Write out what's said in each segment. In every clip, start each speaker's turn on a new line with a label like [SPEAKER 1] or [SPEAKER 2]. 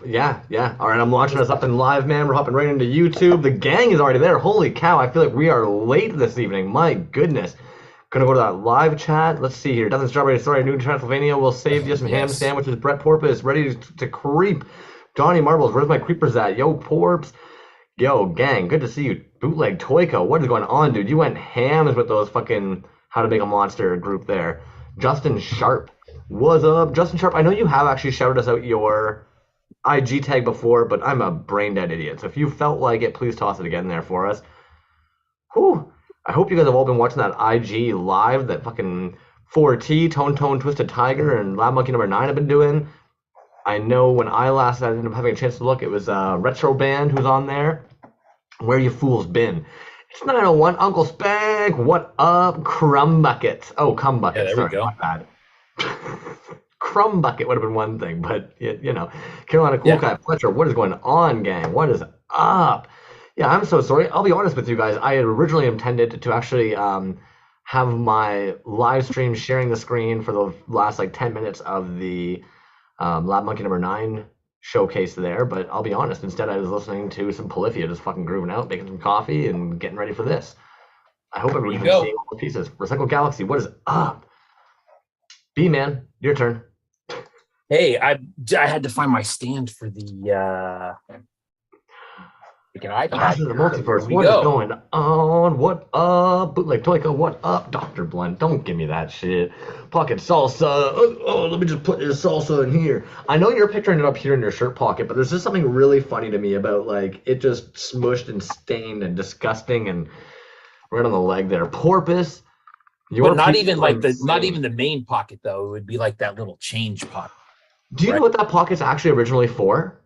[SPEAKER 1] Yeah, yeah. All right, I'm launching us up in live, man. We're hopping right into YouTube. The gang is already there. Holy cow, I feel like we are late this evening. My goodness. Gonna go to that live chat. Let's see here. Doesn't Strawberry Story, New Transylvania will save you some ham sandwiches. Brett Porpoise, ready to creep. Donnie Marbles, where's my creepers at? Yo, Porps. Yo, gang, good to see you. Bootleg Toyko, what is going on, dude? You went hams with those fucking How to Make a Monster group there. Justin Sharp, what's up? Justin Sharp, I know you have actually shouted us out your IG tag before, but I'm a brain dead idiot. So if you felt like it, please toss it again there for us. Whew. I hope you guys have all been watching that IG live that fucking 4T, Tone Twisted Tiger, and Lab Monkey number 9 have been doing. I know when I last ended up having a chance to look, it was Retro Band who's on there. Where you fools been? It's 901 Uncle Spank. What up, Crumb Bucket? Oh, Cum Bucket.
[SPEAKER 2] Yeah, there we go.
[SPEAKER 1] Not bad. Crumb Bucket would have been one thing, but you know, Carolina Cool Guy Fletcher. What is going on, gang? What is up? Yeah, I'm so sorry. I'll be honest with you guys. I had originally intended to actually have my live stream sharing the screen for the last like 10 minutes of the Lab Monkey number 9 showcase there, but I'll be honest, instead I was listening to some Polyphia just fucking grooving out, making some coffee, and getting ready for this. I hope everybody's been seeing all the pieces. Recycle Galaxy, what is up? B-Man, your turn.
[SPEAKER 2] Hey, I had to find my stand for the
[SPEAKER 1] Clash of the Multiverse, what is going on? What up? Bootleg Toyko, what up? Dr. Blunt, don't give me that shit. Pocket salsa. Oh, let me just put this salsa in here. I know you're picturing it up here in your shirt pocket, but there's just something really funny to me about like it just smushed and stained and disgusting and right on the leg there. Porpoise.
[SPEAKER 2] But not even like not even the main pocket though. It would be like that little change pocket.
[SPEAKER 1] Do you know what that pocket's actually originally for?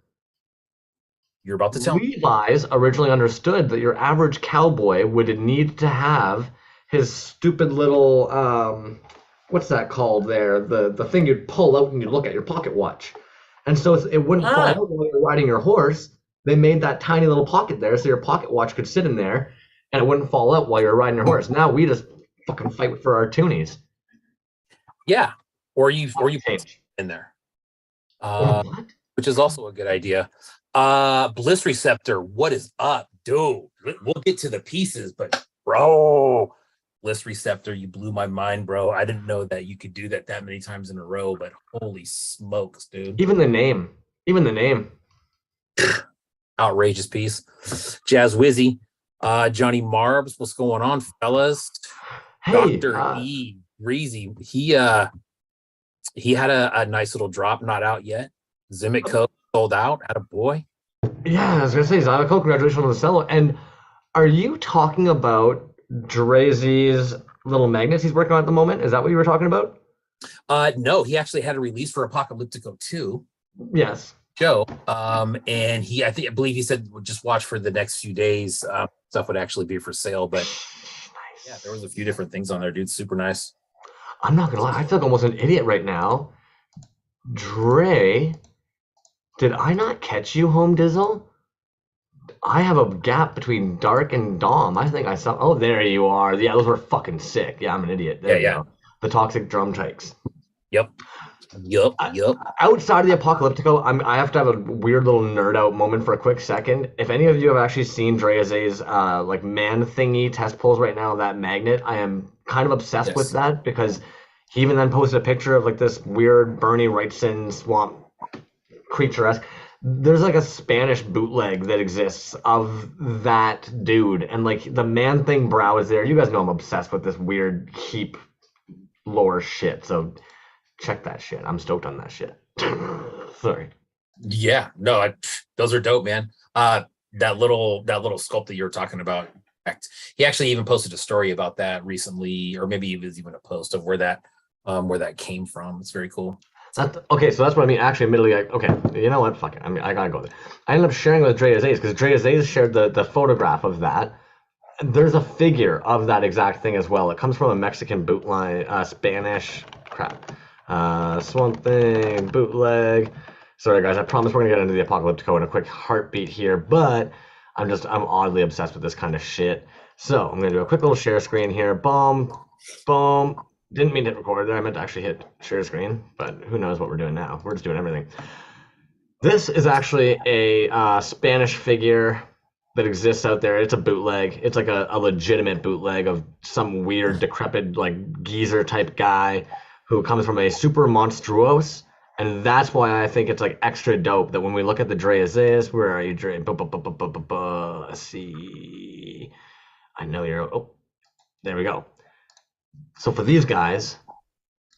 [SPEAKER 2] You're about to tell me.
[SPEAKER 1] Levi's originally understood that your average cowboy would need to have his stupid little what's that called there? The thing you'd pull out and you look at your pocket watch. And so it wouldn't fall out while you're riding your horse. They made that tiny little pocket there so your pocket watch could sit in there and it wouldn't fall out while you're riding your horse. Now we just fucking fight for our toonies.
[SPEAKER 2] Yeah. Or you put in there. Which is also a good idea. Bliss Receptor, what is up, dude? We'll get to the pieces, but bro, Bliss Receptor, you blew my mind, bro. I didn't know that you could do that many times in a row, but holy smokes, dude.
[SPEAKER 1] Even the name.
[SPEAKER 2] Outrageous piece. Jazz Wizzy, Johnny Marbs, what's going on, fellas?
[SPEAKER 1] Hey,
[SPEAKER 2] Dr. E, Breezy, he had a nice little drop, not out yet. Zimit Code sold out. Had a boy.
[SPEAKER 1] Yeah, I was gonna say Zymico, congratulations on the cello. And are you talking about Drezy's little magnets he's working on at the moment? Is that what you were talking about?
[SPEAKER 2] No, he actually had a release for Apocalyptico2.
[SPEAKER 1] Yes.
[SPEAKER 2] Show. And I believe he said just watch for the next few days. Stuff would actually be for sale, but nice. Yeah, there was a few different things on there, dude. Super nice.
[SPEAKER 1] I'm not gonna lie, I feel like almost an idiot right now. Dre, did I not catch you, Home Dizzle? I have a gap between Dark and Dom. I think I saw. Oh, there you are. Yeah, those were fucking sick. Yeah, I'm an idiot. There you go. The Toxic Drum Trikes.
[SPEAKER 2] Yep.
[SPEAKER 1] Outside of the Apocalyptico, I have to have a weird little nerd out moment for a quick second. If any of you have actually seen Dre Aze's like man thingy test pulls right now of that magnet, I am kind of obsessed with that because he even then posted a picture of like this weird Bernie Wrightson swamp creature-esque. There's like a Spanish bootleg that exists of that dude, and like the man thing brow is there. You guys know I'm obsessed with this weird heap lore shit, so check that shit. I'm stoked on that shit. Sorry.
[SPEAKER 2] Yeah, no, those are dope, man. That little sculpt that you were talking about, he actually even posted a story about that recently, or maybe it was even a post of where that came from. It's very cool.
[SPEAKER 1] Okay, so that's what I mean. Actually, admittedly, okay, you know what? Fuck it. I mean, I gotta go there. I ended up sharing with Dre Aziz because Dre Aziz shared the photograph of that. There's a figure of that exact thing as well. It comes from a Mexican bootleg, Spanish crap. Swamp Thing, bootleg. Sorry guys, I promise we're gonna get into the Apocalyptico in a quick heartbeat here, but I'm oddly obsessed with this kind of shit. So I'm gonna do a quick little share screen here. Boom, boom. Didn't mean to hit record there. I meant to actually hit share screen, but who knows what we're doing now. We're just doing everything. This is actually a Spanish figure that exists out there. It's a bootleg. It's like a legitimate bootleg of some weird, decrepit, like geezer type guy who comes from a super monstruos. And that's why I think it's like extra dope that when we look at the Dre Aziz, where are you, Dre? Let's see. I know you're. Oh, there we go. So for these guys,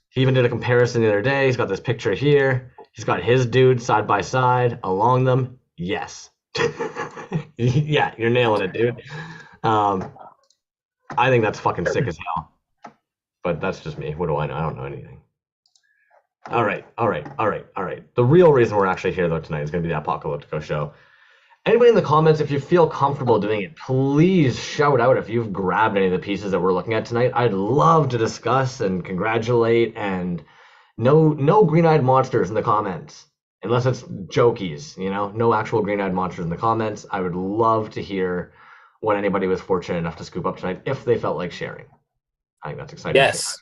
[SPEAKER 1] he even did a comparison the other day. He's got this picture here. He's got his dude side by side along them. Yes. Yeah, you're nailing it, dude. I think that's fucking sick as hell. But that's just me. What do I know? I don't know anything. All right. The real reason we're actually here, though, tonight is going to be the Apocalyptico show. Anybody in the comments, if you feel comfortable doing it, please shout out if you've grabbed any of the pieces that we're looking at tonight. I'd love to discuss and congratulate, and no green-eyed monsters in the comments. Unless it's jokies, no actual green-eyed monsters in the comments. I would love to hear what anybody was fortunate enough to scoop up tonight if they felt like sharing. I think that's exciting.
[SPEAKER 2] Yes,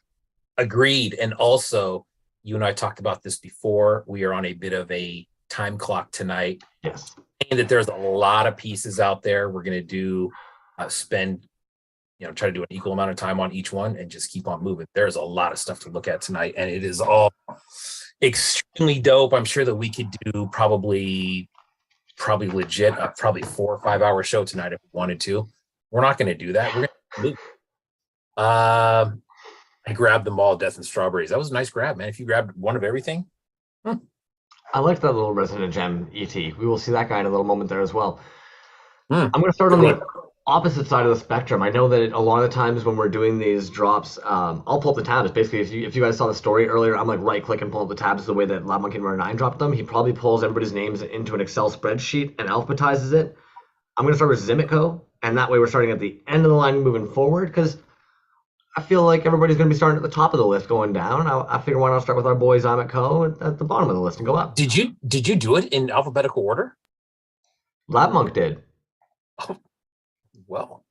[SPEAKER 2] agreed. And also, you and I talked about this before. We are on a bit of a time clock tonight.
[SPEAKER 1] Yes.
[SPEAKER 2] And that there's a lot of pieces out there. We're going to do, spend, try to do an equal amount of time on each one and just keep on moving. There's a lot of stuff to look at tonight, and it is all extremely dope. I'm sure that we could do probably legit, probably 4 or 5 hour show tonight if we wanted to. We're not going to do that. We're going to move. I grabbed them all, Death and Strawberries. That was a nice grab, man. If you grabbed one of everything.
[SPEAKER 1] I like that little resident gem, ET. We will see that guy in a little moment there as well. I'm going to start on the opposite side of the spectrum. I know that a lot of the times when we're doing these drops, I'll pull up the tabs. Basically, if you guys saw the story earlier, I'm like right-click and pull up the tabs the way that Lab Monkey number 9 dropped them. He probably pulls everybody's names into an Excel spreadsheet and alphabetizes it. I'm going to start with Zimico, and that way we're starting at the end of the line moving forward, because I feel like everybody's going to be starting at the top of the list going down. I figure why not start with our boy Zimico at the bottom of the list and go up.
[SPEAKER 2] Did you do it in alphabetical order?
[SPEAKER 1] Lab Monk did.
[SPEAKER 2] Oh, well,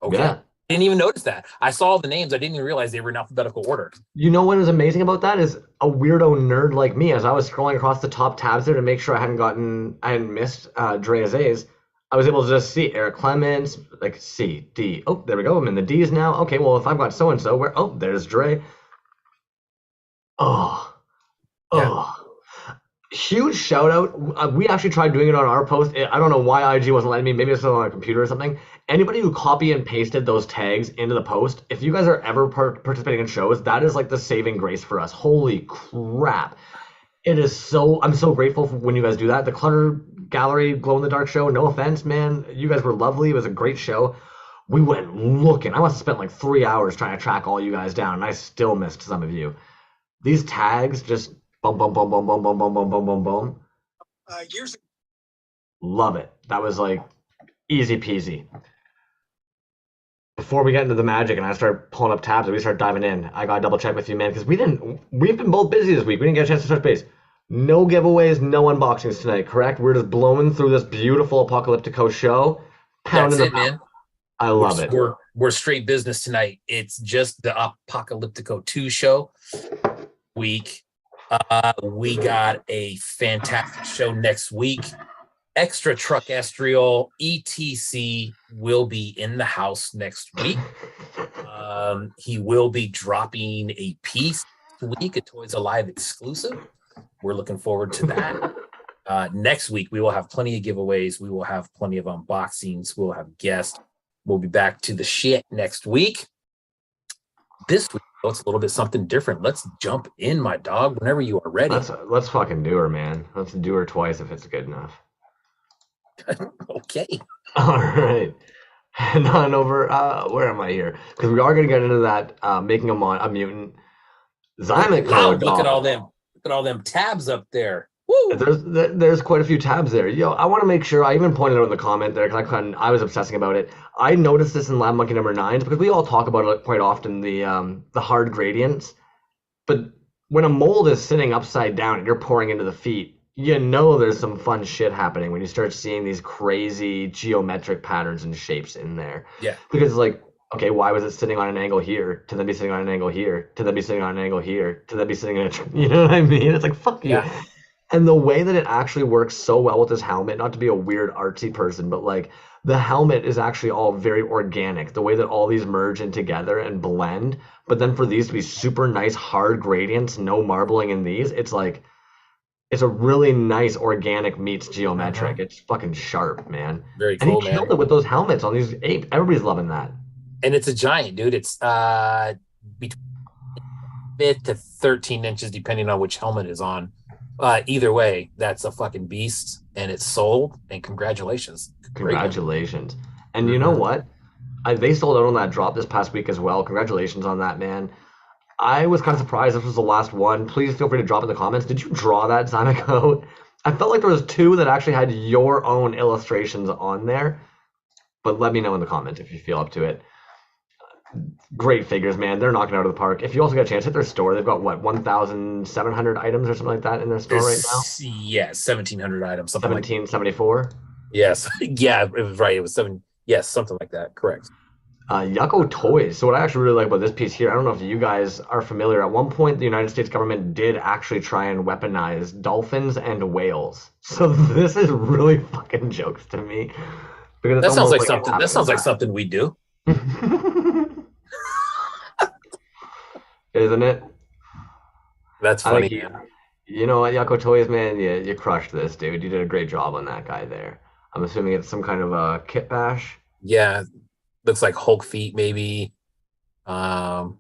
[SPEAKER 2] okay.
[SPEAKER 1] Yeah.
[SPEAKER 2] I didn't even notice that. I saw the names. I didn't even realize they were in alphabetical order.
[SPEAKER 1] You know what is amazing about that is a weirdo nerd like me, as I was scrolling across the top tabs there to make sure I hadn't missed Dre Aziz, I was able to just see Eric Clements, like C, D. Oh, there we go. I'm in the D's now. Okay, well, if I've got so-and-so, where? Oh, there's Dre. Oh. Huge shout out. We actually tried doing it on our post. I don't know why IG wasn't letting me. Maybe it's on a computer or something. Anybody who copy and pasted those tags into the post, if you guys are ever participating in shows, that is like the saving grace for us. Holy crap. It is so, I'm so grateful for when you guys do that. The Clutter Gallery Glow in the Dark show, no offense, man. You guys were lovely. It was a great show. We went looking. I must have spent like 3 hours trying to track all you guys down, and I still missed some of you. These tags just boom, boom, boom, boom, boom, boom, boom, boom, boom, boom, boom. Years ago. Love it. That was like easy peasy. Before we get into the magic and I start pulling up tabs and we start diving in, I gotta double check with you, man, because we've been both busy this week. We didn't get a chance to touch base. No giveaways, no unboxings tonight, correct? We're just blowing through this beautiful Apocalyptico show.
[SPEAKER 2] That's it, man.
[SPEAKER 1] I love it.
[SPEAKER 2] We're straight business tonight. It's just the Apocalyptico2 show week. We got a fantastic show next week. Extra Truck Estriol ETC will be in the house next week. He will be dropping a piece this week, a Toyz Alive exclusive. We're looking forward to that. Next week, we will have plenty of giveaways. We will have plenty of unboxings. We'll have guests. We'll be back to the shit next week. This week, it's a little bit something different. Let's jump in, my dog, whenever you are ready.
[SPEAKER 1] Let's fucking do her, man. Let's do her twice if it's good enough.
[SPEAKER 2] Okay.
[SPEAKER 1] All right. And on over, where am I here? Because we are going to get into that making a mutant. Zymic.
[SPEAKER 2] Wow, look at all them tabs up there. Woo!
[SPEAKER 1] There's quite a few tabs there. Yo, I want to make sure, I even pointed out in the comment there, because I was obsessing about it. I noticed this in Lab Monkey number 9, because we all talk about it quite often, the hard gradients. But when a mold is sitting upside down and you're pouring into the feet, you know there's some fun shit happening when you start seeing these crazy geometric patterns and shapes in there.
[SPEAKER 2] Yeah.
[SPEAKER 1] Because like, okay, why was it sitting on an angle here, to then be sitting on an angle here, to then be sitting on an angle here, to then be sitting in a, you know what I mean? It's like, fuck you. And the way that it actually works so well with this helmet, not to be a weird artsy person, but like the helmet is actually all very organic. The way that all these merge in together and blend, but then for these to be super nice hard gradients, no marbling in these, it's like it's a really nice organic meets geometric. It's fucking sharp, man.
[SPEAKER 2] Very
[SPEAKER 1] And he
[SPEAKER 2] cool, man.
[SPEAKER 1] killed it with those helmets on these ape. Everybody's loving that.
[SPEAKER 2] And it's a giant, dude. It's between 8 to 13 inches, depending on which helmet is on. Either way, that's a fucking beast, and it's sold. And congratulations.
[SPEAKER 1] Congratulations. And you know what? They sold out on that drop this past week as well. Congratulations on that, man. I was kind of surprised this was the last one. Please feel free to drop in the comments. Did you draw that Zymaco? I felt like there was two that actually had your own illustrations on there. But let me know in the comments if you feel up to it. Great figures, man. They're knocking it out of the park. If you also get a chance, hit their store. They've got, what, 1,700 items or something like that in their store right now?
[SPEAKER 2] Yeah, 1,700 items. Something
[SPEAKER 1] 1774?
[SPEAKER 2] Yes. Yeah, it was right. It was 7. Yes, something like that. Correct.
[SPEAKER 1] Yucko Toyz. So what I actually really like about this piece here, I don't know if you guys are familiar. At one point, the United States government did actually try and weaponize dolphins and whales. So this is really fucking jokes to me. Because
[SPEAKER 2] that sounds like something. That sounds like something we do.
[SPEAKER 1] Isn't it?
[SPEAKER 2] That's funny.
[SPEAKER 1] You know what, Yucko Toyz, man, you crushed this, dude. You did a great job on that guy there. I'm assuming it's some kind of a kit bash.
[SPEAKER 2] Yeah, looks like Hulk feet, maybe. Killer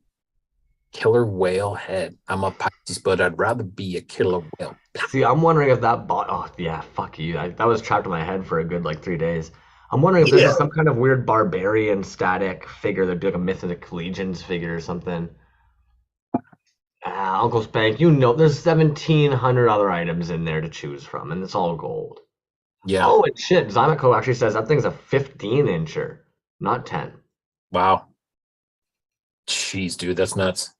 [SPEAKER 2] whale head. I'm a Pisces, but I'd rather be a killer whale.
[SPEAKER 1] See, I'm wondering if that oh yeah, fuck you. That was trapped in my head for a good like 3 days. I'm wondering if this is some kind of weird barbarian static figure that'd be like a Mythic Legions figure or something. Uncle Spank, you know, there's 1,700 other items in there to choose from, and it's all gold.
[SPEAKER 2] Yeah.
[SPEAKER 1] Oh, and shit, Zymaco actually says that thing's a 15-incher, not 10.
[SPEAKER 2] Wow. Jeez, dude, that's nuts.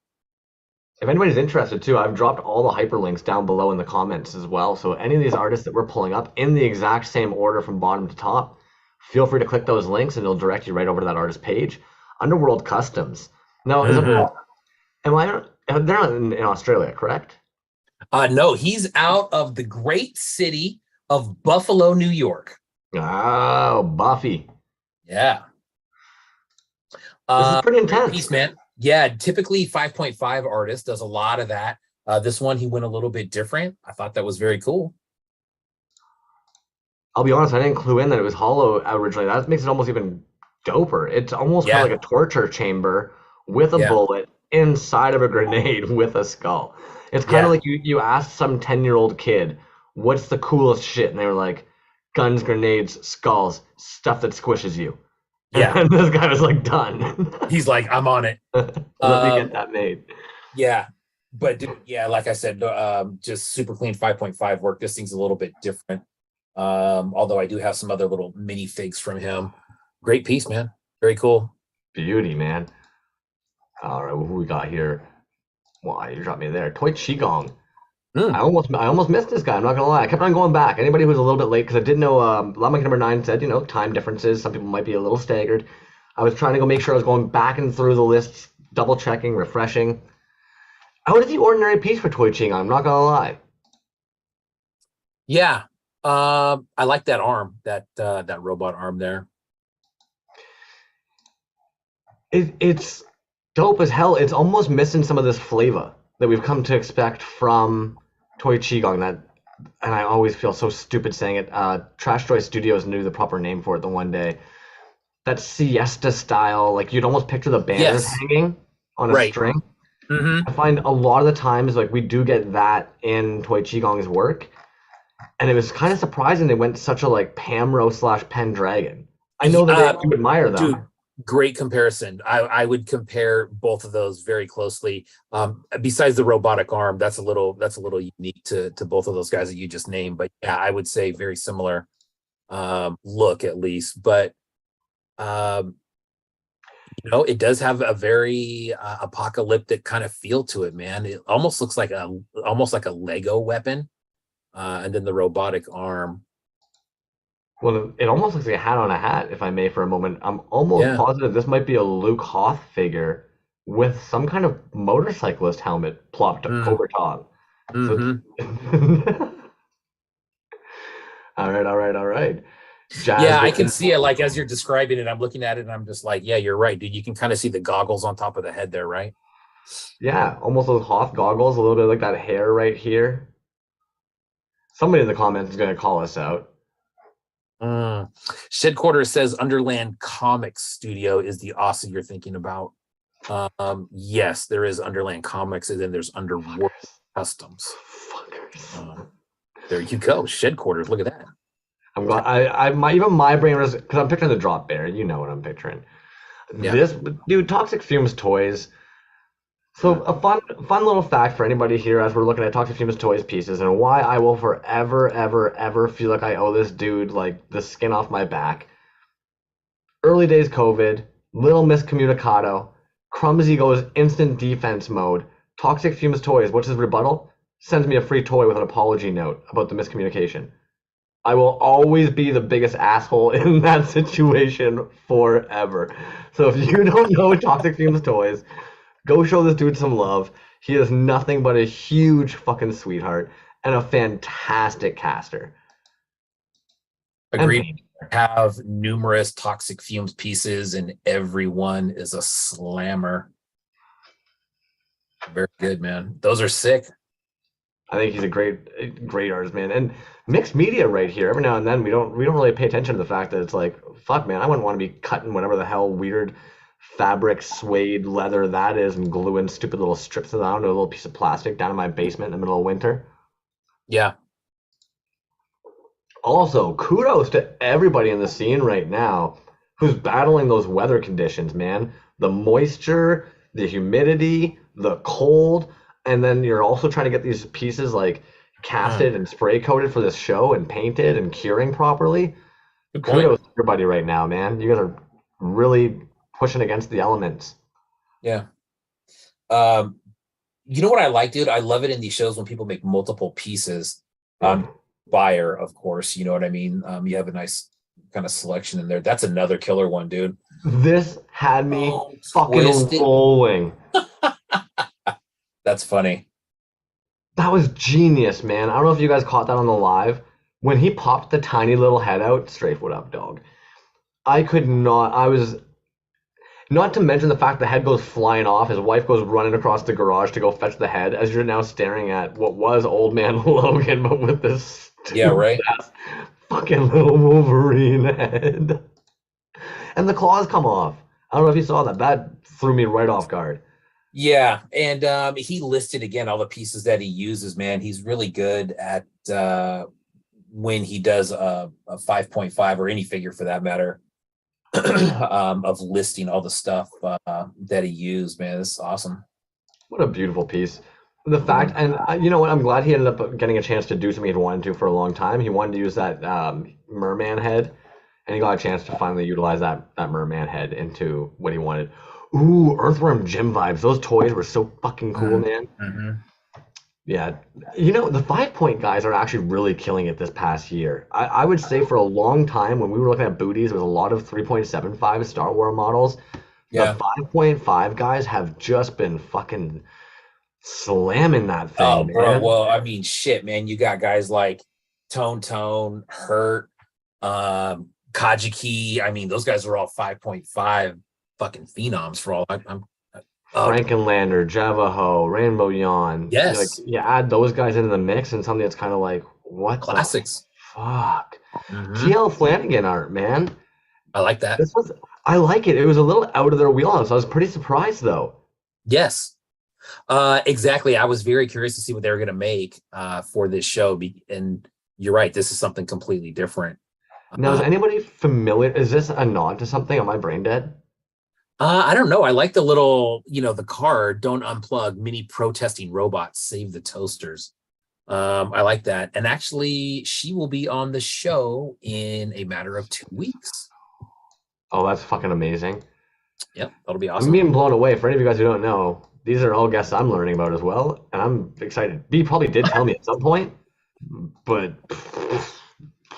[SPEAKER 1] If anybody's interested too, I've dropped all the hyperlinks down below in the comments as well. So any of these artists that we're pulling up in the exact same order from bottom to top, feel free to click those links and it'll direct you right over to that artist page. Underworld Customs. Now, they're not in Australia, correct?
[SPEAKER 2] No, he's out of the great city of Buffalo, New York.
[SPEAKER 1] Oh, Buffy.
[SPEAKER 2] Yeah.
[SPEAKER 1] This is pretty intense.
[SPEAKER 2] Piece, man. Yeah, typically 5.5 artist does a lot of that. This one, he went a little bit different. I thought that was very cool.
[SPEAKER 1] I'll be honest, I didn't clue in that it was hollow originally. That makes it almost even doper. It's almost kind of like a torture chamber with a bullet inside of a grenade with a skull. It's kind of like you asked some 10-year-old kid, what's the coolest shit? And they were like, guns, grenades, skulls, stuff that squishes you. Yeah. And this guy was like, done.
[SPEAKER 2] He's like, I'm on it.
[SPEAKER 1] Let me get that made.
[SPEAKER 2] Yeah. But dude, yeah, like I said, just super clean 5.5 work. This thing's a little bit different. Although I do have some other little mini figs from him. Great piece, man. Very cool.
[SPEAKER 1] Beauty, man. All right, what we got here? Wow, you dropped me there. Toy Qigong. I almost missed this guy. I'm not gonna lie. I kept on going back. Anybody who's a little bit late, because I did know Llama number 9 said, time differences. Some people might be a little staggered. I was trying to go make sure I was going back and through the lists, double checking, refreshing. Out of the ordinary piece for Toy Qigong. I'm not gonna lie.
[SPEAKER 2] Yeah, I like that arm, that robot arm there.
[SPEAKER 1] It's dope as hell. It's almost missing some of this flavor that we've come to expect from Toy Qigong. And I always feel so stupid saying it. Trash Joy Studios knew the proper name for it the one day. That siesta style, like you'd almost picture the banners hanging on a string. I find a lot of the times, like we do get that in Toy Qigong's work, and it was kind of surprising they went such a like Pamro / Pendragon. I know that you admire them.
[SPEAKER 2] Dude, great comparison. I would compare both of those very closely. Besides the robotic arm, that's a little unique to both of those guys that you just named. But yeah, I would say very similar look at least. But it does have a very apocalyptic kind of feel to it, man. It almost looks like a Lego weapon, and then the robotic arm.
[SPEAKER 1] Well, it almost looks like a hat on a hat, if I may, for a moment. I'm almost positive this might be a Luke Hoth figure with some kind of motorcyclist helmet plopped over top. So All right, all right, all right.
[SPEAKER 2] Yeah, I can see it. Like as you're describing it, I'm looking at it and I'm just like, yeah, you're right, dude. You can kind of see the goggles on top of the head there, right?
[SPEAKER 1] Yeah, almost those Hoth goggles, a little bit like that hair right here. Somebody in the comments is going to call us out.
[SPEAKER 2] Shed Quarters says Underland Comics Studio is the Aussie you're thinking about. Yes, there is Underland Comics, and then there's Underworld Customs.
[SPEAKER 1] Fuckers.
[SPEAKER 2] There you go, Shed Quarters. Look at that.
[SPEAKER 1] I'm glad. Even my brain was, because I'm picturing the drop bear. You know what I'm picturing.
[SPEAKER 2] Yeah.
[SPEAKER 1] This dude, Toxic Fumes Toys. So a fun little fact for anybody here as we're looking at Toxic Fumes Toys pieces, and why I will forever, ever, ever feel like I owe this dude like the skin off my back. Early days COVID, little miscommunicado, Crumsy goes instant defense mode. Toxic Fumes Toys, what's his rebuttal? Sends me a free toy with an apology note about the miscommunication. I will always be the biggest asshole in that situation forever. So if you don't know Toxic Fumes Toys, go show this dude some love. He is nothing but a huge fucking sweetheart and a fantastic caster.
[SPEAKER 2] Agreed. Have numerous Toxic Fumes pieces, and everyone is a slammer. Very good, man. Those are sick.
[SPEAKER 1] I think he's a great artist, man. And mixed media right here. Every now and then we don't really pay attention to the fact that it's like, fuck, man, I wouldn't want to be cutting whatever the hell weird fabric, suede, leather that is, and gluing stupid little strips of that onto a little piece of plastic down in my basement in the middle of winter.
[SPEAKER 2] Yeah.
[SPEAKER 1] Also, kudos to everybody in the scene right now who's battling those weather conditions, man. The moisture, the humidity, the cold, and then you're also trying to get these pieces like casted and spray coated for this show and painted and curing properly. Kudos to everybody right now, man. You guys are really pushing against the elements.
[SPEAKER 2] Yeah. You know what I like, dude? I love it in these shows when people make multiple pieces. Buyer, of course, you know what I mean? You have a nice kind of selection in there. That's another killer one, dude.
[SPEAKER 1] This had me fucking rolling.
[SPEAKER 2] That's funny.
[SPEAKER 1] That was genius, man. I don't know if you guys caught that on the live. When he popped the tiny little head out, straight what up, dog. I was not to mention the fact the head goes flying off. His wife goes running across the garage to go fetch the head as you're now staring at what was Old Man Logan, but with this fucking little Wolverine head. And the claws come off. I don't know if you saw that. That threw me right off guard.
[SPEAKER 2] Yeah, and he listed again all the pieces that he uses, man. He's really good at when he does a 5.5 or any figure for that matter. Of listing all the stuff that he used, man. This is awesome.
[SPEAKER 1] What a beautiful piece. The fact, and you know what, I'm glad he ended up getting a chance to do something he'd wanted to for a long time. He wanted to use that merman head, and he got a chance to finally utilize that merman head into what he wanted. Ooh, Earthworm Jim vibes. Those toys were so fucking cool, man.
[SPEAKER 2] Mm-hmm.
[SPEAKER 1] Yeah, you know, the 5-point guys are actually really killing it this past year. I would say for a long time when we were looking at booties, there was a lot of 3.75 Star Wars models. Yeah. The 5.5 guys have just been fucking slamming that thing.
[SPEAKER 2] Oh, bro. Man. Well, I mean, shit, man. You got guys like Tone, Hurt, Kajiki. I mean, those guys are all 5.5 fucking phenoms for all I'm
[SPEAKER 1] Frankenlander, Javaho, Rainbow Yawn.
[SPEAKER 2] Yes.
[SPEAKER 1] Like, you add those guys into the mix and something that's kind of like, what
[SPEAKER 2] classics.
[SPEAKER 1] The fuck? TL Flanagan art, man.
[SPEAKER 2] I like that.
[SPEAKER 1] I like it. It was a little out of their wheelhouse. I was pretty surprised, though.
[SPEAKER 2] Yes. Exactly. I was very curious to see what they were going to make for this show. And you're right. This is something completely different.
[SPEAKER 1] Now, is anybody familiar? Is this a nod to something? Am I brain dead?
[SPEAKER 2] I don't know. I like the little, the card, don't unplug, mini protesting robots, save the toasters. I like that. And actually, she will be on the show in a matter of 2 weeks.
[SPEAKER 1] Oh, that's fucking amazing.
[SPEAKER 2] Yep, that'll be awesome.
[SPEAKER 1] I'm being blown away. For any of you guys who don't know, these are all guests I'm learning about as well. And I'm excited. B probably did tell me at some point, but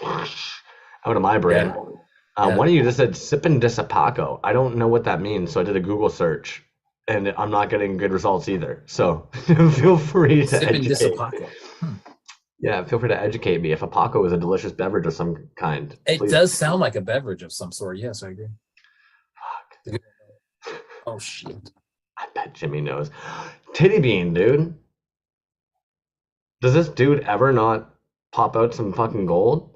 [SPEAKER 1] out of my brain. Yeah. One of you just said sippin' disapaco. I don't know what that means, so I did a Google search, and I'm not getting good results either. So feel free to
[SPEAKER 2] sippin' disapaco.
[SPEAKER 1] Yeah, feel free to educate me. If Apoco is a delicious beverage of some kind,
[SPEAKER 2] It
[SPEAKER 1] please.
[SPEAKER 2] does sound like a beverage of some sort. Yes, I agree.
[SPEAKER 1] Fuck.
[SPEAKER 2] Oh shit.
[SPEAKER 1] I bet Jimmy knows. Titty Bean, dude. Does this dude ever not pop out some fucking gold?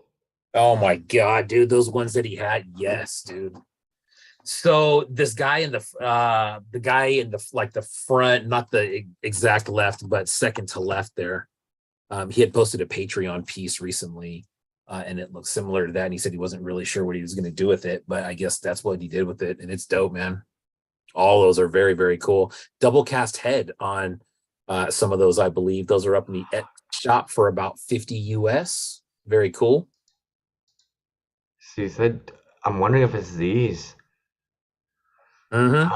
[SPEAKER 2] Oh my god, dude, those ones that he had, yes, dude. So this guy in the guy in the like the front, not the exact left, but second to left there. He had posted a Patreon piece recently, and it looked similar to that. And he said he wasn't really sure what he was going to do with it, but I guess that's what he did with it, and it's dope, man. All those are very, very cool. Double cast head on some of those, I believe. Those are up in the shop for about 50 US. Very cool.
[SPEAKER 1] She said, I'm wondering if it's these.
[SPEAKER 2] Mm-hmm.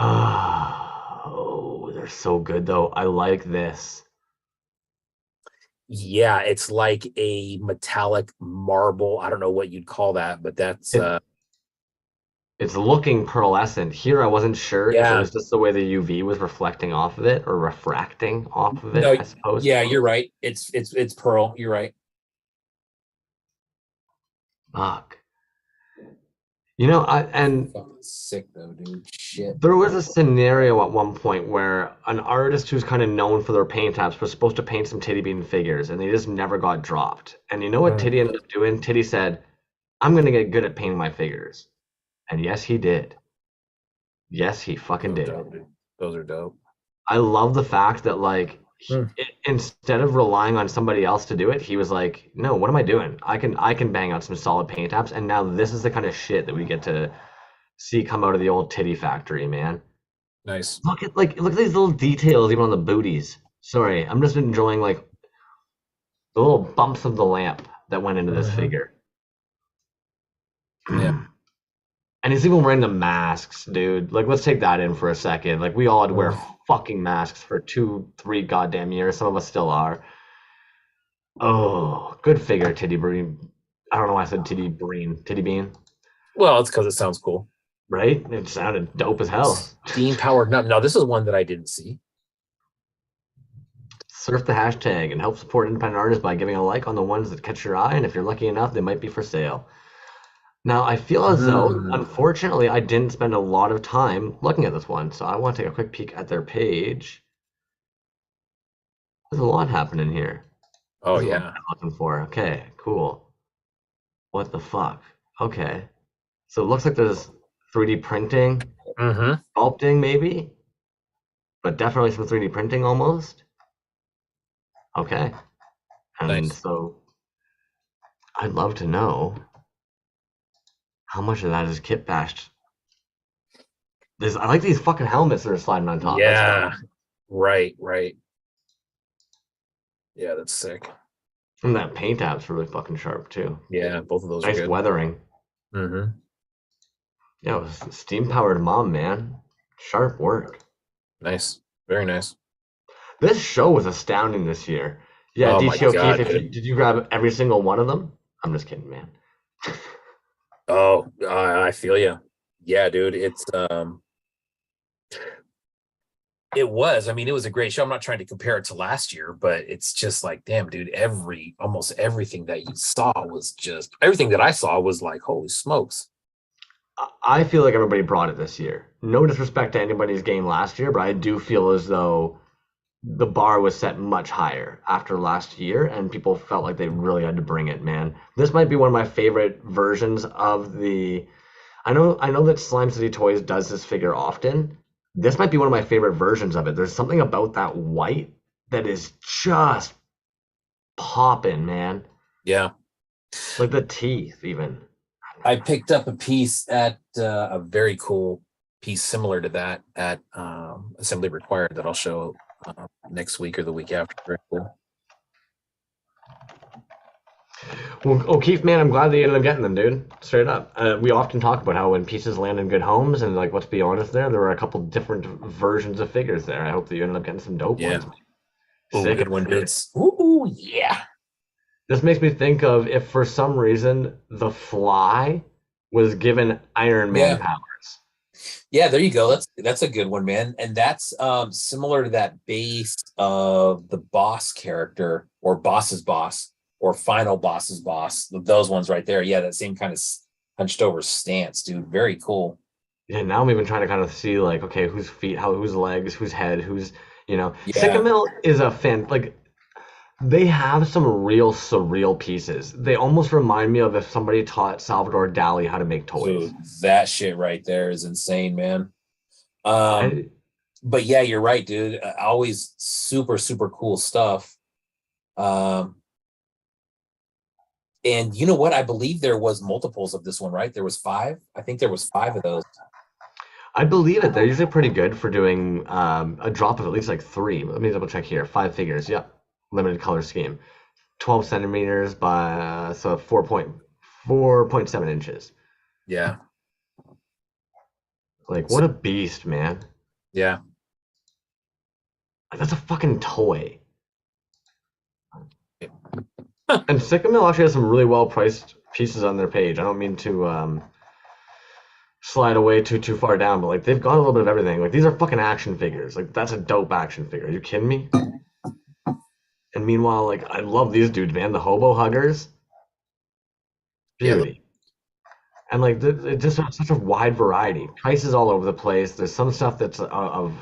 [SPEAKER 1] Oh, they're so good though. I like this.
[SPEAKER 2] Yeah, it's like a metallic marble. I don't know what you'd call that, but that's
[SPEAKER 1] It's looking pearlescent. Here, I wasn't sure if it
[SPEAKER 2] yeah.
[SPEAKER 1] was just the way the UV was reflecting off of it or refracting off of it,
[SPEAKER 2] No,
[SPEAKER 1] I suppose.
[SPEAKER 2] yeah, you're right. It's pearl. You're right.
[SPEAKER 1] Fuck. You know, and
[SPEAKER 2] Fucking sick though, dude. Shit.
[SPEAKER 1] there was a scenario at one point where an artist who's kind of known for their paint apps was supposed to paint some Titty Bean figures, and they just never got dropped. And you know what
[SPEAKER 2] Mm.
[SPEAKER 1] Titty ended up doing? Titty said, I'm going to get good at painting my figures. And yes, he did. Yes, he fucking
[SPEAKER 2] Those
[SPEAKER 1] did.
[SPEAKER 2] are dope, dude. Those are dope.
[SPEAKER 1] I love the fact that, like,
[SPEAKER 2] Mm.
[SPEAKER 1] instead of relying on somebody else to do it, he was like, "No, what am I doing? I can bang out some solid paint apps, and now this is the kind of shit that we get to see come out of the old titty factory, man.
[SPEAKER 2] Nice.
[SPEAKER 1] Look at these little details even on the booties. Sorry, I'm just enjoying like the little bumps of the lamp that went into this
[SPEAKER 2] Mhm.
[SPEAKER 1] figure.
[SPEAKER 2] Yeah.
[SPEAKER 1] And he's even wearing the masks, dude. Like, let's take that in for a second. Like, we all had to wear fucking masks for 2, 3 goddamn years. Some of us still are. Oh, good figure, Titty Bean. I don't know why I said Titty Bean. Titty Bean,
[SPEAKER 2] Well, it's because it sounds cool.
[SPEAKER 1] right? It sounded dope as hell.
[SPEAKER 2] Steam powered. No, this is one that I didn't see.
[SPEAKER 1] Surf the hashtag and help support independent artists by giving a like on the ones that catch your eye, and if you're lucky enough, they might be for sale. Now, I feel as though, unfortunately, I didn't spend a lot of time looking at this one, so I want to take a quick peek at their page. There's a lot happening here.
[SPEAKER 2] Oh
[SPEAKER 1] That's what
[SPEAKER 2] yeah.
[SPEAKER 1] I'm looking for. Okay, cool. What the fuck? Okay. So it looks like there's 3D printing,
[SPEAKER 2] Mm-hmm.
[SPEAKER 1] sculpting maybe, but definitely some 3D printing almost. Okay. And
[SPEAKER 2] Nice.
[SPEAKER 1] so I'd love to know how much of that is kit bashed. I like these fucking helmets that are sliding on top. That's
[SPEAKER 2] Yeah.
[SPEAKER 1] dope.
[SPEAKER 2] Right. Yeah, that's sick.
[SPEAKER 1] And that paint app's really fucking sharp too.
[SPEAKER 2] Yeah, both of those are
[SPEAKER 1] Nice
[SPEAKER 2] good.
[SPEAKER 1] weathering.
[SPEAKER 2] Mm-hmm.
[SPEAKER 1] Yeah, it was steam powered mom, man. Sharp work.
[SPEAKER 2] Nice. Very nice.
[SPEAKER 1] This show was astounding this year. Yeah,
[SPEAKER 2] Oh my
[SPEAKER 1] DC
[SPEAKER 2] God,
[SPEAKER 1] O'Keefe, did you grab every single one of them? I'm just kidding, man.
[SPEAKER 2] Oh, I feel you. Yeah, dude. It was. I mean, it was a great show. I'm not trying to compare it to last year, but it's just like, damn, dude, almost everything that you saw was just everything that I saw was like, holy smokes.
[SPEAKER 1] I feel like everybody brought it this year. No disrespect to anybody's game last year, but I do feel as though the bar was set much higher after last year, and people felt like they really had to bring it, man. This might be one of my favorite versions of the. I know that Slime City Toys does this figure often. This might be one of my favorite versions of it. There's something about that white that is just popping, man.
[SPEAKER 2] Yeah.
[SPEAKER 1] Like the teeth, even.
[SPEAKER 2] I picked up a piece at a very cool piece similar to that at Assembly Required that I'll show next week or the week after. Very cool.
[SPEAKER 1] Well, O'Keefe, man, I'm glad that you ended up getting them, dude. Straight up. We often talk about how when pieces land in good homes, and like, let's be honest, there were a couple different versions of figures there. I hope that you ended up getting some dope
[SPEAKER 2] Yeah.
[SPEAKER 1] ones.
[SPEAKER 2] Ooh,
[SPEAKER 1] Sick.
[SPEAKER 2] good one, dude. Ooh, yeah.
[SPEAKER 1] This makes me think of if for some reason the Fly was given Iron Man powers.
[SPEAKER 2] Yeah, there you go. That's a good one, man. And that's similar to that base of the boss character or boss's boss or final boss's boss. Those ones right there. Yeah, that same kind of hunched over stance, dude. Very cool.
[SPEAKER 1] Yeah, now I'm even trying to kind of see like, okay, whose feet, whose legs, whose head, whose,
[SPEAKER 2] Yeah.
[SPEAKER 1] Sycamore is a like, they have some real surreal pieces. They almost remind me of if somebody taught Salvador Dali how to make toys.
[SPEAKER 2] Dude, that shit right there is insane, man.
[SPEAKER 1] I,
[SPEAKER 2] But yeah, you're right, dude. Always super, super cool stuff. And you know what? I believe there was multiples of this one, right? There was 5. I think there was 5 of those.
[SPEAKER 1] I believe it. They're usually pretty good for doing a drop of at least like 3. Let me double check here. 5 figures. Yep. Limited color scheme. 12 centimeters by so 4.7 inches.
[SPEAKER 2] Yeah.
[SPEAKER 1] Like, what a beast, man.
[SPEAKER 2] Yeah.
[SPEAKER 1] That's a fucking toy. And Sycamore actually has some really well priced pieces on their page. I don't mean to slide away too far down, but like they've got a little bit of everything. Like these are fucking action figures. Like that's a dope action figure. Are you kidding me? And meanwhile, like I love these dudes, man. The hobo huggers, beauty. Yeah. And like it just has such a wide variety. Prices all over the place. There's some stuff that's of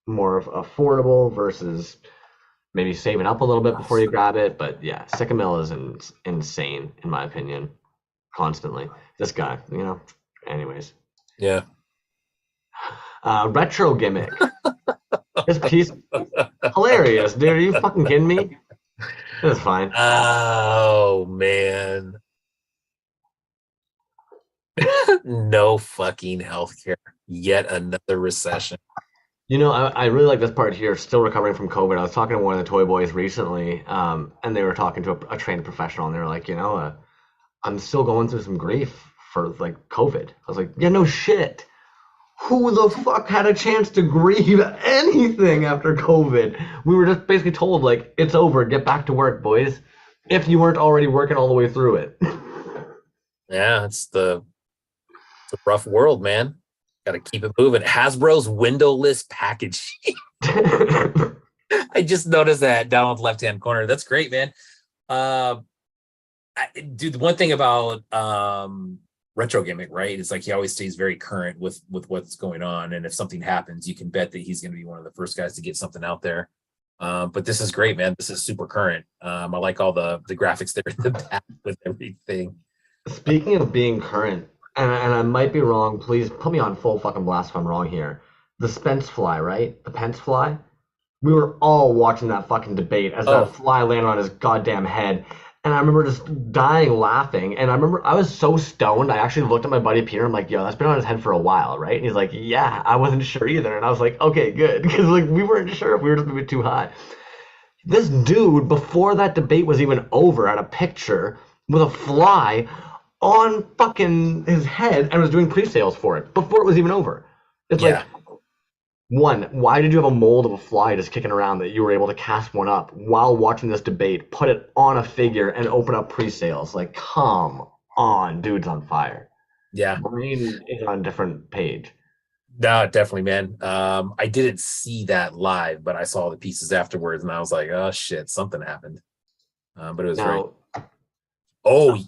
[SPEAKER 1] more affordable versus maybe saving up a little bit before you grab it. But yeah, Sycamore is insane in my opinion. Constantly, this guy, Anyways.
[SPEAKER 2] Yeah.
[SPEAKER 1] Retro gimmick. This piece, hilarious, dude. Are you fucking kidding me? It's fine.
[SPEAKER 2] Oh man. No fucking healthcare. Yet another recession.
[SPEAKER 1] I really like this part here. Still recovering from COVID. I was talking to one of the toy boys recently, and they were talking to a trained professional, and they were like, I'm still going through some grief for like COVID. I was like, yeah, no shit. Who the fuck had a chance to grieve anything after COVID? We were just basically told like, it's over. Get back to work, boys. If you weren't already working all the way through it.
[SPEAKER 2] Yeah, it's a rough world, man. Got to keep it moving. Hasbro's windowless packaging. I just noticed that down on the left-hand corner. That's great, man. Dude, the one thing about retro gimmick, right? It's like he always stays very current with what's going on. And if something happens, you can bet that he's going to be one of the first guys to get something out there. But this is great, man. This is super current. I like all the graphics there in the back with everything.
[SPEAKER 1] Speaking of being current, and I might be wrong, please put me on full fucking blast if I'm wrong here. The Spence fly, right? The Pence fly? We were all watching that fucking debate as that fly landed on his goddamn head. And I remember just dying laughing. And I remember I was so stoned, I actually looked at my buddy Peter. I'm like, yo, that's been on his head for a while, right? And he's like, yeah, I wasn't sure either. And I was like, okay, good. Because like we weren't sure if we were just moving too high. This dude, before that debate was even over, had a picture with a fly on fucking his head and was doing pre-sales for it before it was even over. It's like, one, why did you have a mold of a fly just kicking around that you were able to cast one up while watching this debate, put it on a figure, and open up pre-sales? Like, come on, dude's on fire.
[SPEAKER 2] Yeah.
[SPEAKER 1] Brain is on a different page.
[SPEAKER 2] No, definitely, man. I didn't see that live, but I saw the pieces afterwards, and I was like, oh, shit, something happened. But it was great. Oh,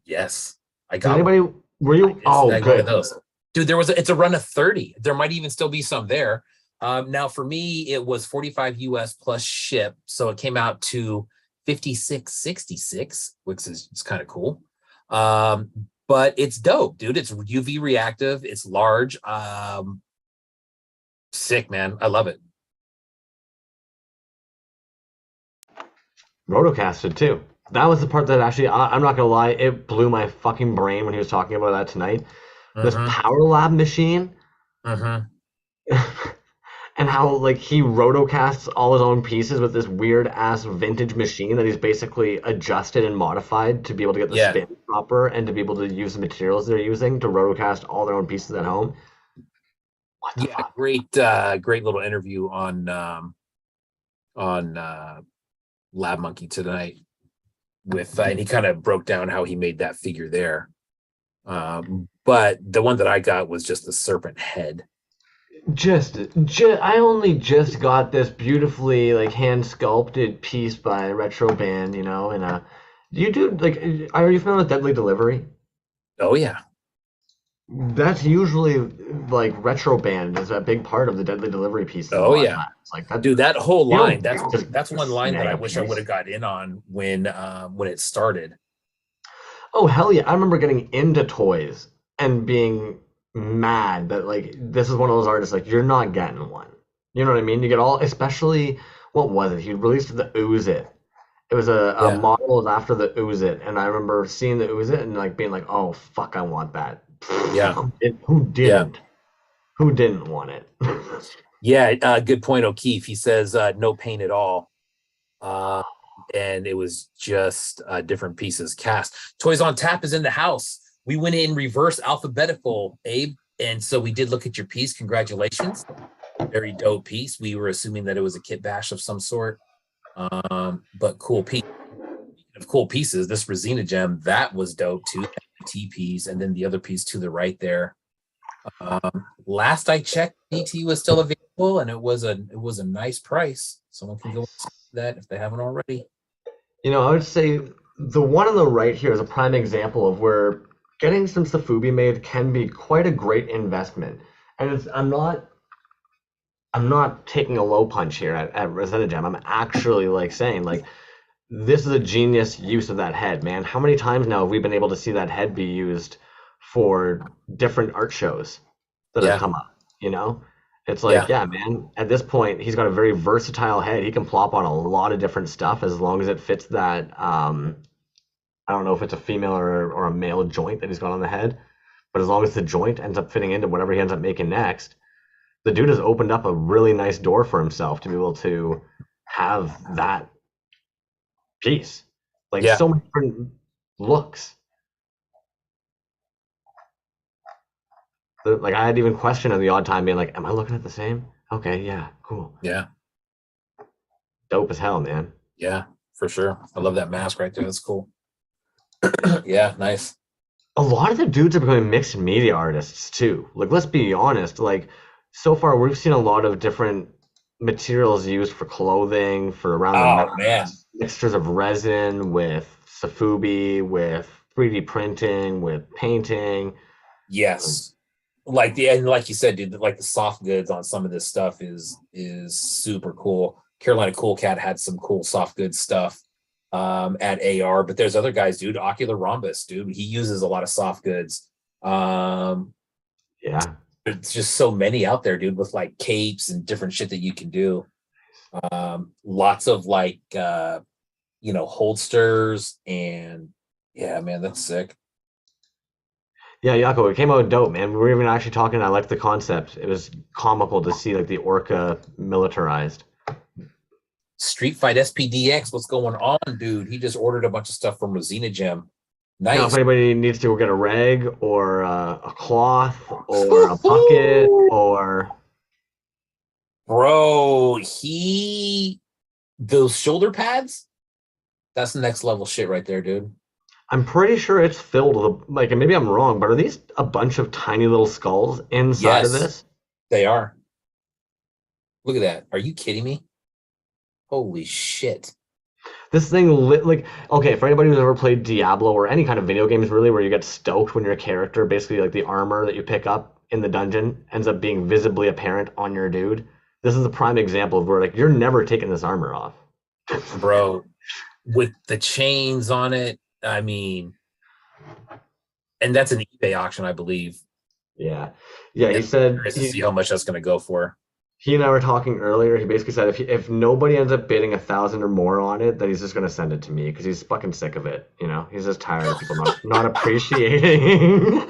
[SPEAKER 2] yes. I got
[SPEAKER 1] anybody, were you? Oh, good.
[SPEAKER 2] Those. Dude, it's a run of 30. There might even still be some there. Now for me, it was 45 US plus ship. So it came out to 56.66, which is kind of cool. But it's dope, dude. It's UV reactive. It's large. Sick, man. I love it.
[SPEAKER 1] Rotocasted too. That was the part that actually, I'm not gonna lie, it blew my fucking brain when he was talking about that tonight. This Power Lab machine, and how like he rotocasts all his own pieces with this weird ass vintage machine that he's basically adjusted and modified to be able to get the spin proper and to be able to use the materials they're using to rotocast all their own pieces at home. What the fuck?
[SPEAKER 2] Great little interview on Lab Monkey tonight with and he kind of broke down how he made that figure there. But the one that I got was just the serpent head.
[SPEAKER 1] I only just got this beautifully like hand sculpted piece by Retro Band, you know, and you do like, are you familiar with Deadly Delivery?
[SPEAKER 2] Oh yeah.
[SPEAKER 1] That's usually like Retro Band is a big part of the Deadly Delivery pieces a
[SPEAKER 2] Oh
[SPEAKER 1] lot of
[SPEAKER 2] yeah.
[SPEAKER 1] times. Like that,
[SPEAKER 2] Dude, that whole
[SPEAKER 1] you
[SPEAKER 2] line,
[SPEAKER 1] don't just
[SPEAKER 2] that's one line that
[SPEAKER 1] snag
[SPEAKER 2] I
[SPEAKER 1] a
[SPEAKER 2] wish I would
[SPEAKER 1] piece.
[SPEAKER 2] have got in on when it started.
[SPEAKER 1] Oh hell yeah! I remember getting into Toys and being mad that like this is one of those artists like you're not getting one. You know what I mean? You get all, especially what was it? He released the Ooze It. It was a
[SPEAKER 2] Yeah.
[SPEAKER 1] model after the Ooze It, and I remember seeing the Ooze It and like being like, oh fuck, I want that.
[SPEAKER 2] Yeah.
[SPEAKER 1] Who
[SPEAKER 2] Yeah.
[SPEAKER 1] didn't? Who didn't want it?
[SPEAKER 2] Yeah. Good point, O'Keefe. He says no pain at all. Uh, and it was just different pieces cast. Toys on Tap is in the house. We went in reverse alphabetical, Abe. And so we did look at your piece. Congratulations. Very dope piece. We were assuming that it was a kit bash of some sort. But cool piece. Of cool pieces, this Resina gem, that was dope too. T piece, and then the other piece to the right there. Last I checked, DT was still available, and it was a nice price. Someone can go see that if they haven't already.
[SPEAKER 1] You know, I would say the one on the right here is a prime example of where getting some Safubi made can be quite a great investment. And I'm not taking a low punch here at Rosetta Gem. I'm actually like saying like this is a genius use of that head, man. How many times now have we been able to see that head be used for different art shows that have
[SPEAKER 2] Yeah,
[SPEAKER 1] come up, you know? It's like,
[SPEAKER 2] yeah,
[SPEAKER 1] yeah, man, at this point, he's got a very versatile head. He can plop on a lot of different stuff as long as it fits that, I don't know if it's a female or a male joint that he's got on the head, but as long as the joint ends up fitting into whatever he ends up making next, the dude has opened up a really nice door for himself to be able to have that piece. Like
[SPEAKER 2] yeah.
[SPEAKER 1] so many different looks. Like I had even questioned at the odd time being like, am I looking at the same? Okay, yeah, cool.
[SPEAKER 2] Yeah,
[SPEAKER 1] Dope as hell, man.
[SPEAKER 2] yeah, for sure. I love that mask right there. That's cool. Yeah, nice.
[SPEAKER 1] A lot of the dudes are becoming mixed media artists too. Like let's be honest, like so far we've seen a lot of different materials used for clothing, for around the
[SPEAKER 2] Oh man,
[SPEAKER 1] necks, mixtures of resin with Safubi, with 3D printing, with painting.
[SPEAKER 2] yes. Like and like you said, dude, like the soft goods on some of this stuff is super cool. Carolina Cool Cat had some cool soft goods stuff at AR, but there's other guys, dude. Ocular Rhombus, dude, he uses a lot of soft goods.
[SPEAKER 1] Yeah.
[SPEAKER 2] There's just so many out there, dude, with like capes and different shit that you can do. Lots of like holsters, and yeah, man, that's sick.
[SPEAKER 1] Yeah, Yako, it came out dope, man. We were even actually talking. I liked the concept. It was comical to see like the orca militarized.
[SPEAKER 2] Street Fight SPDX, what's going on, dude? He just ordered a bunch of stuff from Rosina Gem.
[SPEAKER 1] Now, if
[SPEAKER 2] Nice.
[SPEAKER 1] anybody needs to go get a rag or a cloth or a bucket or
[SPEAKER 2] Bro, those shoulder pads, that's the next level shit right there, dude.
[SPEAKER 1] I'm pretty sure it's filled with like, and maybe I'm wrong, but are these a bunch of tiny little skulls inside of
[SPEAKER 2] Yes,
[SPEAKER 1] this?
[SPEAKER 2] they are. Look at that. Are you kidding me? Holy shit.
[SPEAKER 1] This thing lit like okay, for anybody who's ever played Diablo or any kind of video games really where you get stoked when your character basically like the armor that you pick up in the dungeon ends up being visibly apparent on your dude. This is a prime example of where like you're never taking this armor off.
[SPEAKER 2] Bro, with the chains on it, I mean, and that's an eBay auction, I believe.
[SPEAKER 1] Yeah. Yeah, he
[SPEAKER 2] And
[SPEAKER 1] said
[SPEAKER 2] curious to see how much that's going to go for.
[SPEAKER 1] he and I were talking earlier. He basically said if nobody ends up bidding 1,000 or more on it, that he's just gonna send it to me because he's fucking sick of it. You know, he's just tired of people not appreciating.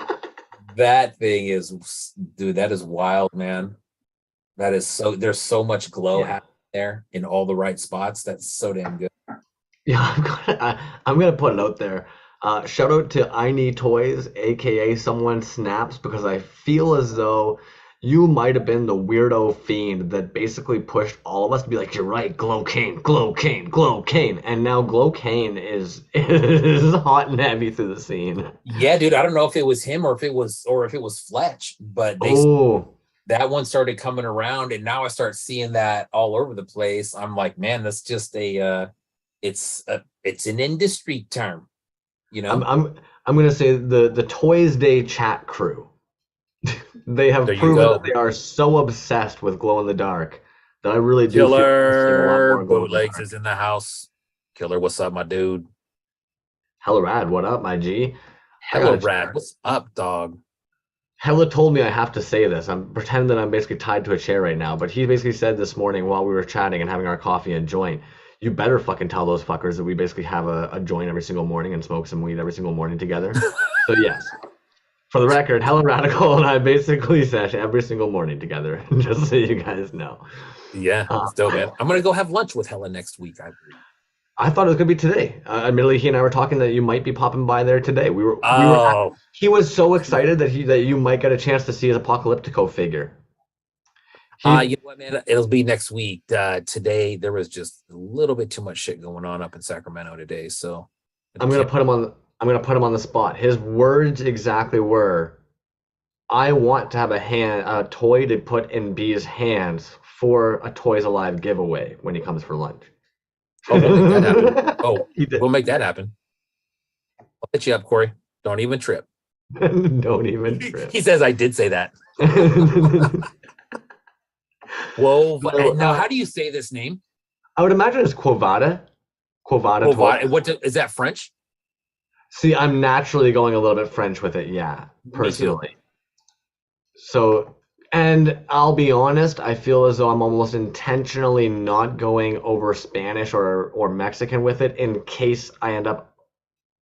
[SPEAKER 2] That thing is, dude, that is wild, man. That is so, there's so much glow
[SPEAKER 1] Yeah.
[SPEAKER 2] happening there in all the right spots. That's so damn good.
[SPEAKER 1] Yeah, I'm gonna put it out there. Shout out to I Need Toys, aka Someone Snaps, because I feel as though you might have been the weirdo fiend that basically pushed all of us to be like, you're right, Glow Cane, Glow Cane, Glow Cane, and now Glow Cane is hot and heavy through the scene.
[SPEAKER 2] Yeah, dude, I don't know if it was him or if it was Fletch, but they
[SPEAKER 1] Oh,
[SPEAKER 2] that one started coming around, and now I start seeing that all over the place. I'm like, man, that's just it's an industry term, you know.
[SPEAKER 1] I'm gonna say the Toyz Day chat crew. They have
[SPEAKER 2] There you
[SPEAKER 1] proven
[SPEAKER 2] go.
[SPEAKER 1] that they are so obsessed with glow in the dark that I really do feel like a lot
[SPEAKER 2] Killer
[SPEAKER 1] more glow in the
[SPEAKER 2] Bootlegs
[SPEAKER 1] dark.
[SPEAKER 2] is in the house. Killer, what's up, my dude?
[SPEAKER 1] Hella rad, what up, my G? I
[SPEAKER 2] Hella
[SPEAKER 1] gotta
[SPEAKER 2] rad. What's up, dog?
[SPEAKER 1] Hella told me I have to say this. I'm pretending that I'm basically tied to a chair right now, but he basically said this morning while we were chatting and having our coffee and joint, you better fucking tell those fuckers that we basically have a joint every single morning and smoke some weed every single morning together. So yes, for the record, Hella Radical and I basically sesh every single morning together, just so you guys know.
[SPEAKER 2] Yeah,
[SPEAKER 1] Uh,
[SPEAKER 2] that's dope, man. I'm gonna go have lunch with Hella next week, I believe.
[SPEAKER 1] I thought it was gonna be today. Admittedly, he and I were talking that you might be popping by there today. We were.
[SPEAKER 2] Oh,
[SPEAKER 1] He was so excited that you might get a chance to see his Apocalyptico figure.
[SPEAKER 2] you know what, man? It'll be next week. Today there was just a little bit too much shit going on up in Sacramento today, so
[SPEAKER 1] I'm gonna put him on. I'm gonna put him on the spot. His words exactly were, "I want to have a toy to put in B's hands for a Toys Alive giveaway when he comes for lunch."
[SPEAKER 2] Oh, we'll make that happen. Oh,
[SPEAKER 1] He did.
[SPEAKER 2] we'll make that happen. I'll hit you up, Corey. Don't even trip.
[SPEAKER 1] Don't even trip.
[SPEAKER 2] He says I did say that. Whoa.
[SPEAKER 1] No,
[SPEAKER 2] Now, how do you say this name?
[SPEAKER 1] I would imagine it's Quovada. Quovada.
[SPEAKER 2] What? Is that French?
[SPEAKER 1] See, I'm naturally going a little bit French with it, yeah, personally. So, and I'll be honest, I feel as though I'm almost intentionally not going over Spanish or Mexican with it in case I end up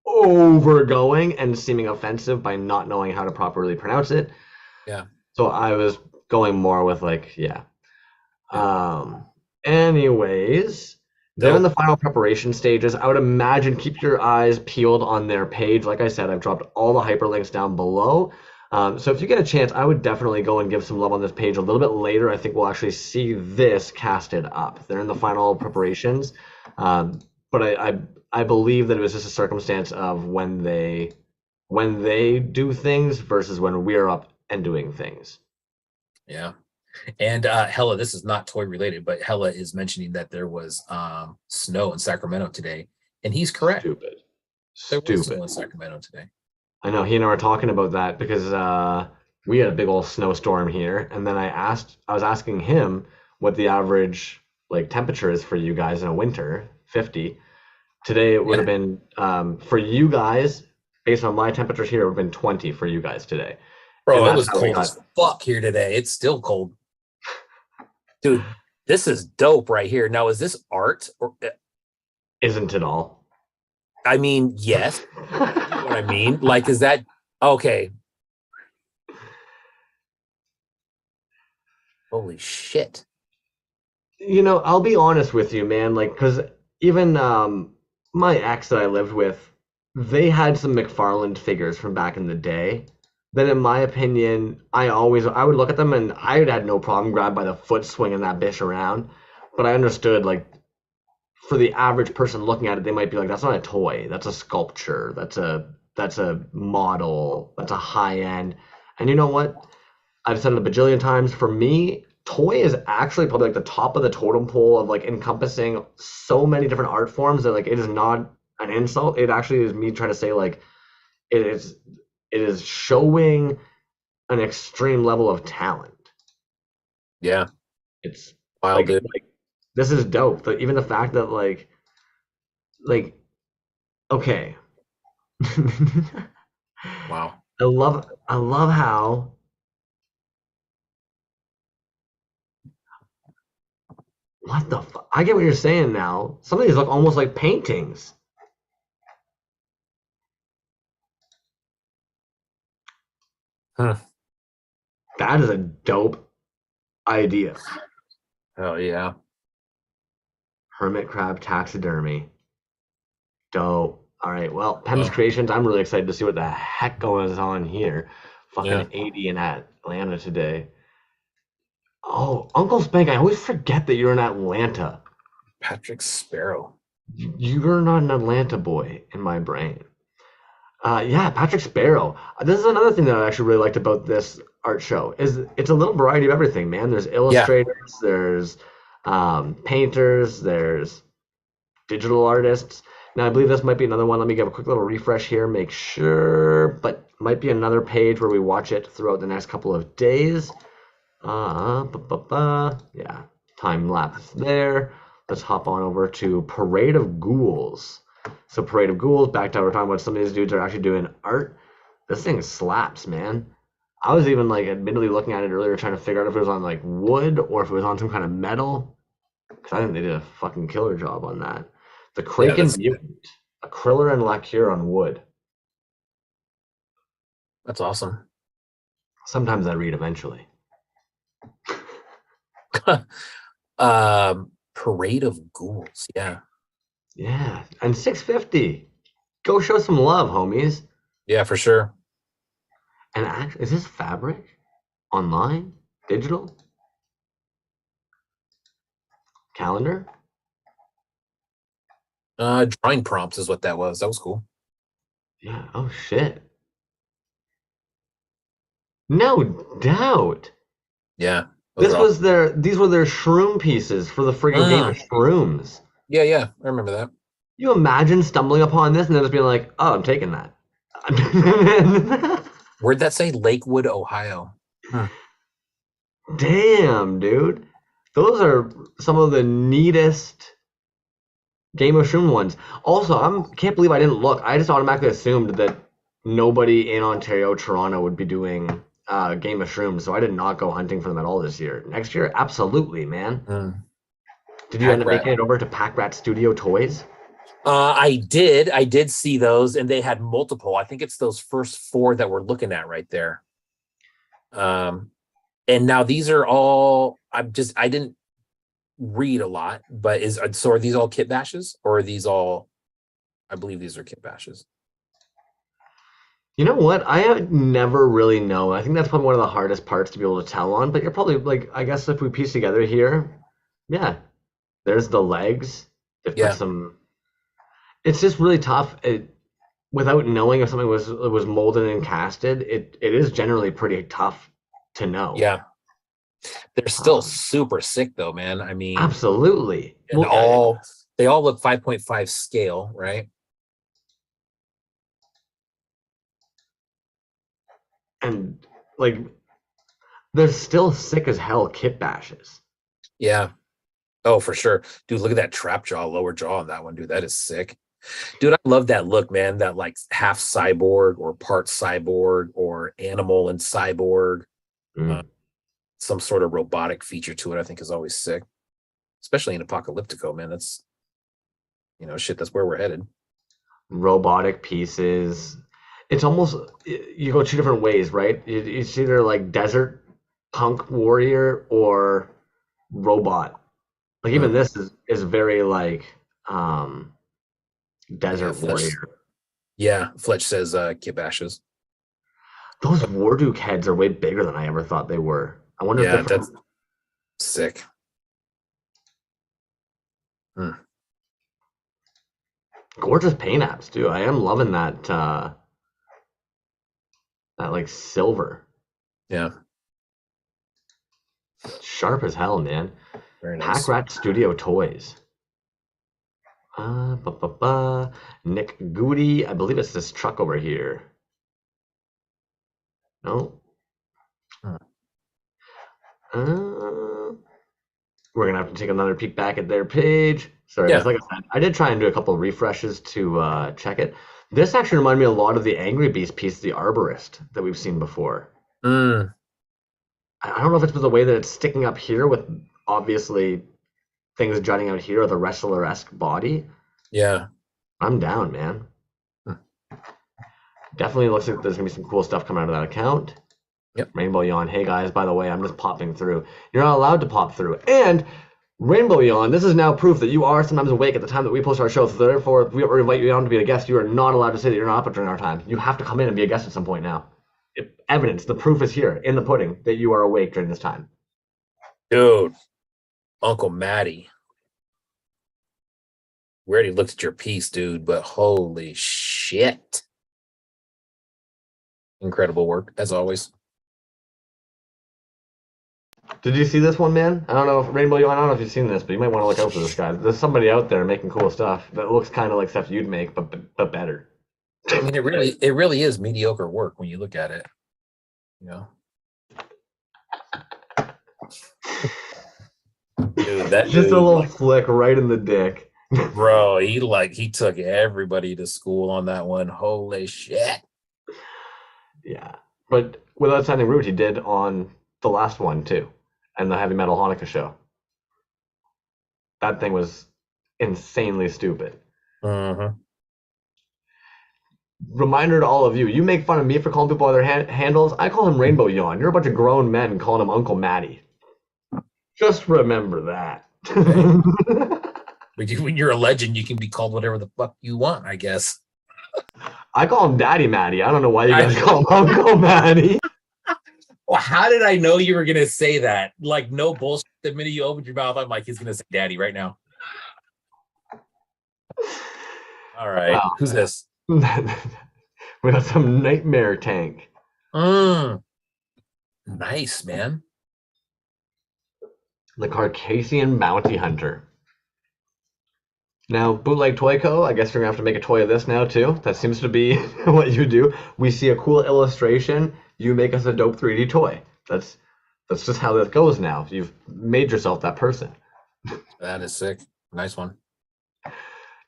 [SPEAKER 1] overgoing and seeming offensive by not knowing how to properly pronounce it.
[SPEAKER 2] Yeah.
[SPEAKER 1] So I was going more with like, yeah. Anyways, they're in the final preparation stages. I would imagine keep your eyes peeled on their page. Like I said, I've dropped all the hyperlinks down below. So if you get a chance, I would definitely go and give some love on this page. A little bit later, I think we'll actually see this casted up. They're in the final preparations. But I believe that it was just a circumstance of when they do things versus when we're up and doing things.
[SPEAKER 2] Yeah. And Hella, this is not toy related, but Hella is mentioning that there was snow in Sacramento today, and he's correct. There was snow in Sacramento today.
[SPEAKER 1] I know, he and I were talking about that because we had a big old snowstorm here, and then I was asking him what the average like temperature is for you guys in a winter, 50. Today it would have been for you guys, based on my temperatures here, it would have been 20 for you guys today.
[SPEAKER 2] Bro, it was cold as fuck here today. It's still cold. Dude, this is dope right here. Now, is this art? Or
[SPEAKER 1] isn't it all?
[SPEAKER 2] I mean, yes. You know what I mean? Like, is that okay? Holy shit.
[SPEAKER 1] You know, I'll be honest with you, man. Like, because even my ex that I lived with, they had some McFarlane figures from back in the day. Then, in my opinion, I would look at them and I had no problem grabbed by the foot swinging that bitch around. But I understood, like, for the average person looking at it, they might be like, that's not a toy. That's a sculpture. That's a model. That's a high end. And you know what? I've said it a bajillion times. For me, toy is actually probably like the top of the totem pole of like encompassing so many different art forms that like it is not an insult. It actually is me trying to say like it is showing an extreme level of talent.
[SPEAKER 2] Yeah.
[SPEAKER 1] It's
[SPEAKER 2] wild, dude.
[SPEAKER 1] Like this is dope. But even the fact that like okay.
[SPEAKER 2] Wow.
[SPEAKER 1] I love how what the fuck? I get what you're saying now. Some of these look almost like paintings.
[SPEAKER 2] Huh.
[SPEAKER 1] That is a dope idea.
[SPEAKER 2] Oh yeah.
[SPEAKER 1] Hermit crab taxidermy. Dope. All right. Well, Pem's Creations. I'm really excited to see what the heck goes on here. Fucking 80 in Atlanta today. Oh, Uncle Spank. I always forget that you're in Atlanta.
[SPEAKER 2] Patrick Sparrow.
[SPEAKER 1] You're not an Atlanta boy in my brain. Yeah, Patrick Sparrow. This is another thing that I actually really liked about this art show is it's a little variety of everything, man. There's
[SPEAKER 2] Yeah.
[SPEAKER 1] illustrators, there's painters, there's digital artists. Now I believe this might be another one. Let me give a quick little refresh here, make sure, but might be another page where we watch it throughout the next couple of days. Yeah, time lapse there. Let's hop on over to Parade of Ghouls. So Parade of Ghouls, back to we're talking about some of these dudes are actually doing art. This thing slaps, man. I was even like admittedly looking at it earlier, trying to figure out if it was on like wood or if it was on some kind of metal. Because I think they did a fucking killer job on that. The
[SPEAKER 2] Yeah,
[SPEAKER 1] Kraken Mutant, acrylic and lacquer on wood.
[SPEAKER 2] that's awesome.
[SPEAKER 1] Sometimes I read eventually.
[SPEAKER 2] Parade of Ghouls. Yeah.
[SPEAKER 1] Yeah, and 650. Go show some love, homies.
[SPEAKER 2] Yeah, for sure.
[SPEAKER 1] And actually, is this fabric? Online? Digital? Calendar?
[SPEAKER 2] Drawing prompts is what that was. That was cool.
[SPEAKER 1] Yeah, oh shit. No doubt.
[SPEAKER 2] Yeah.
[SPEAKER 1] These were their shroom pieces for the friggin' game of shrooms.
[SPEAKER 2] Yeah, yeah. I remember that.
[SPEAKER 1] You imagine stumbling upon this and then just being like, oh, I'm taking that.
[SPEAKER 2] Where'd that say? Lakewood, Ohio.
[SPEAKER 1] Damn, dude. Those are some of the neatest Game of Shroom ones. Also, can't believe I didn't look. I just automatically assumed that nobody in Ontario, Toronto would be doing Game of Shrooms, so I did not go hunting for them at all this year. Next year, absolutely, man. Did you end up making it over to Pack Rat Studio Toys?
[SPEAKER 2] I did see those, and they had multiple. I think it's those first 4 that we're looking at right there. And now these are all. I didn't read a lot, but are these all kit bashes, or are these all? I believe these are kit bashes.
[SPEAKER 1] You know what? I never really know. I think that's probably one of the hardest parts to be able to tell on. But you're probably like, I guess if we piece together here, yeah, there's the legs. They've put some. It's just really tough. Without knowing if something was molded and casted, it is generally pretty tough to know.
[SPEAKER 2] Yeah, they're still super sick though, man. I mean,
[SPEAKER 1] absolutely.
[SPEAKER 2] And they all look 5.5 scale, right?
[SPEAKER 1] And like, they're still sick as hell kit bashes.
[SPEAKER 2] Yeah. Oh, for sure. Dude, look at that trap jaw, lower jaw on that one, dude. That is sick. Dude, I love that look, man. That like half cyborg or part cyborg or animal and cyborg. Some sort of robotic feature to it, I think is always sick. Especially in Apocalyptico, man. That's, shit, that's where we're headed.
[SPEAKER 1] Robotic pieces. It's almost, you go 2 different ways, right? It's either like desert punk warrior or robot. Like even this is very like desert warrior.
[SPEAKER 2] Yeah, Fletch says kit bashes.
[SPEAKER 1] Those Warduke heads are way bigger than I ever thought they were. I wonder if they're
[SPEAKER 2] that's sick.
[SPEAKER 1] Gorgeous paint apps, too. I am loving that that like silver.
[SPEAKER 2] Yeah.
[SPEAKER 1] Sharp as hell, man.
[SPEAKER 2] Very nice.
[SPEAKER 1] Pack Rat Studio Toys. Nick Goody. I believe it's this truck over here. No. We're gonna have to take another peek back at their page. Sorry, guys. Like I said, I did try and do a couple of refreshes to check it. This actually reminded me a lot of the Angry Beast piece, the Arborist, that we've seen before. I don't know if it's the way that it's sticking up here with obviously things jutting out here, or the wrestler-esque body.
[SPEAKER 2] Yeah.
[SPEAKER 1] I'm down, man. Definitely looks like there's gonna be some cool stuff coming out of that account.
[SPEAKER 2] Yep.
[SPEAKER 1] Rainbow Yawn. Hey guys, by the way, I'm just popping through. You're not allowed to pop through. And Rainbow Yawn, this is now proof that you are sometimes awake at the time that we post our show. So therefore, if we ever invite you on to be a guest, you are not allowed to say that you're not up during our time. You have to come in and be a guest at some point now. Evidence, the proof is here in the pudding that you are awake during this time.
[SPEAKER 2] Dude, Uncle Matty. We already looked at your piece, dude, but holy shit. Incredible work, as always.
[SPEAKER 1] Did you see this one, man? I don't know if Rainbow, I don't know if you've seen this, but you might want to look out for this guy. There's somebody out there making cool stuff that looks kind of like stuff you'd make, but better.
[SPEAKER 2] I mean, it really is mediocre work when you look at it. You know, dude, that
[SPEAKER 1] just
[SPEAKER 2] dude,
[SPEAKER 1] a little flick right in the dick,
[SPEAKER 2] bro. He took everybody to school on that one. Holy shit!
[SPEAKER 1] Yeah, but without sounding rude, he did on the last one too, and the Heavy Metal Hanukkah show. That thing was insanely stupid.
[SPEAKER 2] Mm-hmm.
[SPEAKER 1] Reminder to all of you: you make fun of me for calling people by their handles. I call him Rainbow Yawn. You're a bunch of grown men calling him Uncle Matty. Just remember that.
[SPEAKER 2] When you're a legend, you can be called whatever the fuck you want, I guess.
[SPEAKER 1] I call him Daddy Matty. I don't know why you guys call him Uncle Matty.
[SPEAKER 2] Well, how did I know you were gonna say that? Like, no bullshit. The minute you opened your mouth, I'm like, he's gonna say Daddy right now. All right, wow. Who's this?
[SPEAKER 1] We got some Nightmare Tank.
[SPEAKER 2] Nice, man.
[SPEAKER 1] The Carcassian Bounty Hunter. Now, Bootleg Toy Co., I guess you're going to have to make a toy of this now, too. That seems to be what you do. We see a cool illustration, you make us a dope 3D toy. That's just how this goes now. You've made yourself that person.
[SPEAKER 2] That is sick. Nice one.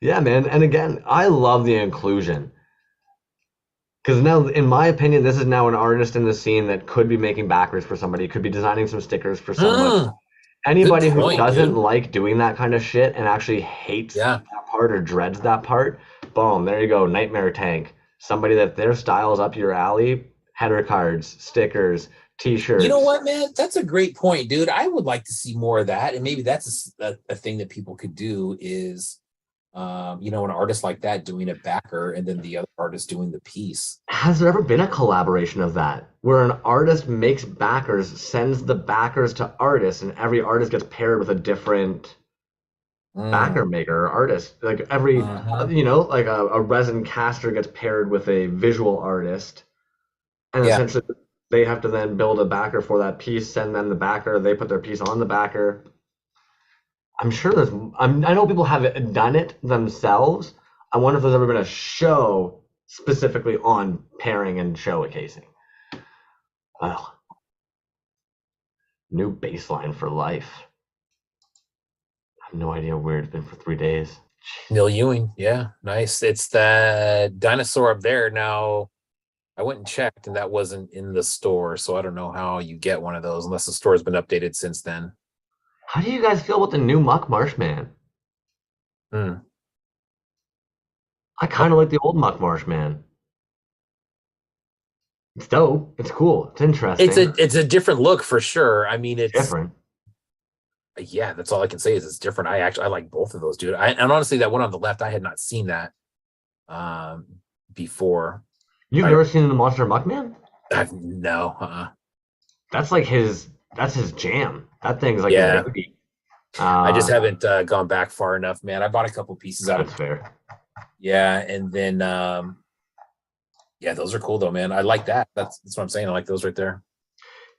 [SPEAKER 1] Yeah, man. And again, I love the inclusion. Because now, in my opinion, this is now an artist in the scene that could be making backers for somebody, could be designing some stickers for someone. Anybody who doesn't like doing that kind of shit and actually hates that part or dreads that part, boom, there you go, Nightmare Tank. Somebody that their style is up your alley, header cards, stickers, t-shirts.
[SPEAKER 2] You know what, man? That's a great point, dude. I would like to see more of that. And maybe that's a thing that people could do is, an artist like that doing a backer and then the other artist doing the piece.
[SPEAKER 1] Has there ever been a collaboration of that where an artist makes backers, sends the backers to artists, and every artist gets paired with a different backer maker or artist? Like every, like a resin caster gets paired with a visual artist, and essentially they have to then build a backer for that piece, send them the backer, they put their piece on the backer. I'm sure I know people have done it themselves. I wonder if there's ever been a show specifically on pairing and showcasing. Well, new baseline for life. I have no idea where it's been for 3 days.
[SPEAKER 2] Neil Ewing, yeah, nice. It's that dinosaur up there. Now, I went and checked, and that wasn't in the store, so I don't know how you get one of those unless the store has been updated since then.
[SPEAKER 1] How do you guys feel about the new Muck Marshman? I kind of like the old Muck Marshman. It's dope. It's cool. It's interesting.
[SPEAKER 2] It's a different look for sure. I mean, it's
[SPEAKER 1] different.
[SPEAKER 2] Yeah, that's all I can say is it's different. I like both of those, dude. And honestly, that one on the left, I had not seen that before.
[SPEAKER 1] You've never seen the Monster Muckman?
[SPEAKER 2] No.
[SPEAKER 1] That's like that's his jam. That thing's like
[SPEAKER 2] a baby. I just haven't gone back far enough, man. I bought a couple pieces out of it.
[SPEAKER 1] That's fair.
[SPEAKER 2] Yeah, and then those are cool though, man. I like that. That's what I'm saying. I like those right there.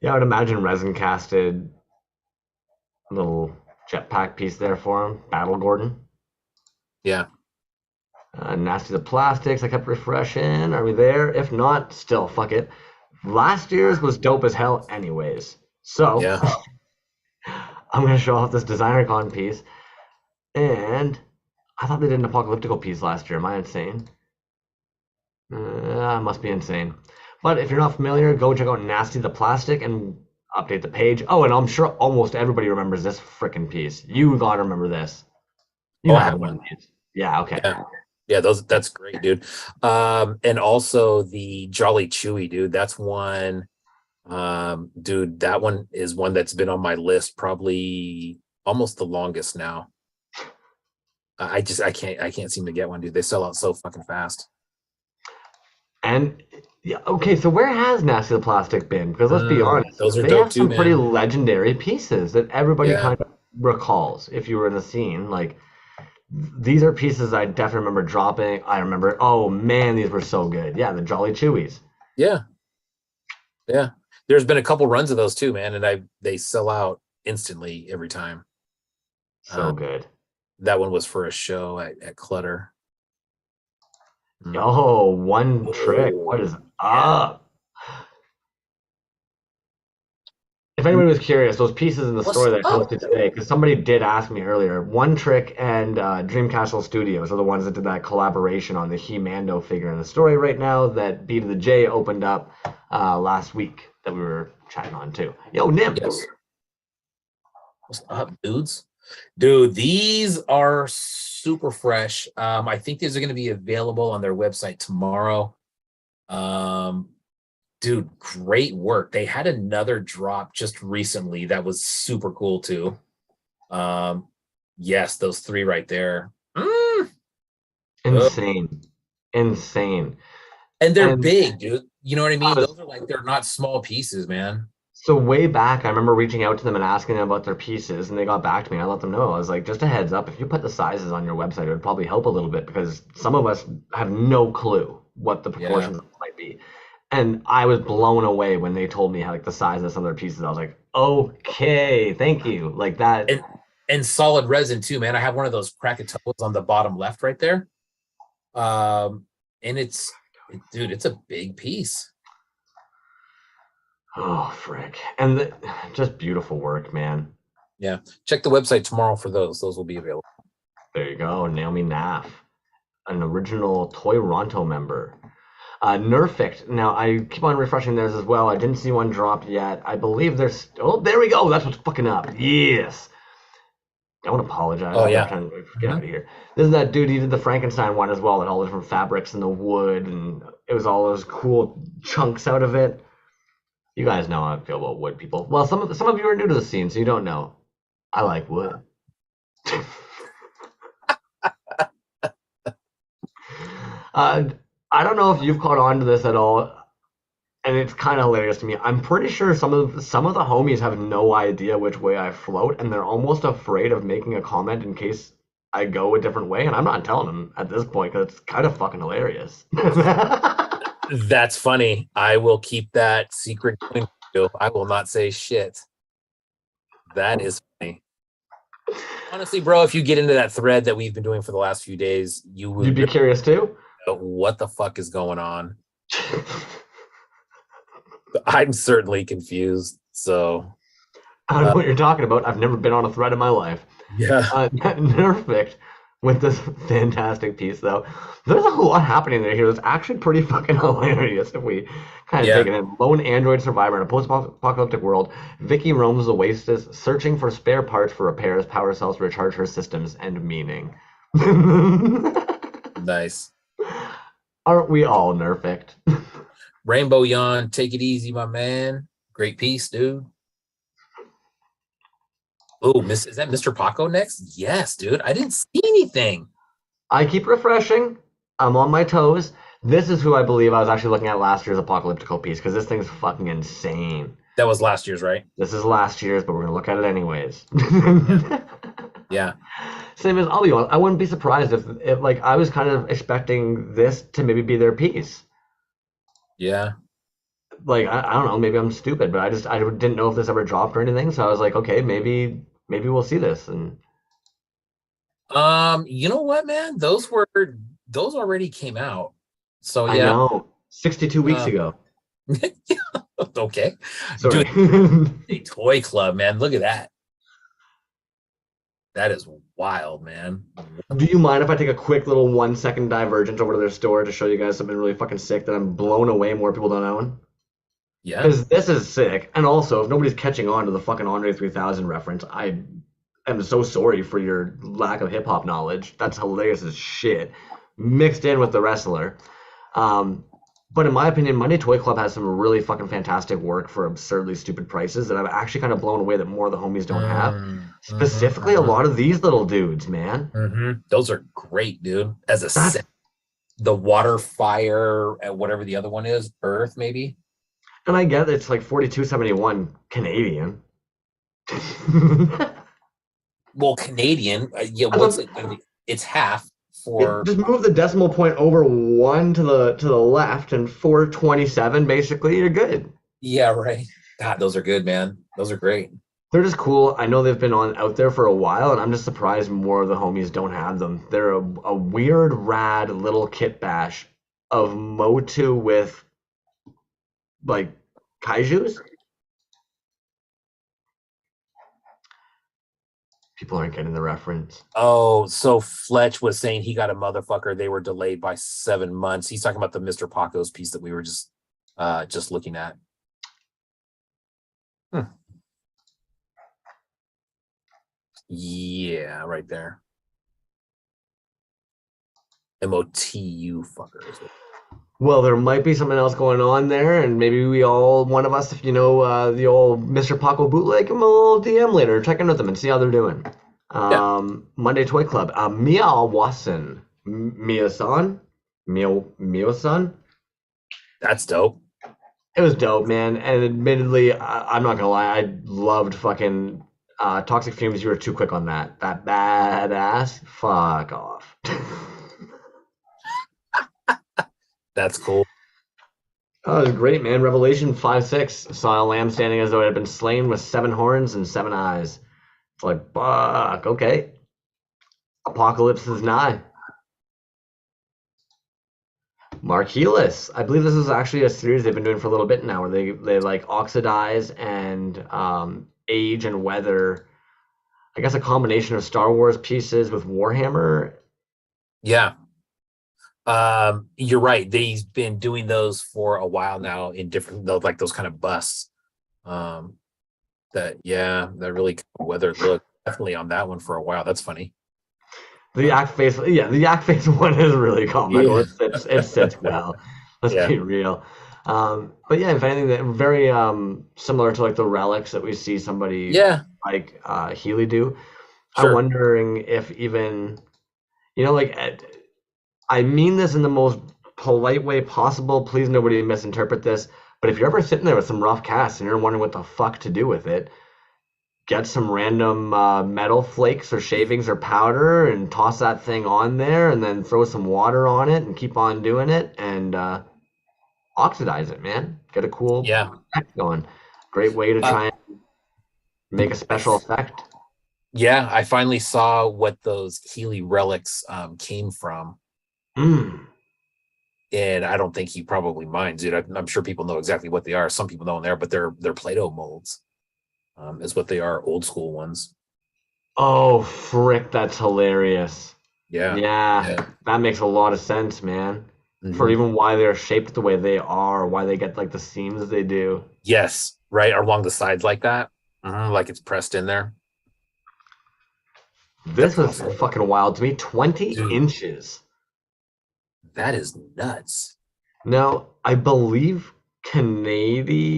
[SPEAKER 1] Yeah, I would imagine resin casted little jetpack piece there for him. Battle Gordon.
[SPEAKER 2] Yeah.
[SPEAKER 1] Nasty the Plastics. I kept refreshing. Are we there? If not, still fuck it. Last year's was dope as hell anyways. So I'm going to show off this Designer Con piece. And I thought they did an Apocalyptico piece last year. Am I insane? I must be insane. But if you're not familiar, go check out Nasty the Plastic and update the page. Oh, and I'm sure almost everybody remembers this freaking piece. You got to remember this. You have one of these. Yeah, okay.
[SPEAKER 2] Yeah, that's great, dude. And also the Jolly Chewy, dude. That's one. Dude, that one is one that's been on my list probably almost the longest now. I can't seem to get one, dude. They sell out so fucking fast.
[SPEAKER 1] And okay, so where has Nasty the Plastic been? Because let's be honest,
[SPEAKER 2] those are
[SPEAKER 1] they
[SPEAKER 2] dope
[SPEAKER 1] have some pretty legendary pieces that everybody kind of recalls if you were in the scene. Like these are pieces I definitely remember dropping. I remember, oh man, these were so good. Yeah, the Jolly Chewies.
[SPEAKER 2] Yeah. There's been a couple runs of those too, man, and they sell out instantly every time.
[SPEAKER 1] So good.
[SPEAKER 2] That one was for a show at Clutter.
[SPEAKER 1] Oh, one trick. What is up? If anybody was curious, those pieces in the story that I posted today, because somebody did ask me earlier, One Trick and Dream Castle Studios are the ones that did that collaboration on the He-Mando figure in the story right now that B to the J opened up last week that we were chatting on too. Yo, Nim.
[SPEAKER 2] Yes. What's up, dudes? Dude, these are super fresh. I think these are going to be available on their website tomorrow. Dude, great work. They had another drop just recently that was super cool too. Yes, those three right there.
[SPEAKER 1] Insane. Insane.
[SPEAKER 2] And they're big, dude. You know what I mean? Those are like, they're not small pieces, man.
[SPEAKER 1] So way back, I remember reaching out to them and asking them about their pieces, and they got back to me. I let them know. I was like, just a heads up, if you put the sizes on your website, it would probably help a little bit because some of us have no clue what the proportions might be. And I was blown away when they told me how like the size of some of their pieces. I was like, okay, thank you. Like that.
[SPEAKER 2] And solid resin too, man. I have one of those Krakatoas on the bottom left right there. And dude, it's a big piece.
[SPEAKER 1] Oh, frick. And just beautiful work, man.
[SPEAKER 2] Yeah. Check the website tomorrow for those. Those will be available.
[SPEAKER 1] There you go. Naomi Naff, an original Toyronto member. Nerfict. Now, I keep on refreshing theirs as well. I didn't see one dropped yet. I believe there's... Oh, there we go. That's what's fucking up. Yes. I want to apologize.
[SPEAKER 2] Oh, yeah.
[SPEAKER 1] I'm trying to get out of here. This is that dude. He did the Frankenstein one as well. That all the different fabrics and the wood. And it was all those cool chunks out of it. You guys know how I feel about wood, people. Well, some of you are new to the scene, so you don't know. I like wood. I don't know if you've caught on to this at all, and it's kind of hilarious to me. I'm pretty sure some of the homies have no idea which way I float, and they're almost afraid of making a comment in case I go a different way, and I'm not telling them at this point because it's kind of fucking hilarious.
[SPEAKER 2] That's funny. I will keep that secret between you. I will not say shit. That is funny. Honestly, bro, if you get into that thread that we've been doing for the last few days, you'd
[SPEAKER 1] be curious too?
[SPEAKER 2] What the fuck is going on? I'm certainly confused. So
[SPEAKER 1] I don't know what you're talking about. I've never been on a thread in my life.
[SPEAKER 2] Yeah.
[SPEAKER 1] Nerfict with this fantastic piece, though. There's a lot happening there here that's actually pretty fucking hilarious if we kind of take it in. Lone android survivor in a post-apocalyptic world, Vicky roams the wastes, searching for spare parts for repairs, power cells to recharge her systems, and meaning.
[SPEAKER 2] Nice.
[SPEAKER 1] Aren't we all Nerfict?
[SPEAKER 2] Rainbow Yawn, take it easy, my man. Great piece, dude. Oh, is that Mr. Paco next? Yes, dude. I didn't see anything.
[SPEAKER 1] I keep refreshing. I'm on my toes. This is who I believe I was actually looking at last year's Apocalyptical piece because this thing's fucking insane.
[SPEAKER 2] That was last year's, right?
[SPEAKER 1] This is last year's, but we're going to look at it anyways.
[SPEAKER 2] Yeah.
[SPEAKER 1] Same as, I'll be honest, I wouldn't be surprised if like I was kind of expecting this to maybe be their piece.
[SPEAKER 2] Yeah.
[SPEAKER 1] Like I don't know, maybe I'm stupid, but I didn't know if this ever dropped or anything, so I was like, okay, maybe we'll see this. And
[SPEAKER 2] you know what, man? Those already came out. So yeah.
[SPEAKER 1] I know. 62 weeks ago.
[SPEAKER 2] Okay.
[SPEAKER 1] Sorry.
[SPEAKER 2] Dude, a toy club, man. Look at that. That is wild, man.
[SPEAKER 1] Do you mind if I take a quick little 1 second divergence over to their store to show you guys something really fucking sick that I'm blown away more people don't own?
[SPEAKER 2] Yeah.
[SPEAKER 1] Because this is sick. And also, if nobody's catching on to the fucking Andre 3000 reference, I am so sorry for your lack of hip-hop knowledge. That's hilarious as shit. Mixed in with the wrestler. But in my opinion, Monday Toy Club has some really fucking fantastic work for absurdly stupid prices that I'm actually kind of blown away that more of the homies don't have. Specifically, a lot of these little dudes, man.
[SPEAKER 2] Those are great, dude. As a set. The water, fire, whatever the other one is, earth, maybe.
[SPEAKER 1] And I get it's like 42.71 Canadian.
[SPEAKER 2] Well, Canadian, yeah. What's it going to be? It's half.
[SPEAKER 1] Just move the decimal point over 1 to the left and 427. Basically, you're good.
[SPEAKER 2] Yeah, right. God, those are good, man. Those are great.
[SPEAKER 1] They're just cool. I know they've been on out there for a while, and I'm just surprised more of the homies don't have them. They're a weird, rad little kit bash of Motu with like kaijus. People aren't getting the reference.
[SPEAKER 2] Oh, so Fletch was saying he got a motherfucker. They were delayed by 7 months. He's talking about the Mr. Paco's piece that we were just looking at. Yeah, right there. MOTU fuckers.
[SPEAKER 1] Well, there might be something else going on there, and maybe one of us, if you know the old Mr. Paco bootleg, give him a little DM later, check in with them and see how they're doing. Monday Toy Club, Mia Watson, Mia-san, Mia-san.
[SPEAKER 2] That's dope.
[SPEAKER 1] It was dope, man. And admittedly, I'm not gonna lie, I loved fucking Toxic Fumes. You were too quick on that. That badass. Fuck off.
[SPEAKER 2] That's cool.
[SPEAKER 1] Oh, it was great, man. Revelation 5:6 saw a lamb standing as though it had been slain with 7 horns and 7 eyes. It's like, fuck, okay. Apocalypse is nigh. Marquelis. I believe this is actually a series they've been doing for a little bit now, where they like oxidize and age and weather. I guess a combination of Star Wars pieces with Warhammer.
[SPEAKER 2] Yeah. You're right. They've been doing those for a while now in different, like those kind of busts. That really weathered look. Definitely on that one for a while. That's funny.
[SPEAKER 1] The yak face, the yak face one is really comical. Yeah. It sits well. Let's be real. But yeah, if anything, that very similar to like the relics that we see somebody like Healy do. Sure. I'm wondering if even, like, I mean this in the most polite way possible. Please, nobody misinterpret this. But if you're ever sitting there with some rough casts and you're wondering what the fuck to do with it, get some random metal flakes or shavings or powder and toss that thing on there, and then throw some water on it and keep on doing it and oxidize it, man. Get a cool effect going. Great way to try and make a special effect.
[SPEAKER 2] Yeah, I finally saw what those Healy relics came from. And I don't think he probably minds, dude. I'm sure people know exactly what they are. Some people don't there, but they're Play-Doh molds. Is what they are, old school ones.
[SPEAKER 1] Oh, frick, that's hilarious.
[SPEAKER 2] Yeah.
[SPEAKER 1] That makes a lot of sense, man. For even why they're shaped the way they are, why they get like the seams they do.
[SPEAKER 2] Yes, right, along the sides like that. Like it's pressed in there.
[SPEAKER 1] This was fucking wild to me. 20 inches.
[SPEAKER 2] That is nuts.
[SPEAKER 1] Now, I believe Canadian.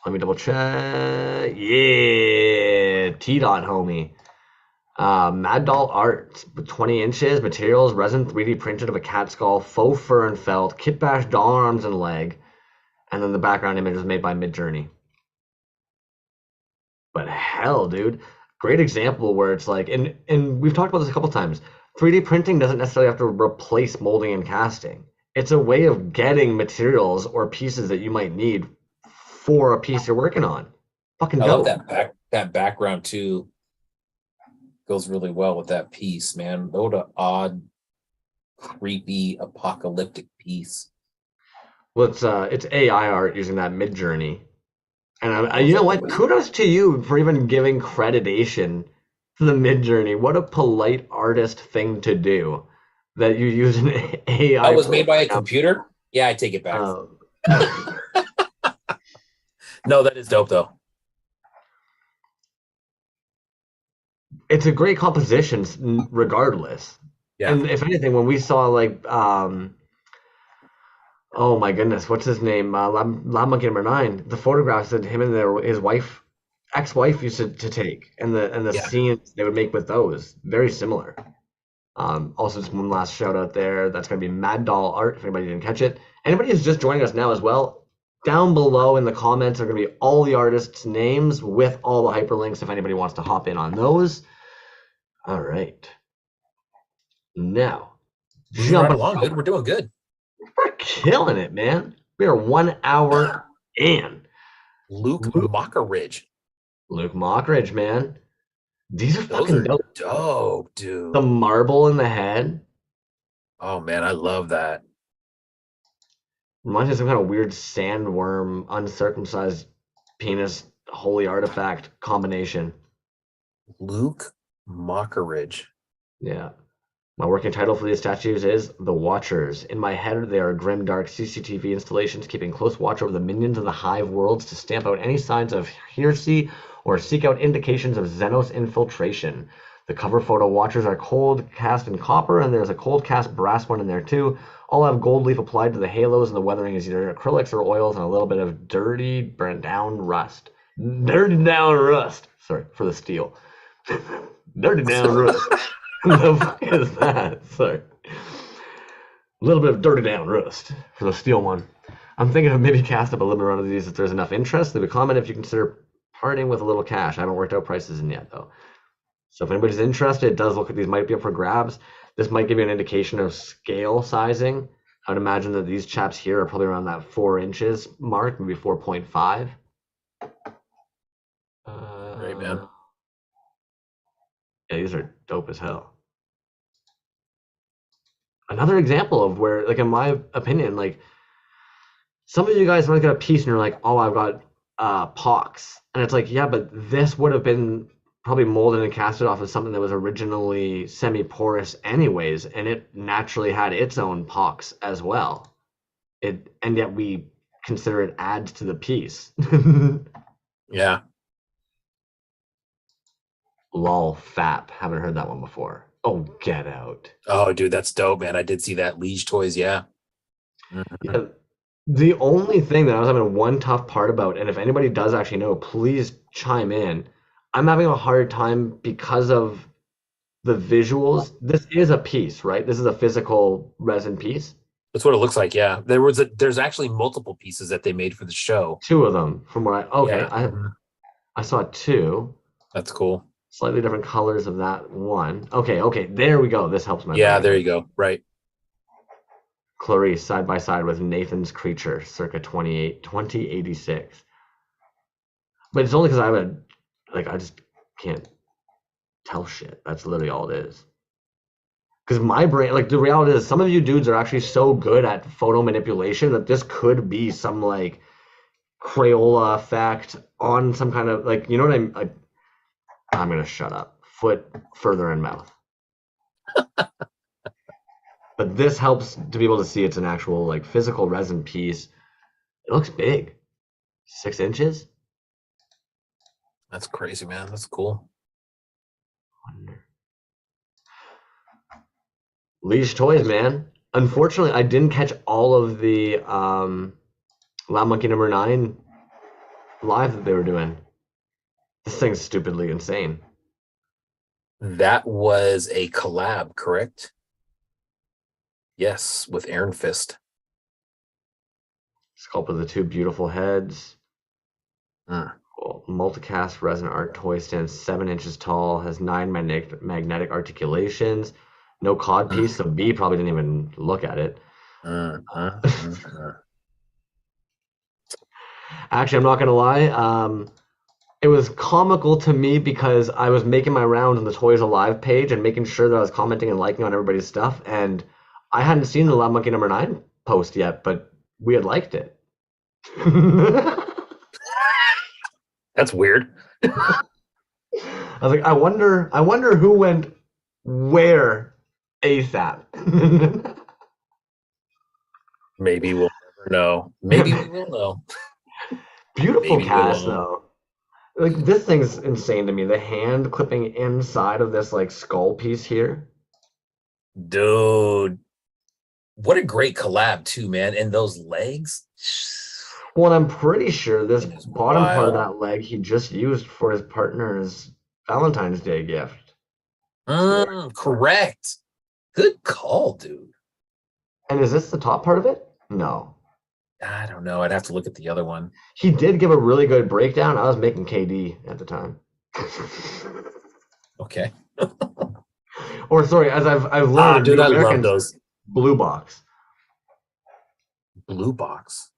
[SPEAKER 1] Let me double check. Yeah, T-Dot, homie. Mad Doll Art with 20 inches, materials, resin 3D printed of a cat skull, faux fur and felt, kit bash, doll arms and leg, and then the background image was made by Midjourney. But hell, dude, great example where it's like, and we've talked about this a couple times. 3D printing doesn't necessarily have to replace molding and casting. It's a way of getting materials or pieces that you might need for a piece you're working on. Fucking dope.
[SPEAKER 2] I love that background too. Goes really well with that piece, man. What an odd, creepy, apocalyptic piece.
[SPEAKER 1] Well, it's AI art using that Midjourney. And you know what? Kudos to you for even giving creditation to the Midjourney. What a polite artist thing to do. That you use an AI.
[SPEAKER 2] That was made by a computer? Yeah, I take it back. No, that is dope though.
[SPEAKER 1] It's a great composition regardless.
[SPEAKER 2] Yeah.
[SPEAKER 1] And if anything, when we saw like oh my goodness, what's his name? Lab Monkey number 9. The photographs that him and his wife, ex-wife used to take, and the scenes they would make with those, very similar. Also, just one last shout out there. That's going to be Mad Doll Art. If anybody didn't catch it, anybody who's just joining us now as well, down below in the comments are going to be all the artists' names with all the hyperlinks. If anybody wants to hop in on those. All right. Now,
[SPEAKER 2] jumping along, good. We're doing good.
[SPEAKER 1] We're killing it, man. We are 1 hour in.
[SPEAKER 2] Luke Mockridge.
[SPEAKER 1] Luke Mockridge, man. These are
[SPEAKER 2] Those
[SPEAKER 1] fucking
[SPEAKER 2] are
[SPEAKER 1] dope.
[SPEAKER 2] dope, dude.
[SPEAKER 1] The marble in the head
[SPEAKER 2] Oh man, I love that.
[SPEAKER 1] reminds me of some kind of weird sandworm, uncircumcised penis, holy artifact combination.
[SPEAKER 2] Luke Mockridge.
[SPEAKER 1] Yeah. My working title for these statues is The Watchers. In my head, they are grim, dark CCTV installations keeping close watch over the minions of the hive worlds to stamp out any signs of heresy or seek out indications of Xenos infiltration. The cover photo watchers are cold cast in copper, and there's a cold cast brass one in there too. All have gold leaf applied to the halos, and the weathering is either acrylics or oils and a little bit of dirty, burnt down rust. Dirty down rust. Sorry, for the steel. Dirty down rust. The fuck is that? Sorry. A little bit of dirty down rust for the steel one. I'm thinking of maybe cast up a limit run of these if there's enough interest. Leave a comment if you consider parting with a little cash. I haven't worked out prices in yet though. So if anybody's interested, it does look like these might be up for grabs. This might give you an indication of scale sizing. I would imagine that these chaps here are probably around that 4 inches mark, maybe 4.5.
[SPEAKER 2] Great, man.
[SPEAKER 1] Yeah, these are dope as hell. Another example of where, like, in my opinion, like, some of you guys might get a piece and you're like, oh, I've got pox. And it's like, yeah, but this would have been probably molded and casted off of something that was originally semi-porous anyways, and it naturally had its own pox as well. And yet we consider it adds to the piece.
[SPEAKER 2] Yeah.
[SPEAKER 1] Lol, fap. Haven't heard that one before. Oh, get out.
[SPEAKER 2] Oh, dude, that's dope, man. I did see that. Liege Toys, yeah.
[SPEAKER 1] Yeah. The only thing that I was having one tough part about, and if anybody does actually know, please chime in. I'm having a hard time because of the visuals. This is a piece, right? This is a physical resin piece.
[SPEAKER 2] That's what it looks like, yeah. There's actually multiple pieces that they made for the show.
[SPEAKER 1] 2 of them from what
[SPEAKER 2] Yeah.
[SPEAKER 1] I saw 2.
[SPEAKER 2] That's cool.
[SPEAKER 1] Slightly different colors of that one. Okay, there we go. This helps my
[SPEAKER 2] Yeah,
[SPEAKER 1] brain.
[SPEAKER 2] there you go. Right.
[SPEAKER 1] Clarice side by side with Nathan's Creature, circa 2086. But it's only because I just can't tell shit. That's literally all it is. Because my brain, like, the reality is, some of you dudes are actually so good at photo manipulation that this could be some, like, Crayola effect on some kind of, like, you know what I'm going to shut up. Foot further in mouth. But this helps to be able to see it's an actual, like, physical resin piece. It looks big. 6 inches?
[SPEAKER 2] That's crazy, man. That's cool.
[SPEAKER 1] Liege Toys, man. Unfortunately, I didn't catch all of the Loud Monkey number 9 live that they were doing. This thing's stupidly insane.
[SPEAKER 2] That was a collab, correct? Yes, with Iron Fist.
[SPEAKER 1] Sculpt of the 2 beautiful heads. Cool. Multicast resin art toy stands 7 inches tall, has 9 magnetic articulations. No cod piece, so B probably didn't even look at it. Actually, I'm not gonna lie. It was comical to me because I was making my rounds on the Toys Alive page and making sure that I was commenting and liking on everybody's stuff, and I hadn't seen the Loud Monkey number 9 post yet, but we had liked it.
[SPEAKER 2] That's weird.
[SPEAKER 1] I was like, I wonder who went where ASAP.
[SPEAKER 2] Maybe we'll never know. Maybe we will know.
[SPEAKER 1] Beautiful cast though. Like, this thing's insane to me. The hand clipping inside of this, like, skull piece here.
[SPEAKER 2] Dude. What a great collab too, man. And those legs.
[SPEAKER 1] Well, I'm pretty sure this bottom part of that leg he just used for his partner's Valentine's Day gift.
[SPEAKER 2] Correct. Good call, dude.
[SPEAKER 1] And is this the top part of it? No.
[SPEAKER 2] I don't know. I'd have to look at the other one.
[SPEAKER 1] He did give a really good breakdown. I was making KD at the time.
[SPEAKER 2] Okay.
[SPEAKER 1] Or sorry, as I've learned,
[SPEAKER 2] dude, I love those.
[SPEAKER 1] Blue box.
[SPEAKER 2] Blue box.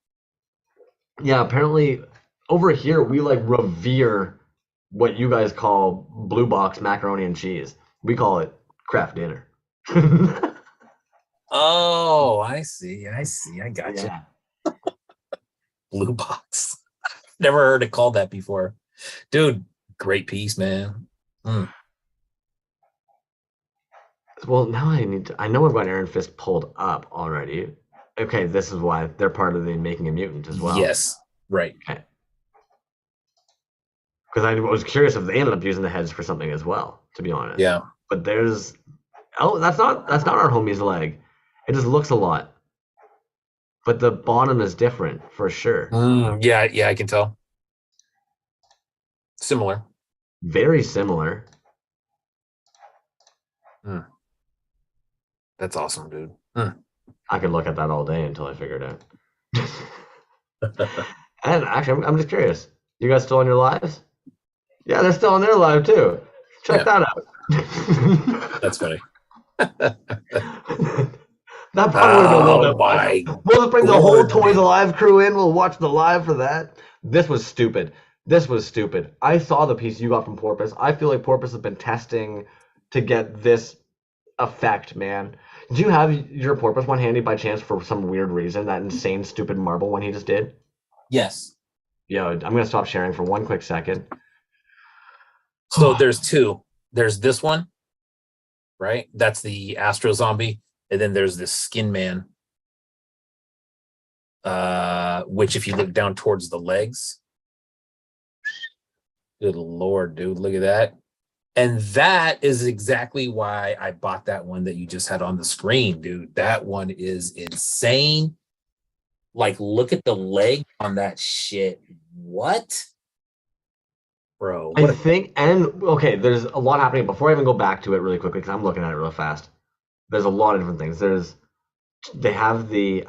[SPEAKER 1] Yeah, apparently over here we like revere what you guys call blue box macaroni and cheese. We call it craft dinner.
[SPEAKER 2] Oh, I see. I got you.
[SPEAKER 1] Yeah.
[SPEAKER 2] Blue box. Never heard it called that before. Dude, great piece, man. Mm.
[SPEAKER 1] Well, now I need to. I know I've got Iron Fist pulled up already. Okay, this is why they're part of the Making a Mutant as well.
[SPEAKER 2] Yes, right.
[SPEAKER 1] Okay. Because I was curious if they ended up using the heads for something as well, to be honest.
[SPEAKER 2] Yeah.
[SPEAKER 1] But there's that's not our homie's leg. It just looks a lot. But the bottom is different for sure.
[SPEAKER 2] Yeah, I can tell. Similar.
[SPEAKER 1] Very similar.
[SPEAKER 2] That's awesome, dude.
[SPEAKER 1] I could look at that all day until I figured it out. And actually, I'm just curious. You guys still on your lives? Yeah, they're still on their live too. Check that out.
[SPEAKER 2] That's funny.
[SPEAKER 1] That probably would have been a little bit fun. We'll just bring the whole Toyz Alive crew in. We'll watch the live for that. This was stupid. I saw the piece you got from Porpoise. I feel like Porpoise has been testing to get this effect, man. Do you have your Porpoise one handy by chance for some weird reason? That insane, stupid marble one he just did?
[SPEAKER 2] Yes.
[SPEAKER 1] Yo, I'm going to stop sharing for one quick second.
[SPEAKER 2] So there's two. There's this one, right? That's the Astro Zombie. And then there's this Skin Man, which if you look down towards the legs, good Lord, dude, look at that. And that is exactly why I bought that one that you just had on the screen, dude. That one is insane. Like, look at the leg on that shit. What? Bro.
[SPEAKER 1] I think, and okay, there's a lot happening. Before I even go back to it really quickly, because I'm looking at it real fast. There's a lot of different things. They have the,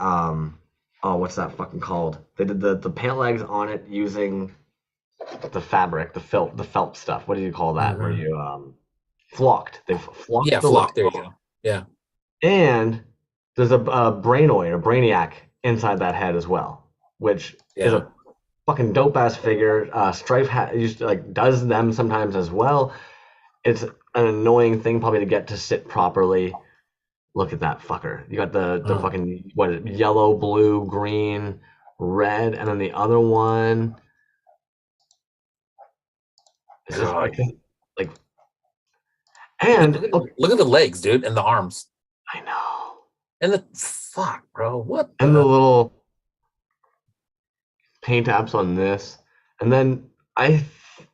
[SPEAKER 1] what's that fucking called? They did the pant legs on it using the fabric, the felt stuff. What do you call that? Where you flocked. They flocked.
[SPEAKER 2] Yeah, flocked. There you go. Yeah.
[SPEAKER 1] And there's a brainoid, a brainiac inside that head as well, which is a fucking dope ass figure. Strife does them sometimes as well. It's an annoying thing probably to get to sit properly. Look at that fucker. You got the fucking yellow, blue, green, red, and then the other one. Is this like and
[SPEAKER 2] look at the legs, dude, and the arms.
[SPEAKER 1] I know.
[SPEAKER 2] And the fuck, bro. What?
[SPEAKER 1] And the little paint apps on this. And then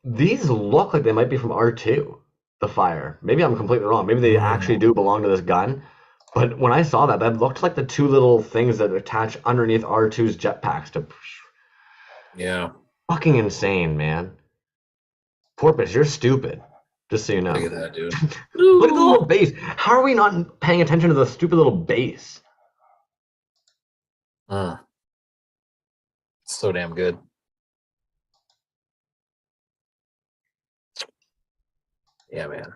[SPEAKER 1] these look like they might be from R2, the fire. Maybe I'm completely wrong. Maybe they actually do belong to this gun. But when I saw that, that looked like the two little things that attach underneath R2's jetpacks to.
[SPEAKER 2] Yeah.
[SPEAKER 1] Fucking insane, man. Porpoise, you're stupid. Just so you know.
[SPEAKER 2] Look at that, dude.
[SPEAKER 1] Look at the little base. How are we not paying attention to the stupid little base?
[SPEAKER 2] So damn good. Yeah, man.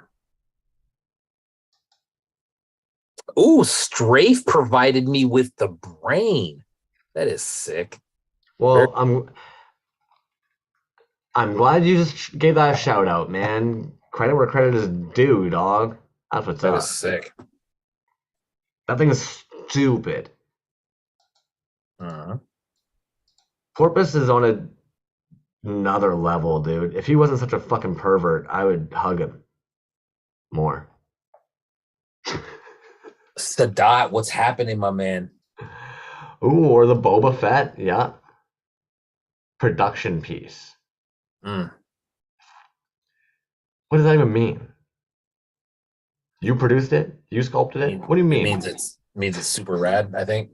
[SPEAKER 2] Ooh, Strafe provided me with the brain. That is sick.
[SPEAKER 1] Well, I'm glad you just gave that a shout out, man. Credit where credit is due, dog. That's what's up.
[SPEAKER 2] That is sick.
[SPEAKER 1] That thing is stupid. Porpoise is on another level, dude. If he wasn't such a fucking pervert, I would hug him more.
[SPEAKER 2] Sadat, what's happening, my man?
[SPEAKER 1] Ooh, or the Boba Fett, yeah. Production piece. What does that even mean? You produced it? You sculpted it? What do you mean?
[SPEAKER 2] It means it's super rad, I think.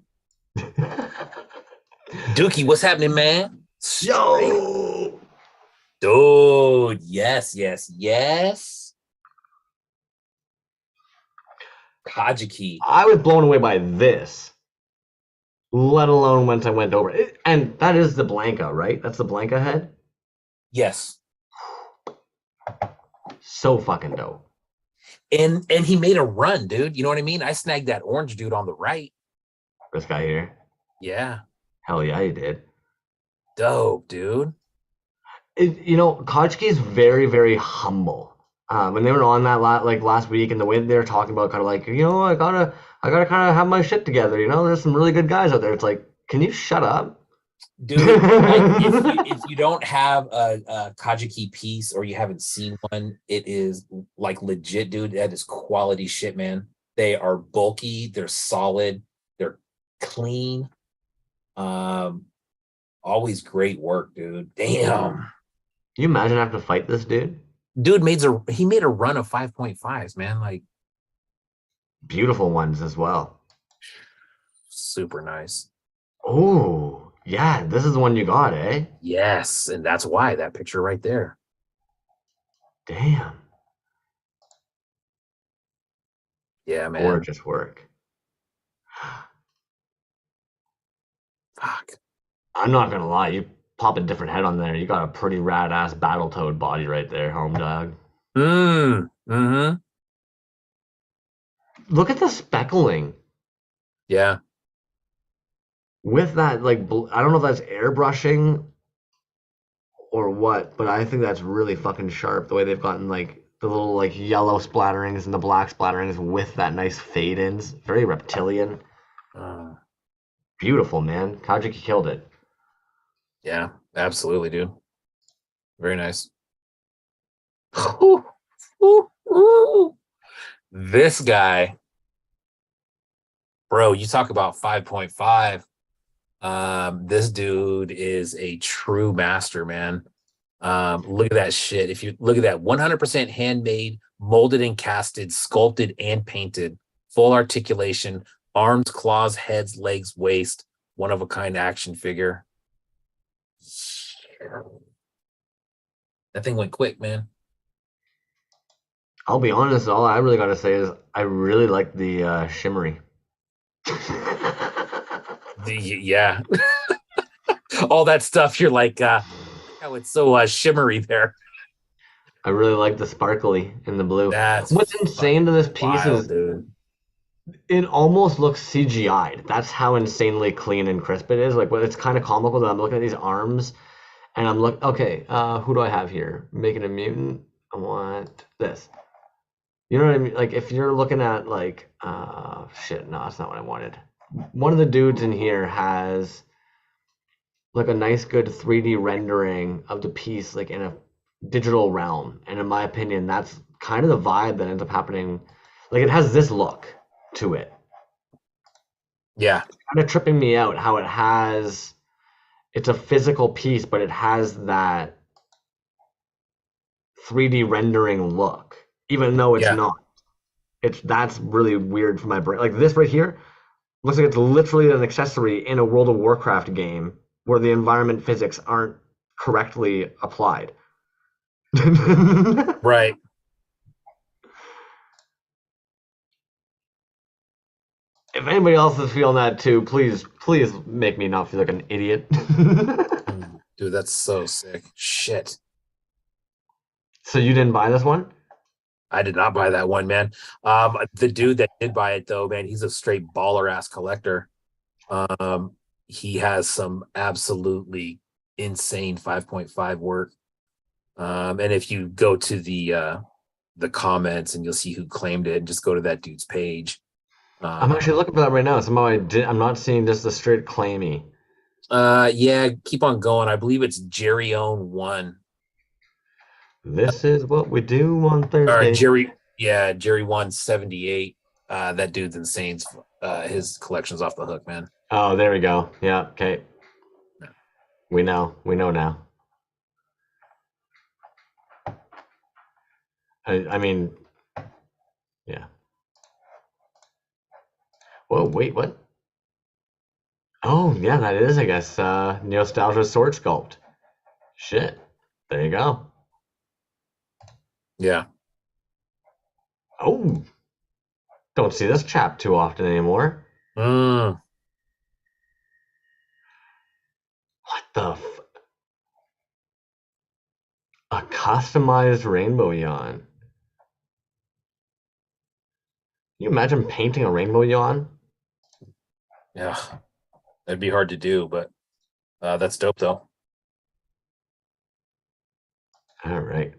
[SPEAKER 2] Dookie, what's happening, man?
[SPEAKER 1] Yo!
[SPEAKER 2] Dude, yes. Kajiki.
[SPEAKER 1] I was blown away by this, let alone once I went over it. And that is the Blanca, right? That's the Blanca head?
[SPEAKER 2] Yes.
[SPEAKER 1] So fucking dope.
[SPEAKER 2] And he made a run, dude. You know what I mean? I snagged that orange dude on the right.
[SPEAKER 1] This guy here?
[SPEAKER 2] Yeah.
[SPEAKER 1] Hell yeah, he did.
[SPEAKER 2] dope, dude.
[SPEAKER 1] You know, Kochki is very, very humble. When they were on that last week, and the way they were talking about, kind of like, you know, I gotta kind of have my shit together. You know, there's some really good guys out there. It's like, can you shut up?
[SPEAKER 2] Dude, like if you don't have a Kajiki piece or you haven't seen one, it is like legit, dude. That is quality shit, man. They are bulky, they're solid, they're clean. Um, always great work, dude. Damn.
[SPEAKER 1] Can you imagine having to fight this dude?
[SPEAKER 2] Dude he made a run of 5.5s, man. Like
[SPEAKER 1] Beautiful ones as well.
[SPEAKER 2] super nice.
[SPEAKER 1] Oh, yeah, this is the one you got, eh?
[SPEAKER 2] Yes, and that's why that picture right there.
[SPEAKER 1] Damn.
[SPEAKER 2] Yeah, man.
[SPEAKER 1] Gorgeous work.
[SPEAKER 2] Fuck.
[SPEAKER 1] I'm not gonna lie, you pop a different head on there. You got a pretty rad ass Battletoad body right there, home dog.
[SPEAKER 2] Mm-hmm.
[SPEAKER 1] Look at the speckling.
[SPEAKER 2] Yeah.
[SPEAKER 1] With that, like, I don't know if that's airbrushing or what, but I think that's really fucking sharp. The way they've gotten like the little like yellow splatterings and the black splatterings with that nice fade ins. Very reptilian. Beautiful, man. Kajiki killed it.
[SPEAKER 2] Yeah, absolutely, dude. Very nice. This guy, bro, you talk about 5.5. This dude is a true master, man. Look at that shit. If you look at that 100% handmade, molded and casted, sculpted and painted, full articulation, arms, claws, heads, legs, waist, one of a kind action figure. That thing went quick, man.
[SPEAKER 1] I'll be honest, all I really gotta say is I really like the shimmery.
[SPEAKER 2] Yeah. All that stuff, you're like, how it's so shimmery there.
[SPEAKER 1] I really like the sparkly in the blue.
[SPEAKER 2] That's
[SPEAKER 1] what's insane to this piece
[SPEAKER 2] wild,
[SPEAKER 1] is
[SPEAKER 2] dude.
[SPEAKER 1] it almost looks CGI'd. That's how insanely clean and crisp it is. Like, well, it's kind of comical that I'm looking at these arms and I'm looking, okay, who do I have here? Making a mutant. I want this. You know what I mean? Like, if you're looking at, like, shit, no, that's not what I wanted. One of the dudes in here has, like, a nice, good 3D rendering of the piece, like, in a digital realm. And in my opinion, that's kind of the vibe that ends up happening. Like, it has this look to it.
[SPEAKER 2] Yeah.
[SPEAKER 1] It's kind of tripping me out how it has, it's a physical piece, but it has that 3D rendering look, even though it's not. That's really weird for my brain. Like this right here looks like it's literally an accessory in a World of Warcraft game where the environment physics aren't correctly applied.
[SPEAKER 2] Right.
[SPEAKER 1] If anybody else is feeling that too, please make me not feel like an idiot.
[SPEAKER 2] Dude, that's so sick. Shit.
[SPEAKER 1] So you didn't buy this one?
[SPEAKER 2] I did not buy that one, man. The dude that did buy it though, man, he's a straight baller ass collector. He has some absolutely insane 5.5 work. And if you go to the comments and you'll see who claimed it, and just go to that dude's page.
[SPEAKER 1] I'm actually looking for that right now. Somehow I'm not seeing just the straight claimy.
[SPEAKER 2] Yeah, keep on going. I believe it's Jerry Own 1.
[SPEAKER 1] This is what we do on Thursday.
[SPEAKER 2] Jerry 178. That dude's insane. His collection's off the hook, man.
[SPEAKER 1] Oh, there we go. Yeah, okay.
[SPEAKER 2] Yeah.
[SPEAKER 1] We know now. I mean, yeah. Whoa, wait, what? Oh, yeah, that is, I guess, Nostalgia Sword Sculpt. Shit. There you go.
[SPEAKER 2] Yeah.
[SPEAKER 1] Oh. Don't see this chap too often anymore. What the a customized rainbow yawn. Can you imagine painting a rainbow yawn?
[SPEAKER 2] Yeah. That'd be hard to do, but that's dope though.
[SPEAKER 1] All right.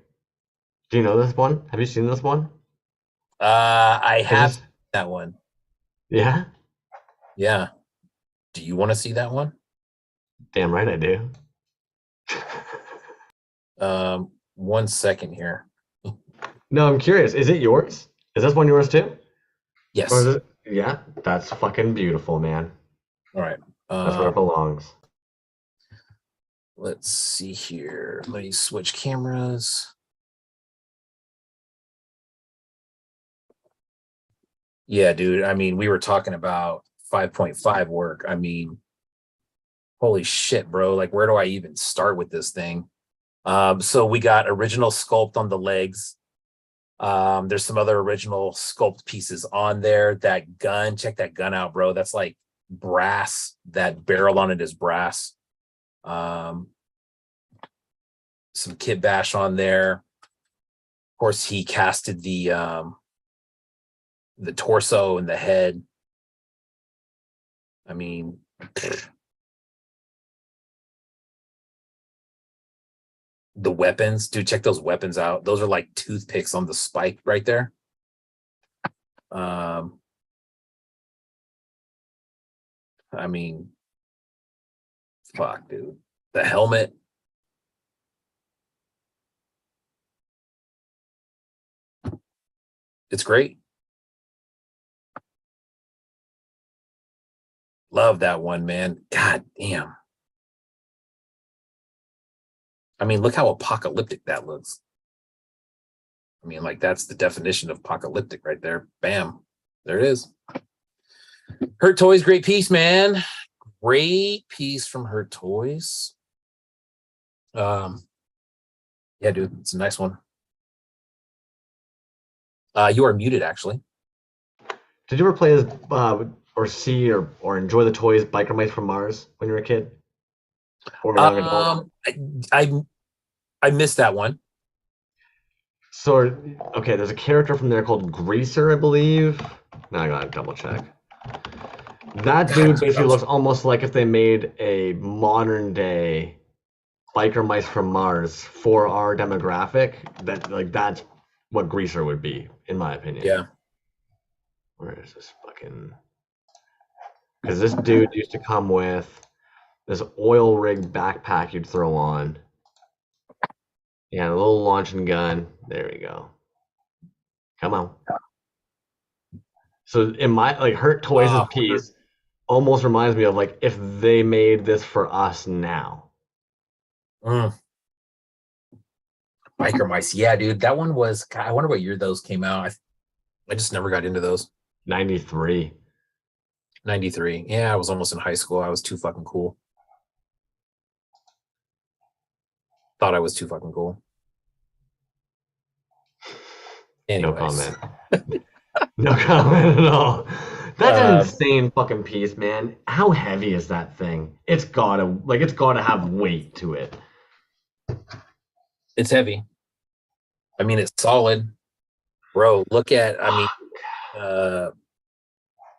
[SPEAKER 1] Do you know this one? Have you seen this one?
[SPEAKER 2] I
[SPEAKER 1] Is
[SPEAKER 2] have
[SPEAKER 1] this?
[SPEAKER 2] that one.
[SPEAKER 1] Yeah.
[SPEAKER 2] Yeah. Do you want to see that one?
[SPEAKER 1] Damn right I do.
[SPEAKER 2] 1 second here.
[SPEAKER 1] No, I'm curious. Is it yours? Is this one yours too? Or is
[SPEAKER 2] Yes.
[SPEAKER 1] it? Yeah. That's fucking beautiful, man.
[SPEAKER 2] All right.
[SPEAKER 1] That's where it belongs.
[SPEAKER 2] Let's see here. Let me switch cameras. Yeah, dude. I mean, we were talking about 5.5 work. I mean, holy shit, bro. Like, where do I even start with this thing? So we got original sculpt on the legs. There's some other original sculpt pieces on there. That gun, check that gun out, bro. That's like brass. That barrel on it is brass. Some kit bash on there. Of course, he casted the torso and the head. I mean, the weapons, dude, check those weapons out. Those are like toothpicks on the spike right there. I mean, fuck, dude. The helmet. It's great. Love that one, man. God damn. I mean, look how apocalyptic that looks. I mean, like, that's the definition of apocalyptic right there. Bam. There it is. Hurt Toys, great piece, man. Great piece from Hurt Toys. Yeah, dude, it's a nice one. You are muted, actually.
[SPEAKER 1] Did you ever play as or see or enjoy the toys Biker Mice from Mars when you were a kid? Or a young adult?
[SPEAKER 2] I missed that one.
[SPEAKER 1] So, okay, there's a character from there called Greaser, I believe. Now I gotta double check. That dude basically looks almost like if they made a modern day Biker Mice from Mars for our demographic. That's what Greaser would be, in my opinion.
[SPEAKER 2] Yeah.
[SPEAKER 1] Where is this fucking? Because this dude used to come with this oil rig backpack you'd throw on. Yeah, a little launching gun. There we go. Come on. So in my Hurt Toys' piece almost reminds me of like if they made this for us now.
[SPEAKER 2] Biker Mice, yeah, dude. That one was. God, I wonder what year those came out. I just never got into those.
[SPEAKER 1] 93.
[SPEAKER 2] 93. Yeah, I was almost in high school. I was too fucking cool. Thought I was too fucking cool. Anyways.
[SPEAKER 1] No comment. No comment at all. That's an insane fucking piece, man. How heavy is that thing? It's gotta have weight to it.
[SPEAKER 2] It's heavy. I mean, it's solid. Bro, look at,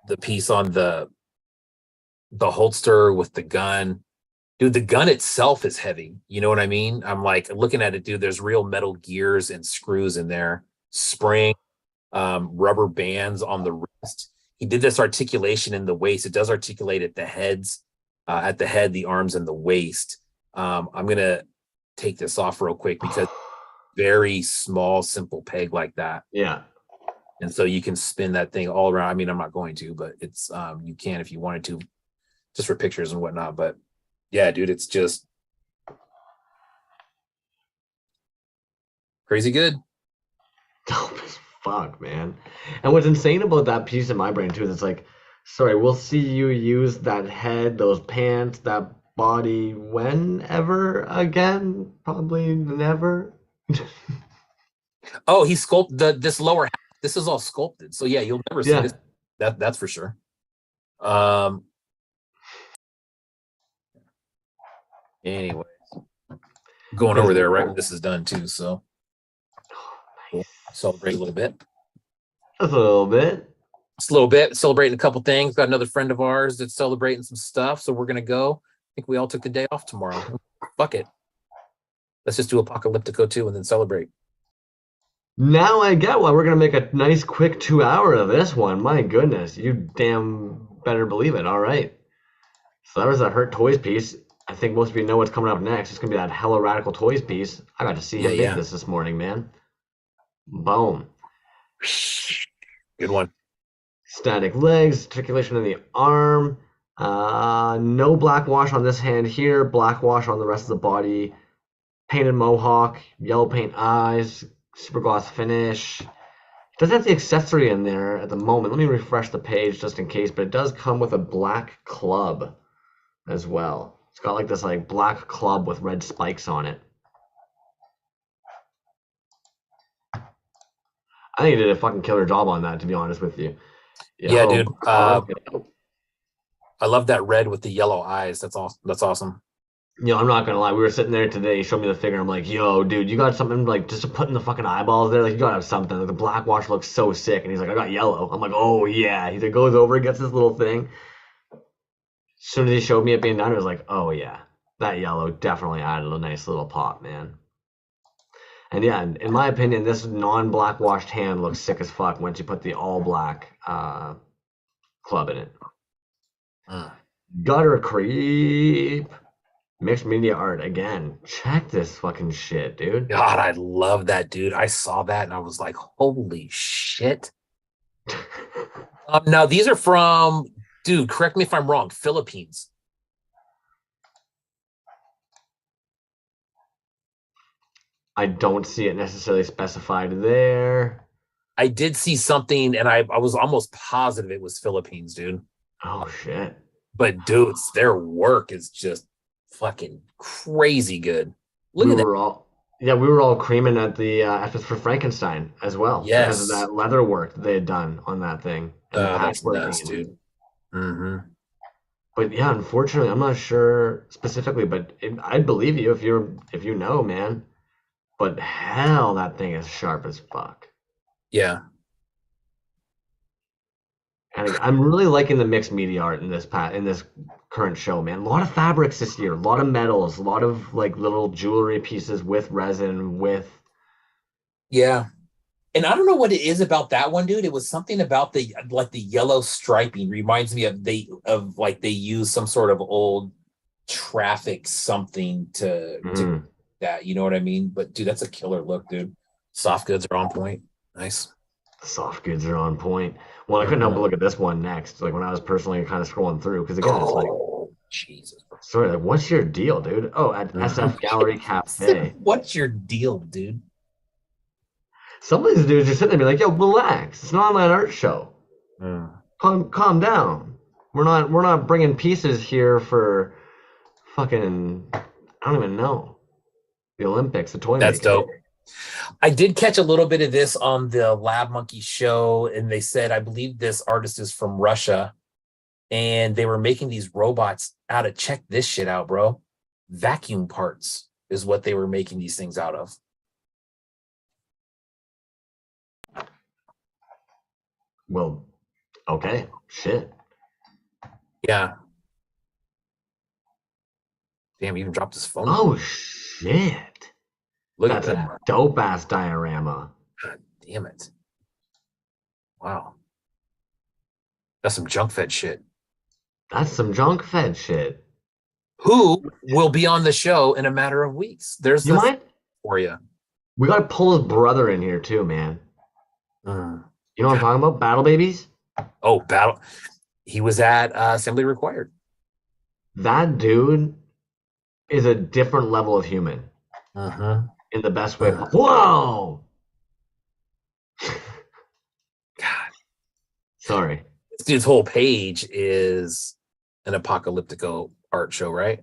[SPEAKER 2] the piece on the holster with the gun. Dude, the gun itself is heavy. You know what I mean? I'm like looking at it, dude. There's real metal gears and screws in there. Spring, rubber bands on the wrist. He did this articulation in the waist. It does articulate at the heads, at the head, the arms, and the waist. I'm gonna take this off real quick because very small, simple peg like that.
[SPEAKER 1] Yeah.
[SPEAKER 2] And so you can spin that thing all around. I mean, I'm not going to, but it's you can if you wanted to, just for pictures and whatnot. But yeah, dude, it's just crazy good.
[SPEAKER 1] Dope as fuck, man. And what's insane about that piece in my brain too is it's like, sorry, we'll see you use that head, those pants, that body whenever again? Probably never.
[SPEAKER 2] Oh, he sculpted this lower half. This is all sculpted. So yeah, you'll never see this. That's for sure. Anyways, going over there right when this is done too. So we'll celebrate a little bit.
[SPEAKER 1] Just a little bit.
[SPEAKER 2] Just a little bit. Celebrating a couple things. Got another friend of ours that's celebrating some stuff. So we're gonna go. I think we all took the day off tomorrow. Fuck it. Let's just do Apocalyptico 2 and then celebrate.
[SPEAKER 1] Now I get why we're gonna make a nice quick 2 hour of this one. My goodness, you damn better believe it. All right. So that was a Hurt Toys piece. I think most of you know what's coming up next. It's gonna be that Hella Radical Toys piece. I got to see him make this morning, man. Boom.
[SPEAKER 2] Good one.
[SPEAKER 1] Static legs, articulation in the arm. No black wash on this hand here. Black wash on the rest of the body. Painted mohawk. Yellow paint eyes. Super gloss finish. It doesn't have the accessory in there at the moment. Let me refresh the page just in case, but it does come with a black club as well. It's got like this like black club with red spikes on it. I think he did a fucking killer job on that, to be honest with you.
[SPEAKER 2] Yeah, dude. I love that red with the yellow eyes. That's awesome. That's awesome.
[SPEAKER 1] You know, I'm not gonna lie. We were sitting there today. He showed me the figure. I'm like, yo, dude, you got something like just to put in the fucking eyeballs there? Like, you gotta have something. Like, the black wash looks so sick. And he's like, I got yellow. I'm like, oh yeah. He goes over, gets this little thing. As soon as he showed me it being done, it was like, oh yeah, that yellow definitely added a nice little pop, man. And yeah, in my opinion, this non-black washed hand looks sick as fuck once you put the all black club in it. Gutter creep. Mixed media art again. Check this fucking shit, dude.
[SPEAKER 2] God, I love that, dude. I saw that and I was like, holy shit. Now these are from, dude, correct me if I'm wrong, Philippines.
[SPEAKER 1] I don't see it necessarily specified there.
[SPEAKER 2] I did see something and I was almost positive it was Philippines, dude.
[SPEAKER 1] Oh shit.
[SPEAKER 2] But dudes, their work is just fucking crazy good. Look at that.
[SPEAKER 1] We were all creaming at the Atists for Frankenstein as well.
[SPEAKER 2] Yes.
[SPEAKER 1] Because of that leather work that they had done on that thing.
[SPEAKER 2] That's nuts, dude. Mm-hmm.
[SPEAKER 1] But yeah, unfortunately, I'm not sure specifically, but I'd believe you if you know, man. But hell, that thing is sharp as fuck.
[SPEAKER 2] Yeah.
[SPEAKER 1] And I'm really liking the mixed media art in this current show, man. A lot of fabrics this year, a lot of metals, a lot of like little jewelry pieces with resin, with.
[SPEAKER 2] Yeah. And I don't know what it is about that one, dude. It was something about the yellow striping reminds me of they use some sort of old traffic something to that, you know what I mean? But dude, that's a killer look, dude. Soft goods are on point. Nice.
[SPEAKER 1] Soft goods are on point. Well, I couldn't help but look at this one next, like when I was personally kind of scrolling through, because again, it's like,
[SPEAKER 2] Jesus.
[SPEAKER 1] Sorry, like, what's your deal, dude? Oh, at SF Gallery Cafe.
[SPEAKER 2] What's your deal, dude?
[SPEAKER 1] Some of these dudes are sitting there and be like, yo, relax. It's an online art show. Calm down. We're not bringing pieces here for fucking, I don't even know, the Olympics, the toy
[SPEAKER 2] That's
[SPEAKER 1] making.
[SPEAKER 2] dope. I did catch a little bit of this on the Lab Monkey show, and they said, I believe this artist is from Russia, and they were making these robots out of, check this shit out, bro. Vacuum parts is what they were making these things out of.
[SPEAKER 1] Well, okay, shit.
[SPEAKER 2] Yeah. Damn, he even dropped his phone.
[SPEAKER 1] Oh, shit.
[SPEAKER 2] Look
[SPEAKER 1] That's
[SPEAKER 2] at that.
[SPEAKER 1] a dope-ass diorama.
[SPEAKER 2] God damn it. Wow. That's some junk fed shit.
[SPEAKER 1] That's some junk fed shit.
[SPEAKER 2] Who will be on the show in a matter of weeks? There's
[SPEAKER 1] you mind?
[SPEAKER 2] For you.
[SPEAKER 1] We got to pull his brother in here too, man. You know what I'm talking about? Battle Babies?
[SPEAKER 2] Oh, Battle. He was at Assembly Required.
[SPEAKER 1] That dude is a different level of human. In the best way. Whoa!
[SPEAKER 2] God.
[SPEAKER 1] Sorry.
[SPEAKER 2] This dude's whole page is an Apocalyptico art show, right?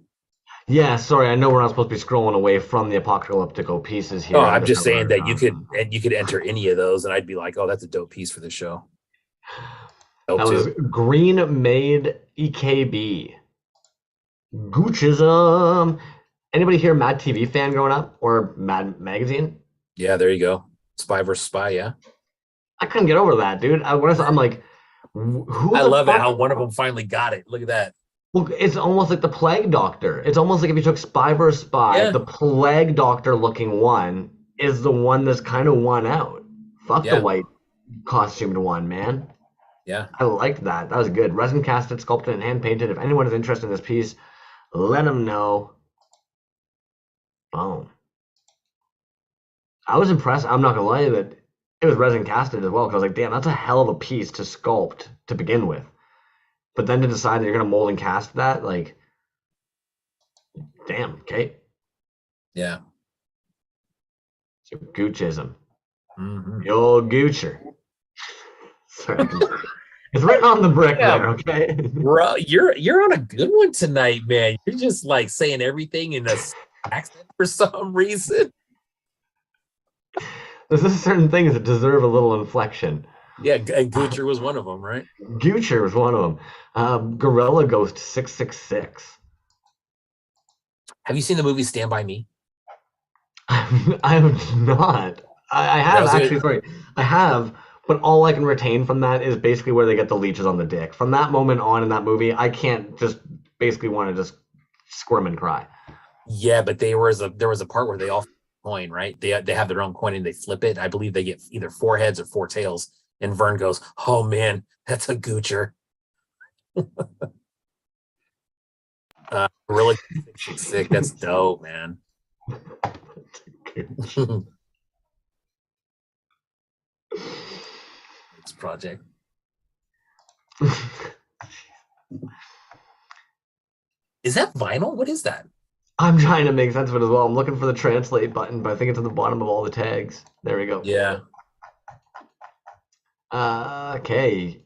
[SPEAKER 1] Yeah, sorry. I know we're not supposed to be scrolling away from the Apocalyptico pieces here.
[SPEAKER 2] Oh, I'm just saying that you could enter any of those, and I'd be like, oh, that's a dope piece for the show.
[SPEAKER 1] That was Green Made EKB. Guccism. Anybody here Mad TV fan growing up, or Mad Magazine?
[SPEAKER 2] Yeah, there you go. Spy versus Spy, yeah.
[SPEAKER 1] I couldn't get over that, dude. I'm like, who?
[SPEAKER 2] I love it how one of them finally got it. Look at that.
[SPEAKER 1] Well, it's almost like the Plague Doctor. It's almost like if you took Spy vs. Spy,
[SPEAKER 2] Yeah,
[SPEAKER 1] the Plague Doctor looking one is the one that's kind of won out. Fuck the
[SPEAKER 2] yeah,
[SPEAKER 1] white costumed one, man.
[SPEAKER 2] yeah.
[SPEAKER 1] I liked that. That was good. Resin casted, sculpted, and hand painted. If anyone is interested in this piece, let them know. Boom. I was impressed. I'm not gonna lie that it was resin casted as well. Cause I was like, damn, that's a hell of a piece to sculpt to begin with. But then to decide that you're gonna mold and cast that, like, damn, okay.
[SPEAKER 2] Yeah.
[SPEAKER 1] So Gucchism.
[SPEAKER 2] Hmm.
[SPEAKER 1] The old Gucci. Sorry, it's written on the brick
[SPEAKER 2] Yeah,
[SPEAKER 1] there, okay?
[SPEAKER 2] bro, you're on a good one tonight, man. You're just like saying everything in a accent for some reason.
[SPEAKER 1] There's just certain things that deserve a little inflection.
[SPEAKER 2] Yeah, and Gucci was one of them, right?
[SPEAKER 1] Gucci was one of them. Gorilla Ghost 666.
[SPEAKER 2] Have you seen the movie Stand By Me?
[SPEAKER 1] I have not. I
[SPEAKER 2] That
[SPEAKER 1] have
[SPEAKER 2] was
[SPEAKER 1] actually,
[SPEAKER 2] it.
[SPEAKER 1] sorry. I have, but all I can retain from that is basically where they get the leeches on the dick. From that moment on in that movie, I can't just basically want to just squirm and cry.
[SPEAKER 2] Yeah, but there was a part where they all coin, right? They have their own coin and they flip it. I believe they get either four heads or four tails. And Vern goes, "Oh man, that's a Goocher." Really sick. That's dope, man. This project. Is that vinyl? What is that?
[SPEAKER 1] I'm trying to make sense of it as well. I'm looking for the translate button, but I think it's at the bottom of all the tags. There we go.
[SPEAKER 2] Yeah.
[SPEAKER 1] Okay.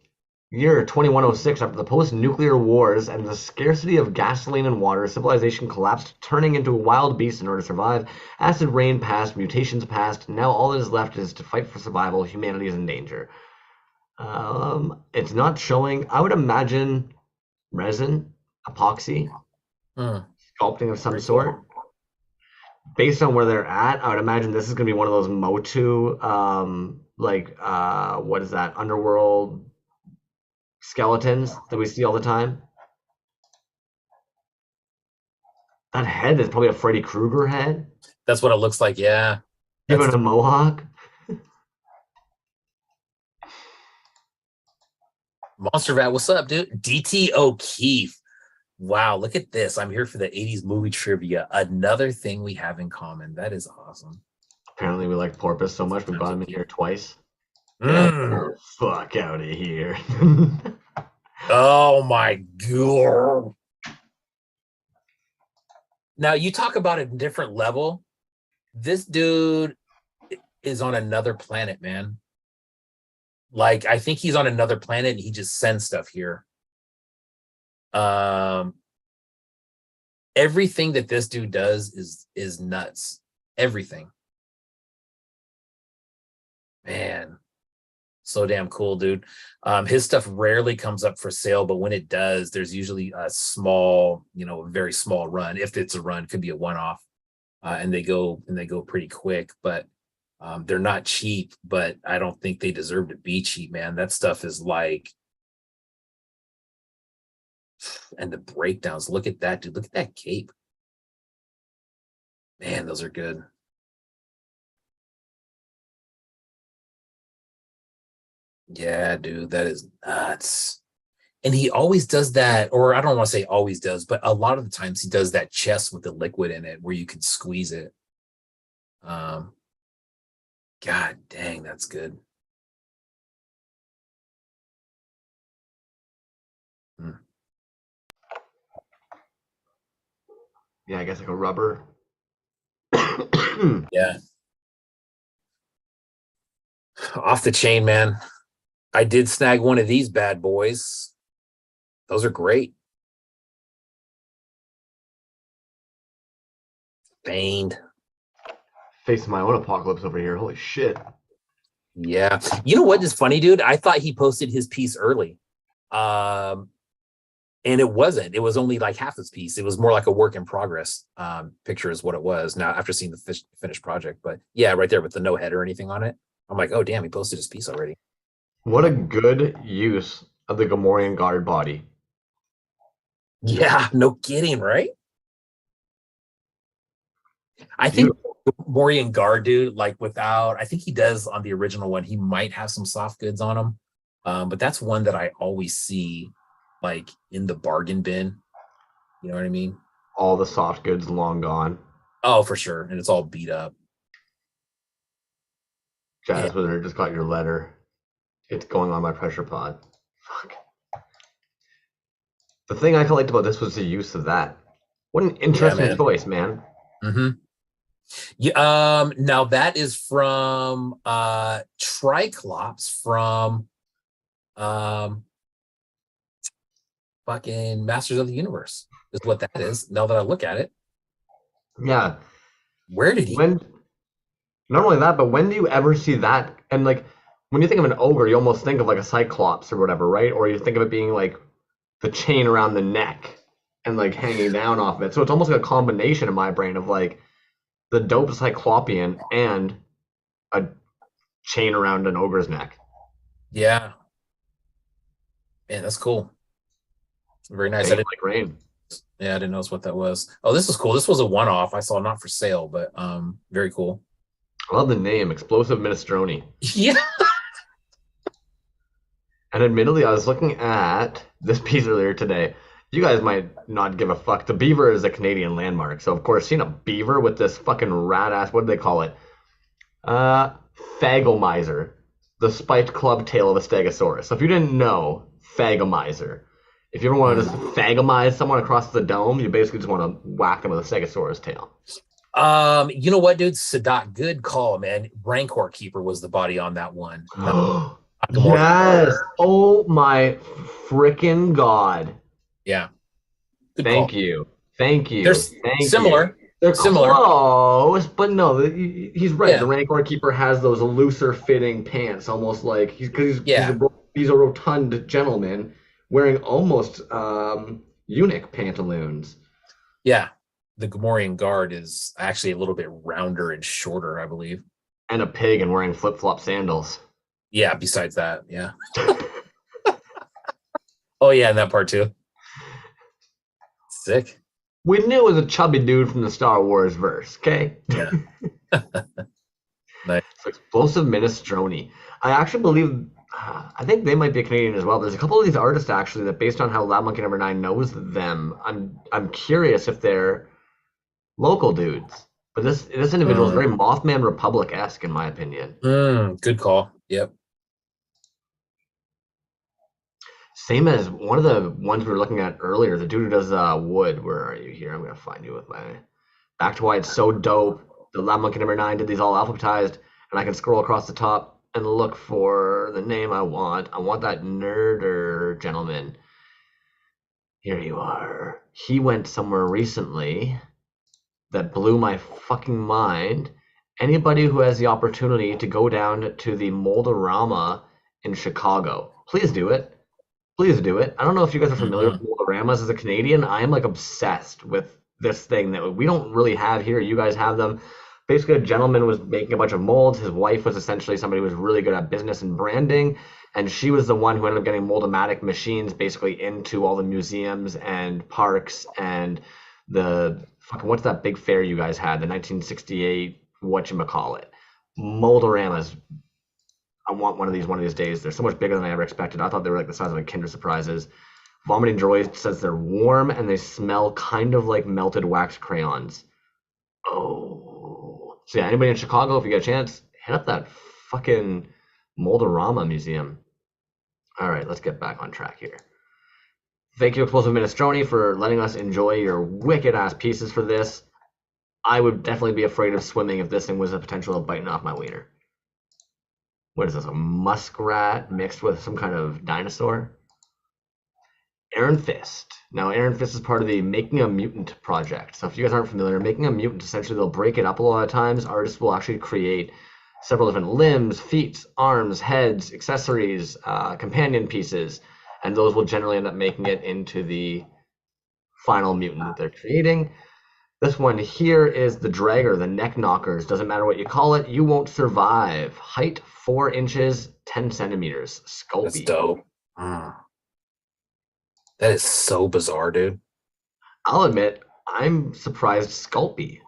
[SPEAKER 1] Year 2106, after the post-nuclear wars and the scarcity of gasoline and water, civilization collapsed, turning into a wild beast in order to survive. Acid rain passed, mutations passed. Now all that is left is to fight for survival. Humanity is in danger. It's not showing. I would imagine resin, epoxy,
[SPEAKER 2] Hmm.
[SPEAKER 1] sculpting of some
[SPEAKER 2] Very cool.
[SPEAKER 1] sort. Based on where they're at, I would imagine this is going to be one of those Motu, what is that, underworld skeletons that we see all the time. That head is probably a Freddy Krueger head,
[SPEAKER 2] That's what it looks like. Yeah.
[SPEAKER 1] given
[SPEAKER 2] That's
[SPEAKER 1] a mohawk.
[SPEAKER 2] Monster Vat. What's up, dude? DT O'Keefe. Wow, look at this. I'm here for the 80s movie trivia. Another thing we have in common. That is awesome.
[SPEAKER 1] Apparently, we like Porpoise so much we brought him in here twice. Get
[SPEAKER 2] Mm.
[SPEAKER 1] the fuck out of here.
[SPEAKER 2] Oh my god. Now you talk about a different level. This dude is on another planet, man. Like, I think he's on another planet and he just sends stuff here. Everything that this dude does is nuts. Everything. Man, so damn cool, dude. His stuff rarely comes up for sale, but when it does, there's usually a small, a very small run. If it's a run, could be a one-off, and they go pretty quick. But they're not cheap. But I don't think they deserve to be cheap, man. That stuff is like, and the breakdowns. Look at that, dude. Look at that cape. Man, those are good. Yeah, dude, that is nuts. And he always does that, or I don't want to say always does, but a lot of the times he does that chest with the liquid in it where you can squeeze it. Um, God dang, that's good. Hmm.
[SPEAKER 1] Yeah, I guess like a rubber.
[SPEAKER 2] Yeah, off the chain, man. I did snag one of these bad boys. Those are great. Feigned.
[SPEAKER 1] Facing my own apocalypse over here. Holy shit.
[SPEAKER 2] Yeah. You know what is funny, dude? I thought he posted his piece early. Um, and it wasn't. It was only like half his piece. It was more like a work in progress picture is what it was. Now, after seeing the finished project, but yeah, right there with the no head or anything on it, I'm like, oh damn, he posted his piece already.
[SPEAKER 1] What a good use of the Gamorrean guard body.
[SPEAKER 2] Yeah, no kidding, right? I think Morian Guard, dude, like without, I think he does on the original one, he might have some soft goods on him. But that's one that I always see like in the bargain bin. You know what I mean?
[SPEAKER 1] All the soft goods long gone.
[SPEAKER 2] Oh, for sure. And it's all beat up.
[SPEAKER 1] Jazz Wizard just got your letter. It's going on my pressure pod. Fuck. The thing I liked about this was the use of that. What an interesting choice, man.
[SPEAKER 2] Mm-hmm. Yeah, now that is from Triclops from fucking Masters of the Universe is what that is. Now that I look at it.
[SPEAKER 1] Yeah.
[SPEAKER 2] Where did he?
[SPEAKER 1] Not only that, but when do you ever see that? And like, when you think of an ogre, you almost think of like a cyclops or whatever, right? Or you think of it being like the chain around the neck and like hanging down off of it. So it's almost like a combination in my brain of like the dope cyclopean and a chain around an ogre's neck.
[SPEAKER 2] Yeah. Man, that's cool. Very nice. I didn't
[SPEAKER 1] like rain.
[SPEAKER 2] Yeah, I didn't notice what that was. Oh, this is cool. This was a one-off. I saw not for sale, but very cool.
[SPEAKER 1] I love the name, Explosive Minestrone.
[SPEAKER 2] Yeah.
[SPEAKER 1] And admittedly, I was looking at this piece earlier today. You guys might not give a fuck. The beaver is a Canadian landmark. So, of course, seeing a beaver with this fucking rat-ass, what do they call it? Phagomizer. The spiked club tail of a stegosaurus. So if you didn't know, Phagomizer. If you ever want to just phagomize someone across the dome, you basically just want to whack them with a stegosaurus tail.
[SPEAKER 2] You know what, dude? Sadat, good call, man. Rancor Keeper was the body on that one.
[SPEAKER 1] Yes. Oh my freaking god.
[SPEAKER 2] Yeah.
[SPEAKER 1] Thank you.
[SPEAKER 2] They're similar.
[SPEAKER 1] They're close, but no, he's right. Yeah. The Rancor Keeper has those looser fitting pants, almost like he's a rotund gentleman wearing almost eunuch pantaloons.
[SPEAKER 2] Yeah. The Gamorrean Guard is actually a little bit rounder and shorter, I believe.
[SPEAKER 1] And a pig and wearing flip-flop sandals.
[SPEAKER 2] Yeah, besides that, yeah. Oh, yeah, and that part too. Sick.
[SPEAKER 1] We knew it was a chubby dude from the Star Wars verse, okay?
[SPEAKER 2] Yeah. Nice.
[SPEAKER 1] So Explosive Minestrone. I actually believe, I think they might be Canadian as well. There's a couple of these artists, actually, that based on how Loud Monkey Number 9 knows them, I'm curious if they're local dudes. But this individual is very Mothman Republic-esque, in my opinion.
[SPEAKER 2] Good call. Yep.
[SPEAKER 1] Same as one of the ones we were looking at earlier, the dude who does wood. Where are you here? I'm going to find you with my... Back to why it's so dope. The Loud Monkey Number 9 did these all alphabetized, and I can scroll across the top and look for the name I want. I want that nerder gentleman. Here you are. He went somewhere recently that blew my fucking mind. Anybody who has the opportunity to go down to the Mold-A-Rama in Chicago, please do it. Please do it. I don't know if you guys are familiar with Mold-A-Ramas as a Canadian. I am like obsessed with this thing that we don't really have here. You guys have them. Basically, a gentleman was making a bunch of molds. His wife was essentially somebody who was really good at business and branding, and she was the one who ended up getting Mold-O-Matic machines basically into all the museums and parks and the fucking, what's that big fair you guys had, the 1968 whatchamacallit, Mold-A-Ramas. I want one of these days. They're so much bigger than I ever expected. I thought they were like the size of like Kinder Surprises. Vomiting Joy says they're warm and they smell kind of like melted wax crayons. Oh. So yeah, anybody in Chicago, if you get a chance, hit up that fucking Mold-A-Rama museum. All right, let's get back on track here. Thank you, Explosive Minestrone, for letting us enjoy your wicked-ass pieces for this. I would definitely be afraid of swimming if this thing was a potential of biting off my wiener. What is this, a muskrat mixed with some kind of dinosaur? Iron Fist. Now, Iron Fist is part of the Making a Mutant project. So if you guys aren't familiar, Making a Mutant, essentially they'll break it up a lot of times. Artists will actually create several different limbs, feet, arms, heads, accessories, companion pieces, and those will generally end up making it into the final mutant that they're creating. This one here is the Dragger, the Neck Knockers. Doesn't matter what you call it, you won't survive. Height 4 inches, 10 centimeters. Sculpting.
[SPEAKER 2] That's dope. That is so bizarre, dude.
[SPEAKER 1] I'll admit, I'm surprised Sculpey.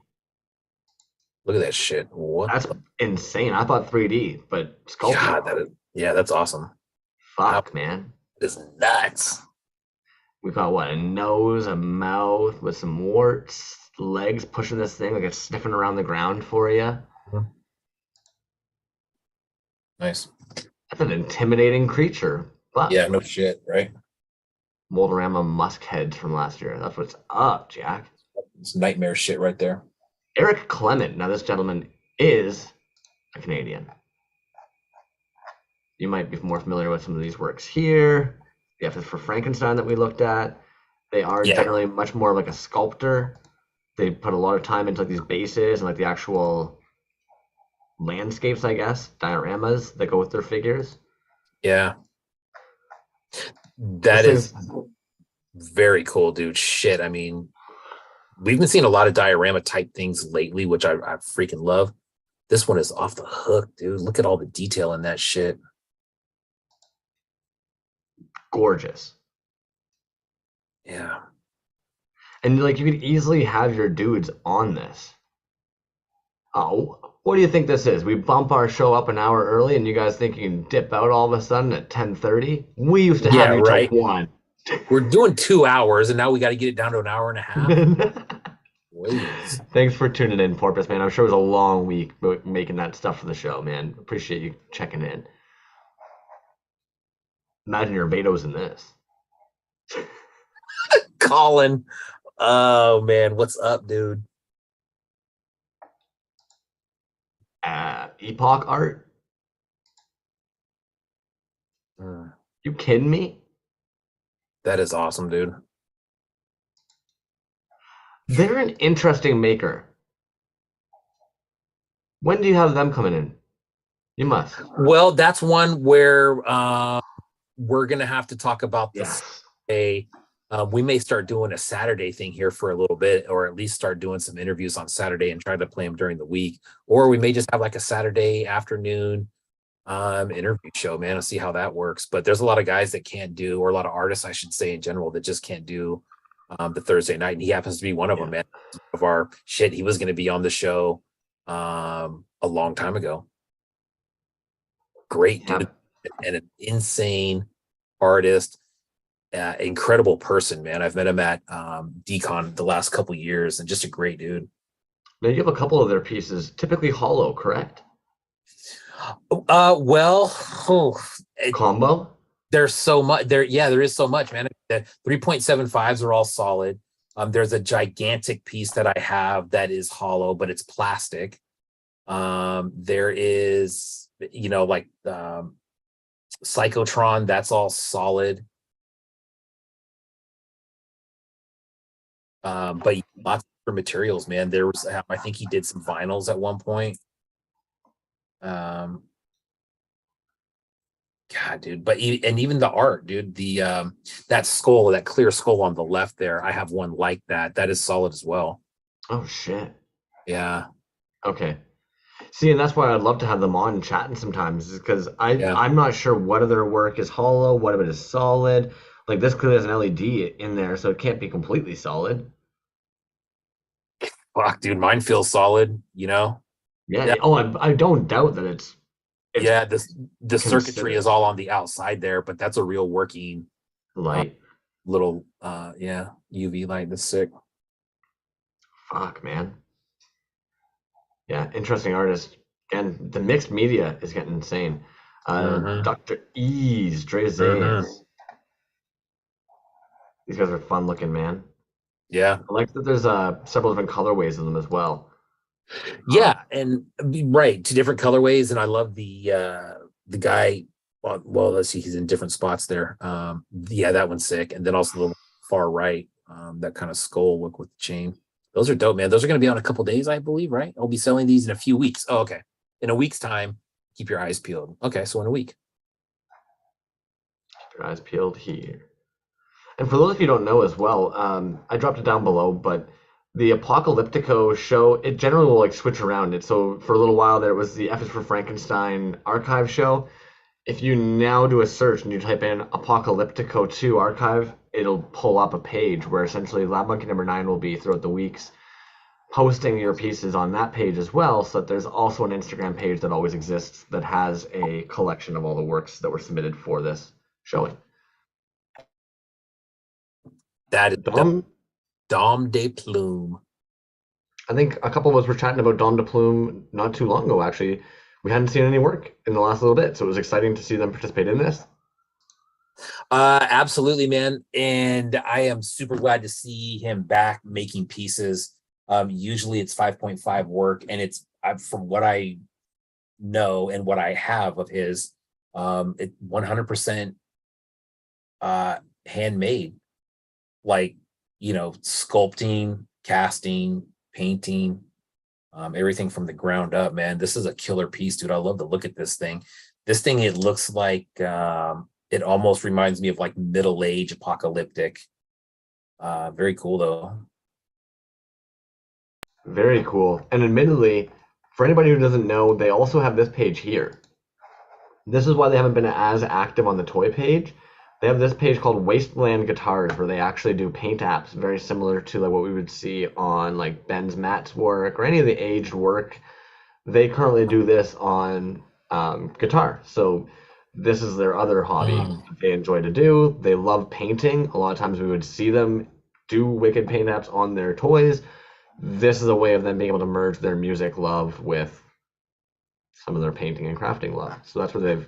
[SPEAKER 2] Look at that shit. What
[SPEAKER 1] That's insane. I thought 3D, but Sculpey.
[SPEAKER 2] God, that is, yeah, that's awesome.
[SPEAKER 1] Fuck, man.
[SPEAKER 2] It's nuts.
[SPEAKER 1] We've got what? A nose, a mouth with some warts, legs pushing this thing like it's sniffing around the ground for you.
[SPEAKER 2] Nice.
[SPEAKER 1] That's an intimidating creature. But
[SPEAKER 2] yeah, no shit, right?
[SPEAKER 1] Moldorama musk heads from last year. That's what's up, Jack.
[SPEAKER 2] It's nightmare shit right there.
[SPEAKER 1] Eric Clement. Now, this gentleman is a Canadian. You might be more familiar with some of these works here. The F is for Frankenstein that we looked at. They are generally much more like a sculptor. They put a lot of time into like these bases and like the actual landscapes, I guess, dioramas that go with their figures.
[SPEAKER 2] Yeah. That is very cool, dude. Shit. I mean, we've been seeing a lot of diorama type things lately, which I freaking love. This one is off the hook, dude. Look at all the detail in that shit.
[SPEAKER 1] Gorgeous.
[SPEAKER 2] Yeah.
[SPEAKER 1] And like you could easily have your dudes on this. Oh, what do you think this is? We bump our show up an hour early and you guys think you can dip out all of a sudden at 10:30? We used to have you till 1.
[SPEAKER 2] We're doing 2 hours and now we got to get it down to an hour and a half.
[SPEAKER 1] Thanks for tuning in, Porpoise, man. I'm sure it was a long week making that stuff for the show, man. Appreciate you checking in. Imagine your Beto's in this.
[SPEAKER 2] Colin. Oh, man. What's up, dude?
[SPEAKER 1] Epoch art? You kidding me?
[SPEAKER 2] That is awesome, dude.
[SPEAKER 1] They're an interesting maker. When do you have them coming in? You must.
[SPEAKER 2] Well, that's one where we're going to have to talk about this. We may start doing a Saturday thing here for a little bit, or at least start doing some interviews on Saturday and try to play them during the week. Or we may just have like a Saturday afternoon interview show, man. I'll see how that works. But there's a lot of guys that can't do, or a lot of artists, I should say, in general, that just can't do the Thursday night. And he happens to be one of them, man. Of our shit, he was going to be on the show a long time ago. Great dude, and an insane artist. Incredible person, man. I've met him at Decon the last couple years, and just a great dude.
[SPEAKER 1] Now you have a couple of their pieces, typically hollow, correct? Combo.
[SPEAKER 2] There's so much there. Yeah, there is so much, man. The 3.75s are all solid. There's a gigantic piece that I have that is hollow, but it's plastic. There is, like Psychotron, that's all solid. But lots of materials, man. There was, I think he did some vinyls at one point. God, dude. But even the art, dude, that skull, that clear skull on the left there, I have one like that. That is solid as well.
[SPEAKER 1] Oh shit.
[SPEAKER 2] Yeah.
[SPEAKER 1] Okay. See, and that's why I'd love to have them on chatting sometimes, is because I'm not sure what of their work is hollow, what of it is solid. Like this clearly has an LED in there, so it can't be completely solid.
[SPEAKER 2] Fuck, dude, mine feels solid,
[SPEAKER 1] Yeah. Oh, I don't doubt that it's
[SPEAKER 2] yeah, the circuitry is all on the outside there, but that's a real working
[SPEAKER 1] light.
[SPEAKER 2] Little UV light. That's sick.
[SPEAKER 1] Fuck, man. Yeah, interesting artist. Again, the mixed media is getting insane. Dr. Ease, Dre Zays. These guys are fun looking, man.
[SPEAKER 2] Yeah.
[SPEAKER 1] I like that there's several different colorways of them as well.
[SPEAKER 2] Yeah, and right, 2 different colorways, and I love the guy. Well, let's see, he's in different spots there. That one's sick, and then also the far right, that kind of skull look with the chain. Those are dope, man. Those are going to be on a couple days, I believe, right? I'll be selling these in a few weeks. Oh, okay. In a week's time, keep your eyes peeled. Okay, so in a week.
[SPEAKER 1] Keep your eyes peeled here. And for those of you who don't know as well, I dropped it down below, but the Apocalyptico show, it generally will like switch around it. So for a little while there was the F is for Frankenstein archive show. if you now do a search and you type in Apocalyptico2 archive, it'll pull up a page where essentially Lab Monkey number 9 will be throughout the weeks posting your pieces on that page as well, so that there's also an Instagram page that always exists that has a collection of all the works that were submitted for this showing.
[SPEAKER 2] That is Dom de Plume.
[SPEAKER 1] I think a couple of us were chatting about Dom de Plume not too long ago, actually. We hadn't seen any work in the last little bit, so it was exciting to see them participate in this.
[SPEAKER 2] Absolutely, man. And I am super glad to see him back making pieces. Usually it's 5.5 work, and it's from what I know and what I have of his, it 100% handmade, like, you know, sculpting, casting, painting, everything from the ground up, man. This is a killer piece, dude. I love to look at this thing. This thing, it looks like it almost reminds me of like middle-age apocalyptic. Very cool though.
[SPEAKER 1] Very cool. And admittedly, for anybody who doesn't know, they also have this page here. This is why they haven't been as active on the toy page. They have this page called Wasteland Guitars, where they actually do paint apps very similar to like what we would see on like Ben's Matt's work or any of the aged work. They currently do this on guitar. So this is their other hobby that they enjoy to do. They love painting. A lot of times we would see them do wicked paint apps on their toys. This is a way of them being able to merge their music love with some of their painting and crafting love. So that's where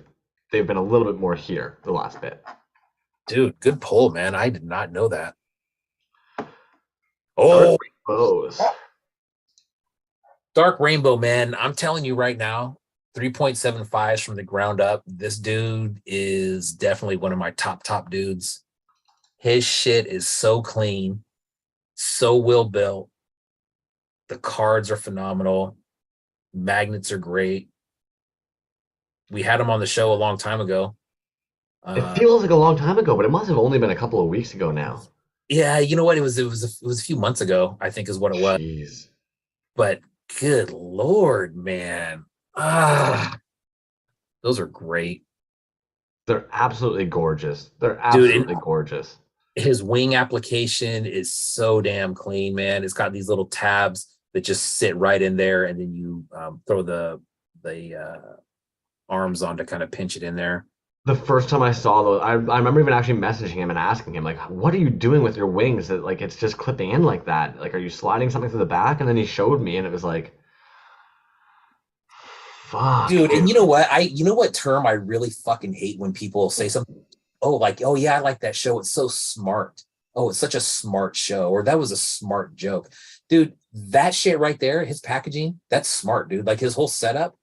[SPEAKER 1] they've been a little bit more here the last bit.
[SPEAKER 2] Dude, good pull, man. I did not know that. Oh, Dark Rainbow, man. I'm telling you right now, 3.75s from the ground up. This dude is definitely one of my top dudes. His shit is so clean, so well built. The cards are phenomenal. Magnets are great. We had him on the show a long time ago.
[SPEAKER 1] It feels like a long time ago, but it must have only been a couple of weeks ago now.
[SPEAKER 2] Yeah, you know what? It was a few months ago, I think is what it was.
[SPEAKER 1] Jeez.
[SPEAKER 2] But good Lord, man. Those are great.
[SPEAKER 1] They're absolutely gorgeous. They're absolutely gorgeous.
[SPEAKER 2] His wing application is so damn clean, man. It's got these little tabs that just sit right in there, and then you throw the arms on to kind of pinch it in there.
[SPEAKER 1] The first time I saw those, I remember even actually messaging him and asking him, like, what are you doing with your wings that, like, it's just clipping in like that? Like, are you sliding something through the back? And then he showed me, and it was like, fuck.
[SPEAKER 2] Dude, and you know what term I really fucking hate when people say something, oh yeah, I like that show. It's so smart. Oh, it's such a smart show. Or that was a smart joke. Dude, that shit right there, his packaging, that's smart, dude. Like his whole setup.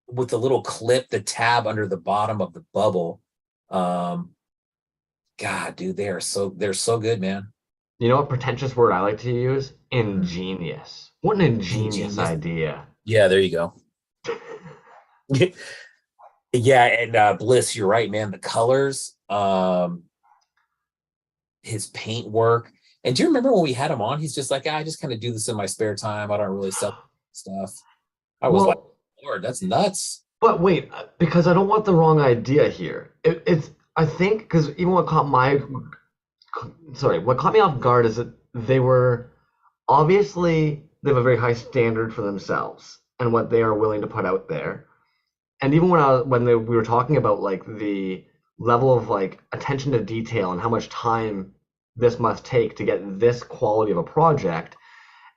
[SPEAKER 2] With the little clip, the tab under the bottom of the bubble. God, dude, they're so good, man.
[SPEAKER 1] You know what pretentious word I like to use? Ingenious. What an ingenious idea.
[SPEAKER 2] Yeah, there you go. Yeah, and Bliss, you're right, man. The colors, his paint work. And do you remember when we had him on? He's just like, I just kind of do this in my spare time. I don't really sell stuff. I was like, Lord, that's nuts.
[SPEAKER 1] But wait, because I don't want the wrong idea here. It's I think because even what caught me off guard is that they were obviously they have a very high standard for themselves and what they are willing to put out there. And even we were talking about like the level of like attention to detail and how much time this must take to get this quality of a project.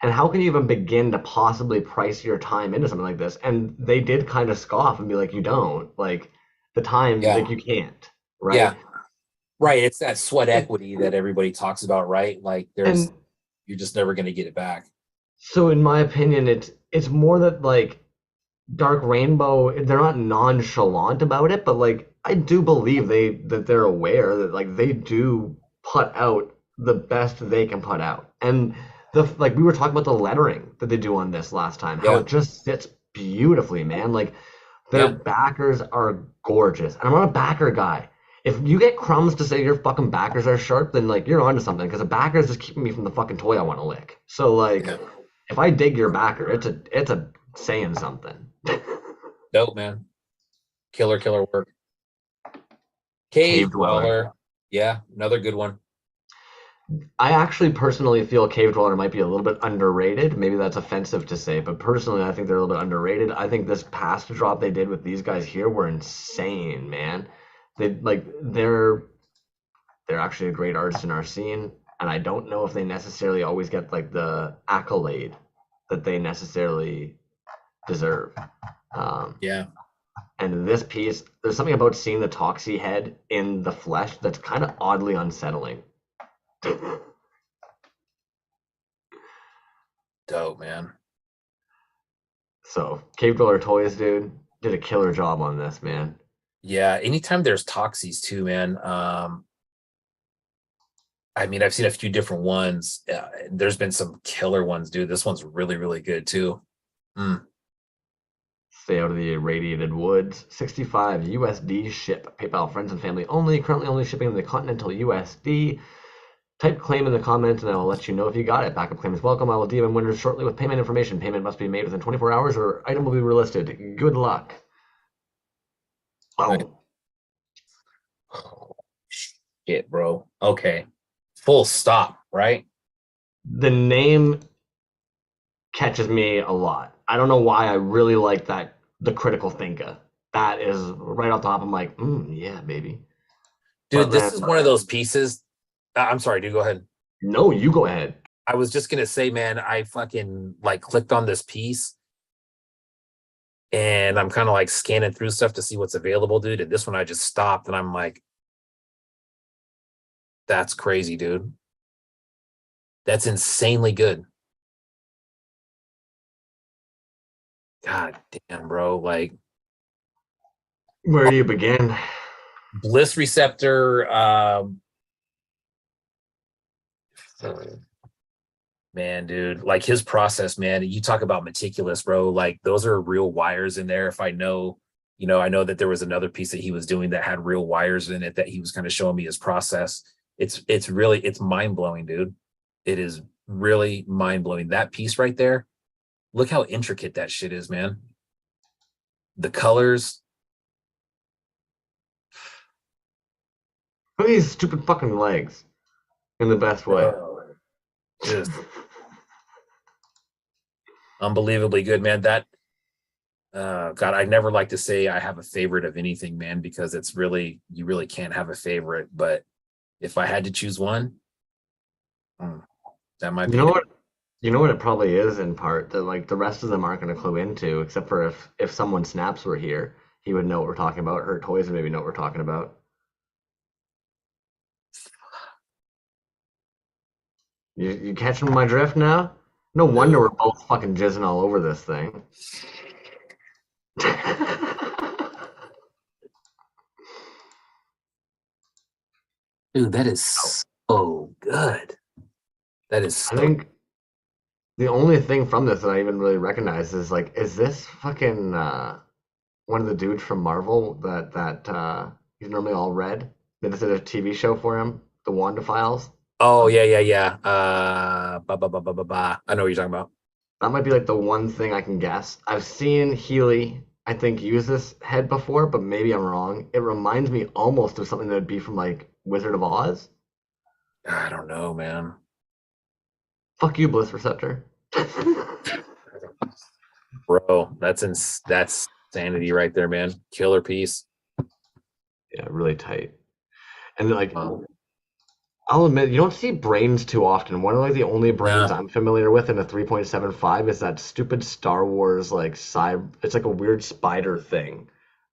[SPEAKER 1] And how can you even begin to possibly price your time into something like this? And they did kind of scoff and be like, you don't. Like, the time, like, you can't, right?
[SPEAKER 2] Yeah. Right. It's that sweat equity that everybody talks about, right? Like, you're just never going to get it back.
[SPEAKER 1] So, in my opinion, it's more that, like, Dark Rainbow, they're not nonchalant about it, but, like, I do believe that they're aware that, like, they do put out the best they can put out. And like we were talking about the lettering that they do on this last time, how it just sits beautifully, man. Like their backers are gorgeous. And I'm not a backer guy. If you get crumbs to say your fucking backers are sharp, then like you're onto something, because a backer is just keeping me from the fucking toy I want to lick. So like if I dig your backer, it's a saying something.
[SPEAKER 2] Dope, man. Killer work. Cave Dweller. Yeah, another good one.
[SPEAKER 1] I actually personally feel Cave Dweller might be a little bit underrated. Maybe that's offensive to say, but personally, I think they're a little bit underrated. I think this past drop they did with these guys here were insane, man. They're actually a great artist in our scene, and I don't know if they necessarily always get like the accolade that they necessarily deserve.
[SPEAKER 2] Yeah.
[SPEAKER 1] And this piece, there's something about seeing the Toxie head in the flesh that's kind of oddly unsettling.
[SPEAKER 2] Dope, man.
[SPEAKER 1] So, Cave Dweller Toyz, dude, did a killer job on this, man.
[SPEAKER 2] Yeah, anytime there's Toxies too, man. I mean, I've seen a few different ones. There's been some killer ones, dude. This one's really, really good too.
[SPEAKER 1] Stay out of the irradiated woods. 65 USD ship. PayPal, friends and family only. Currently only shipping in the continental USD. Type claim in the comments and I will let you know if you got it. Backup claim is welcome. I will DM winners shortly with payment information. Payment must be made within 24 hours or item will be relisted. Good luck. Oh.
[SPEAKER 2] Shit, bro. Okay. Full stop, right?
[SPEAKER 1] The name catches me a lot. I don't know why I really like that, the critical thinker. That is right off the top. I'm like, yeah, baby.
[SPEAKER 2] Dude, this is one of those pieces. I'm sorry, dude, go ahead.
[SPEAKER 1] No, you go ahead.
[SPEAKER 2] I was just gonna say, man, I fucking like clicked on this piece and I'm kind of like scanning through stuff to see what's available, dude. And this one I just stopped and I'm like, that's crazy, dude. That's insanely good. God damn, bro. Like,
[SPEAKER 1] where do you begin?
[SPEAKER 2] Bliss Receptor, man, dude, like his process, man. You talk about meticulous, bro. Like those are real wires in there. If I know, I know that there was another piece that he was doing that had real wires in it that he was kind of showing me his process. It's really mind blowing, dude. It is really mind blowing. That piece right there. Look how intricate that shit is, man. The colors.
[SPEAKER 1] Look at these stupid fucking legs. In the best way.
[SPEAKER 2] Just unbelievably good, man. That God, I never like to say I have a favorite of anything, man, because it's really, you really can't have a favorite. But if I had to choose one, that might be.
[SPEAKER 1] You know what it probably is in part that like the rest of them aren't going to clue into, except for if someone snaps were here, he would know what we're talking about. Her Toyz would maybe know what we're talking about. You catching my drift now? No wonder we're both fucking jizzing all over this thing.
[SPEAKER 2] Dude, that is so good. That is so.
[SPEAKER 1] I think the only thing from this that I even really recognize is like, is this fucking one of the dudes from Marvel that he's normally all red? They just did a TV show for him, The Wanda Files.
[SPEAKER 2] Oh yeah. I know what you're talking about.
[SPEAKER 1] That might be like the one thing I can guess. I've seen Healy, I think, use this head before, but maybe I'm wrong. It reminds me almost of something that would be from like Wizard of Oz.
[SPEAKER 2] I don't know, man.
[SPEAKER 1] Fuck you, Bliss Receptor.
[SPEAKER 2] Bro, that's sanity right there, man. Killer piece.
[SPEAKER 1] Yeah, really tight. And like, I'll admit, you don't see brains too often. One of like the only brains I'm familiar with in a 3.75 is that stupid Star Wars like side. It's like a weird spider thing,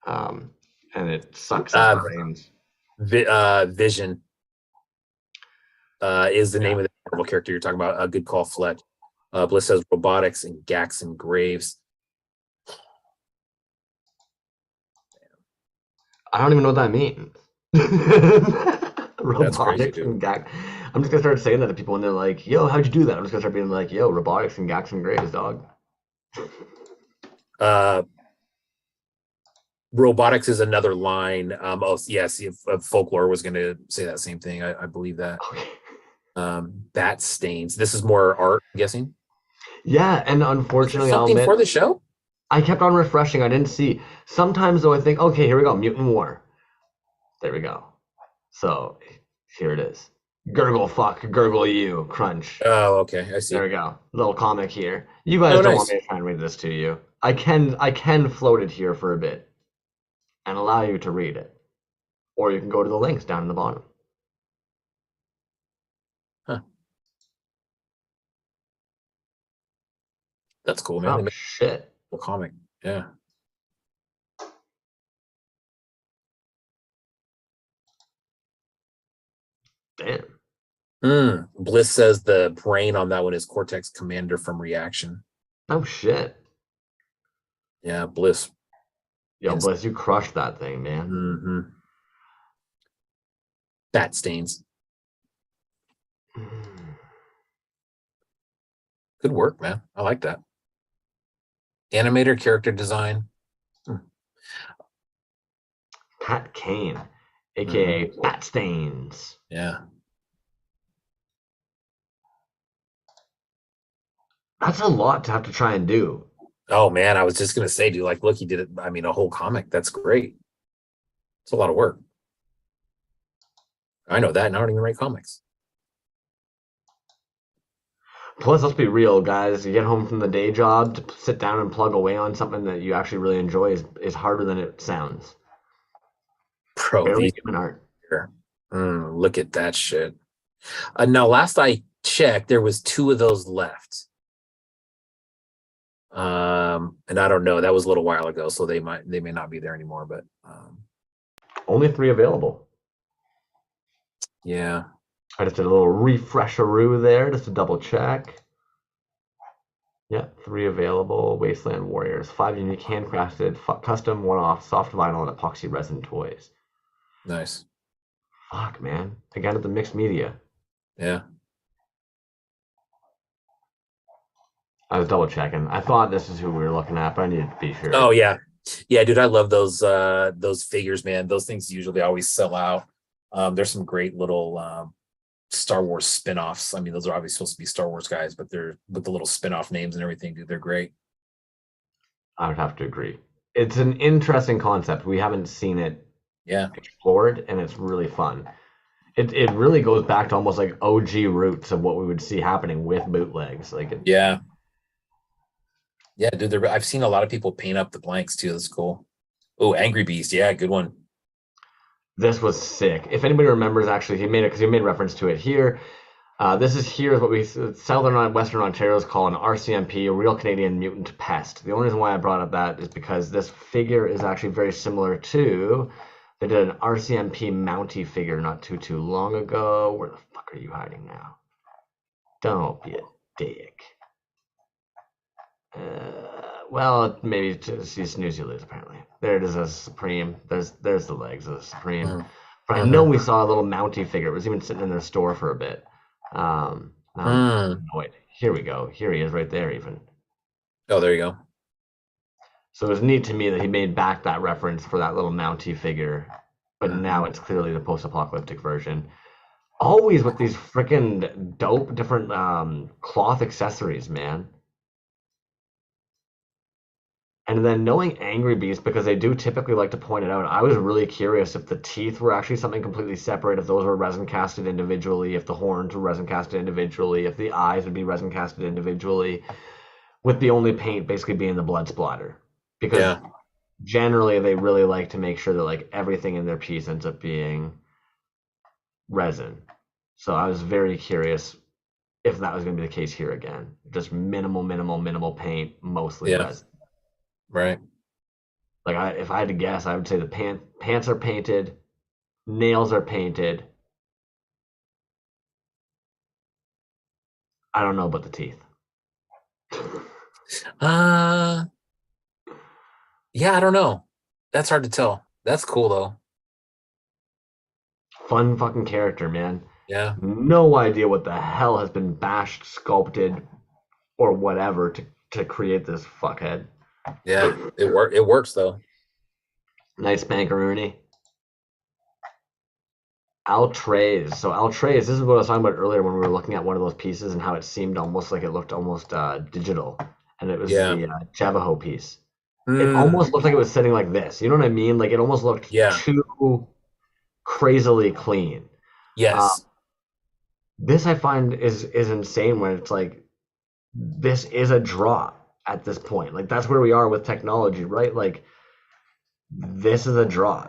[SPEAKER 1] and it sucks up brains.
[SPEAKER 2] Vision is the name of the Marvel character you're talking about. A good call, Fletch. Bliss says robotics and Gax and Graves.
[SPEAKER 1] I don't even know what that means.
[SPEAKER 2] That's crazy, dude.
[SPEAKER 1] And Gax. I'm just gonna start saying that to people, and they're like, "Yo, how'd you do that?" I'm just gonna start being like, "Yo, robotics and Gax and Graves, dog."
[SPEAKER 2] Robotics is another line. Oh yes, folklore was gonna say that same thing. I believe that.
[SPEAKER 1] Okay.
[SPEAKER 2] Bat stains. This is more art, I'm guessing.
[SPEAKER 1] Yeah, and unfortunately,
[SPEAKER 2] something for the show.
[SPEAKER 1] I kept on refreshing. I didn't see. Sometimes though, I think, okay, here we go, Mutant War. There we go. So here it is. Gurgle fuck, gurgle you, crunch.
[SPEAKER 2] Oh, okay, I see.
[SPEAKER 1] There we go. Little comic here. You guys
[SPEAKER 2] Oh,
[SPEAKER 1] don't want
[SPEAKER 2] nice.
[SPEAKER 1] me to try and read this to you. I can float it here for a bit and allow you to read it. Or you can go to the links down in the bottom.
[SPEAKER 2] Huh. That's cool, man. They
[SPEAKER 1] Oh
[SPEAKER 2] made
[SPEAKER 1] shit.
[SPEAKER 2] a comic. Yeah.
[SPEAKER 1] Damn.
[SPEAKER 2] Bliss says the brain on that one is Cortex Commander from Reaction.
[SPEAKER 1] Oh shit.
[SPEAKER 2] Yeah, Bliss.
[SPEAKER 1] Yo, Bliss, you crushed that thing, man.
[SPEAKER 2] Mm-hmm. Bat stains. Good work, man. I like that. Animator, character design.
[SPEAKER 1] Pat Kane, aka Bat Stains.
[SPEAKER 2] Yeah.
[SPEAKER 1] That's a lot to have to try and do.
[SPEAKER 2] Oh man, I was just gonna say, dude, like, look, he did it. I mean, a whole comic. That's great. It's a lot of work. I know that, and I don't even write comics.
[SPEAKER 1] Plus, let's be real, guys. You get home from the day job to sit down and plug away on something that you actually really enjoy is harder than it sounds.
[SPEAKER 2] Bro,
[SPEAKER 1] Barely human art.
[SPEAKER 2] Look at that shit. Now, last I checked, there was 2 of those left. And I don't know. That was a little while ago, so they may not be there anymore. But
[SPEAKER 1] only 3 available.
[SPEAKER 2] Yeah.
[SPEAKER 1] I just did a little refresheroo there just to double check. Yeah, 3 available. Wasteland Warriors, 5 unique handcrafted, custom one-off soft vinyl and epoxy resin toys.
[SPEAKER 2] Nice.
[SPEAKER 1] Fuck, man. Again at the mixed media.
[SPEAKER 2] Yeah.
[SPEAKER 1] I was double checking. I thought this is who we were looking at, but I needed to be sure.
[SPEAKER 2] Oh yeah. Yeah, dude, I love those figures, man. Those things usually always sell out. There's some great little Star Wars spin-offs. I mean, those are obviously supposed to be Star Wars guys, but they're with the little spin-off names and everything, dude. They're great.
[SPEAKER 1] I would have to agree. It's an interesting concept. We haven't seen it explored, and it's really fun. It really goes back to almost like OG roots of what we would see happening with bootlegs.
[SPEAKER 2] Yeah, dude. I've seen a lot of people paint up the blanks too. That's cool. Oh, Angry Beast. Yeah, good one.
[SPEAKER 1] This was sick. If anybody remembers, actually, he made reference to it here. This is what we Southern and Western Ontario's call an RCMP, a real Canadian mutant pest. The only reason why I brought up that is because this figure is actually very similar to. They did an RCMP Mountie figure not too long ago. Where the fuck are you hiding now? Don't be a dick. Well, maybe to see snooze you lose. Apparently, there it is as Supreme. There's the legs of the Supreme. But I know we saw a little Mountie figure. It was even sitting in their store for a bit. Wait, here we go. Here he is, right there, even.
[SPEAKER 2] Oh, there you go.
[SPEAKER 1] So it was neat to me that he made back that reference for that little Mountie figure, but now it's clearly the post-apocalyptic version. Always with these freaking dope different cloth accessories, man. And then knowing Angry Beast, because they do typically like to point it out, I was really curious if the teeth were actually something completely separate, if those were resin casted individually, if the horns were resin casted individually, if the eyes would be resin casted individually, with the only paint basically being the blood splatter. Because generally they really like to make sure that like everything in their piece ends up being resin. So I was very curious if that was going to be the case here again. Just minimal paint, mostly resin.
[SPEAKER 2] Right.
[SPEAKER 1] Like if I had to guess, I would say the pants are painted, nails are painted. I don't know about the teeth.
[SPEAKER 2] Yeah, I don't know. That's hard to tell. That's cool though.
[SPEAKER 1] Fun fucking character, man.
[SPEAKER 2] Yeah.
[SPEAKER 1] No idea what the hell has been bashed, sculpted, or whatever to create this fuckhead.
[SPEAKER 2] Yeah, it works though.
[SPEAKER 1] Nice spankaroonie. Altrays. So Altrays, this is what I was talking about earlier when we were looking at one of those pieces and how it seemed almost like it looked almost digital. And it was the Javaho piece. it
[SPEAKER 2] Mm,
[SPEAKER 1] almost looked like it was sitting like this. You know what I mean? Like it almost looked
[SPEAKER 2] yeah.
[SPEAKER 1] too crazily clean. Uh,
[SPEAKER 2] Yes.
[SPEAKER 1] this I find is insane when it's like this is a draw at this point. Like that's where we are with technology, right? Like this is a draw.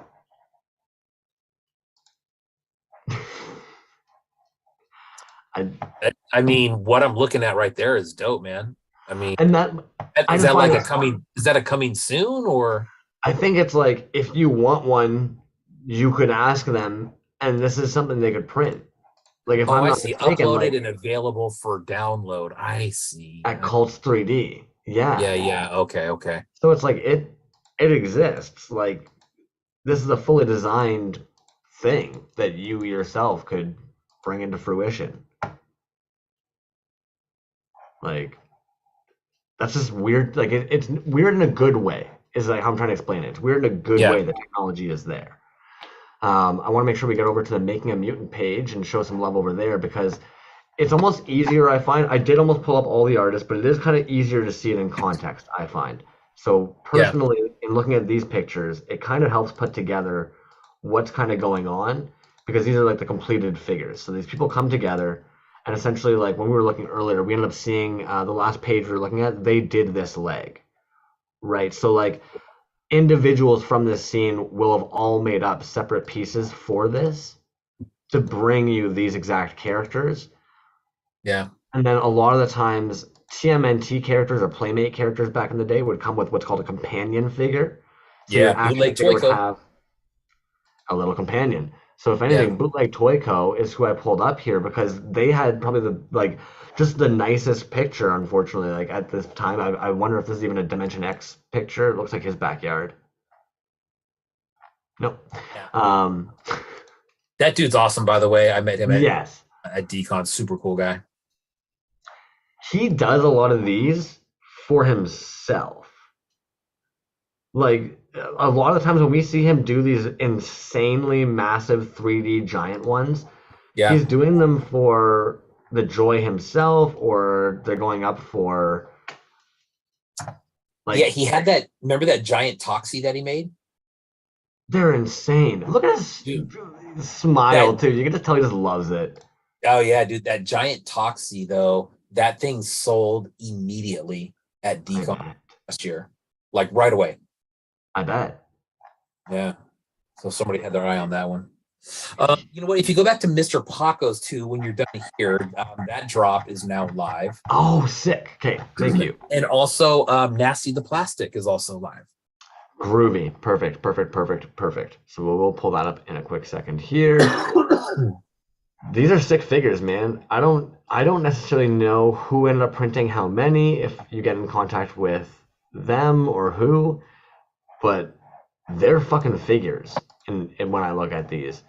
[SPEAKER 1] I,
[SPEAKER 2] I mean, what I'm looking at right there is dope, man. I mean,
[SPEAKER 1] and that I
[SPEAKER 2] is
[SPEAKER 1] just
[SPEAKER 2] that
[SPEAKER 1] find
[SPEAKER 2] like a
[SPEAKER 1] it.
[SPEAKER 2] coming? Is that a coming soon or?
[SPEAKER 1] I think it's like if you want one, you could ask them, and this is something they could print. Like if
[SPEAKER 2] Oh,
[SPEAKER 1] I'm
[SPEAKER 2] I
[SPEAKER 1] not
[SPEAKER 2] see.
[SPEAKER 1] mistaken,
[SPEAKER 2] Uploaded
[SPEAKER 1] like
[SPEAKER 2] and available for download. I see.
[SPEAKER 1] at Cults 3D, yeah.
[SPEAKER 2] Yeah, yeah. Okay, okay.
[SPEAKER 1] So it's like it exists. Like this is a fully designed thing that you yourself could bring into fruition. Like that's just weird. Like it's weird in a good way. Is like how I'm trying to explain it. It's weird in a good
[SPEAKER 2] Yeah,
[SPEAKER 1] way that technology is there. I want to make sure we get over to the Making a Mutant page and show some love over there because it's almost easier. I find I did almost pull up all the artists, but it is kind of easier to see it in context. I find so
[SPEAKER 2] yeah,
[SPEAKER 1] personally in looking at these pictures, it kind of helps put together what's kind of going on because these are like the completed figures. So these people come together and essentially like when we were looking earlier, we ended up seeing the last page we were looking at. They did this leg, right? So like individuals from this scene will have all made up separate pieces for this to bring you these exact characters.
[SPEAKER 2] yeah,
[SPEAKER 1] And then a lot of the times, TMNT characters or Playmate characters back in the day would come with what's called a companion figure. So your
[SPEAKER 2] yeah.
[SPEAKER 1] action
[SPEAKER 2] Bootleg
[SPEAKER 1] figure would
[SPEAKER 2] Toyco.
[SPEAKER 1] have a little companion. So if
[SPEAKER 2] Yeah,
[SPEAKER 1] anything, Bootleg Toy Co. is who I pulled up here because they had probably the like just the nicest picture. Unfortunately, like at this time, I wonder if this is even a Dimension X picture. It looks like his backyard. Nope.
[SPEAKER 2] yeah.
[SPEAKER 1] Um,
[SPEAKER 2] That dude's awesome, by the way. I met him
[SPEAKER 1] yes,
[SPEAKER 2] at Decon. Super cool guy.
[SPEAKER 1] he does a lot of these for himself. Like a lot of the times when we see him do these insanely massive 3D giant ones,
[SPEAKER 2] Yeah,
[SPEAKER 1] he's doing them for the joy himself or they're going up for
[SPEAKER 2] yeah.
[SPEAKER 1] like
[SPEAKER 2] He had that. Remember that giant Toxie that he made,
[SPEAKER 1] they're insane. Look at his
[SPEAKER 2] dude.
[SPEAKER 1] smile
[SPEAKER 2] That.
[SPEAKER 1] too. You can just tell he just loves it.
[SPEAKER 2] Oh yeah, dude. That giant Toxie though. That thing sold immediately at
[SPEAKER 1] I
[SPEAKER 2] Decon
[SPEAKER 1] bet.
[SPEAKER 2] last year, like right away.
[SPEAKER 1] I bet.
[SPEAKER 2] Yeah. So somebody had their eye on that one. You know what? If you go back to Mr. Paco's too, when you're done here, that drop is now live.
[SPEAKER 1] Oh, sick. Okay, thank you.
[SPEAKER 2] And also, Nasty the Plastic is also live.
[SPEAKER 1] Groovy. Perfect. Perfect. Perfect. Perfect. So we'll pull that up in a quick second here. These are sick figures, man. I don't necessarily know who ended up printing how many, if you get in contact with them or who, but they're fucking figures and when I look at these.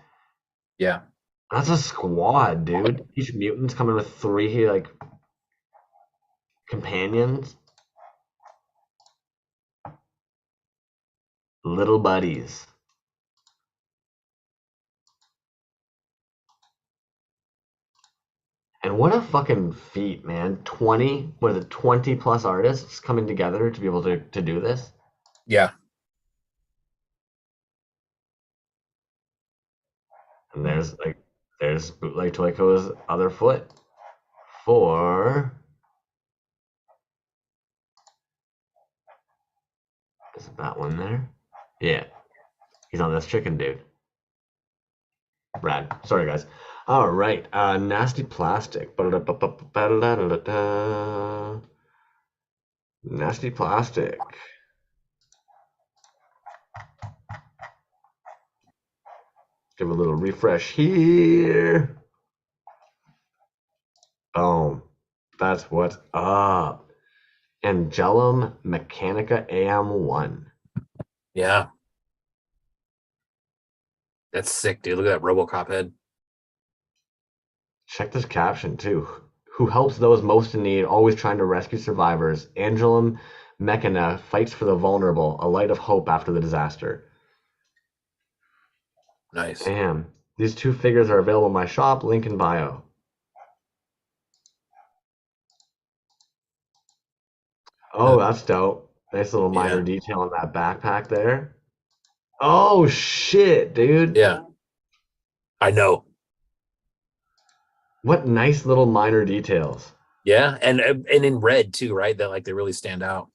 [SPEAKER 2] Yeah.
[SPEAKER 1] That's a squad, dude. Each mutant's coming with three like companions. Little buddies. And what a fucking feat, man. 20, what is it, 20 plus artists coming together to be able to do this?
[SPEAKER 2] Yeah.
[SPEAKER 1] And there's Bootleg Toyco's other foot for is it that one there? Yeah, he's on this chicken dude. Rad. Sorry guys. All right. Nasty plastic. Nasty plastic. Give a little refresh here. Boom. That's what's up. Angelum Mechanica AM1.
[SPEAKER 2] Yeah. That's sick, dude. Look at that Robocop head.
[SPEAKER 1] Check this caption too. Who helps those most in need, always trying to rescue survivors. Angelum Mechana fights for the vulnerable, a light of hope after the disaster.
[SPEAKER 2] Nice.
[SPEAKER 1] Damn. These two figures are available in my shop, link in bio. Oh,
[SPEAKER 2] Uh,
[SPEAKER 1] that's dope. Nice little minor detail on that backpack there. Oh shit, dude.
[SPEAKER 2] Yeah. I know.
[SPEAKER 1] What nice little minor details.
[SPEAKER 2] Yeah, and in red too, right? That like they really stand out.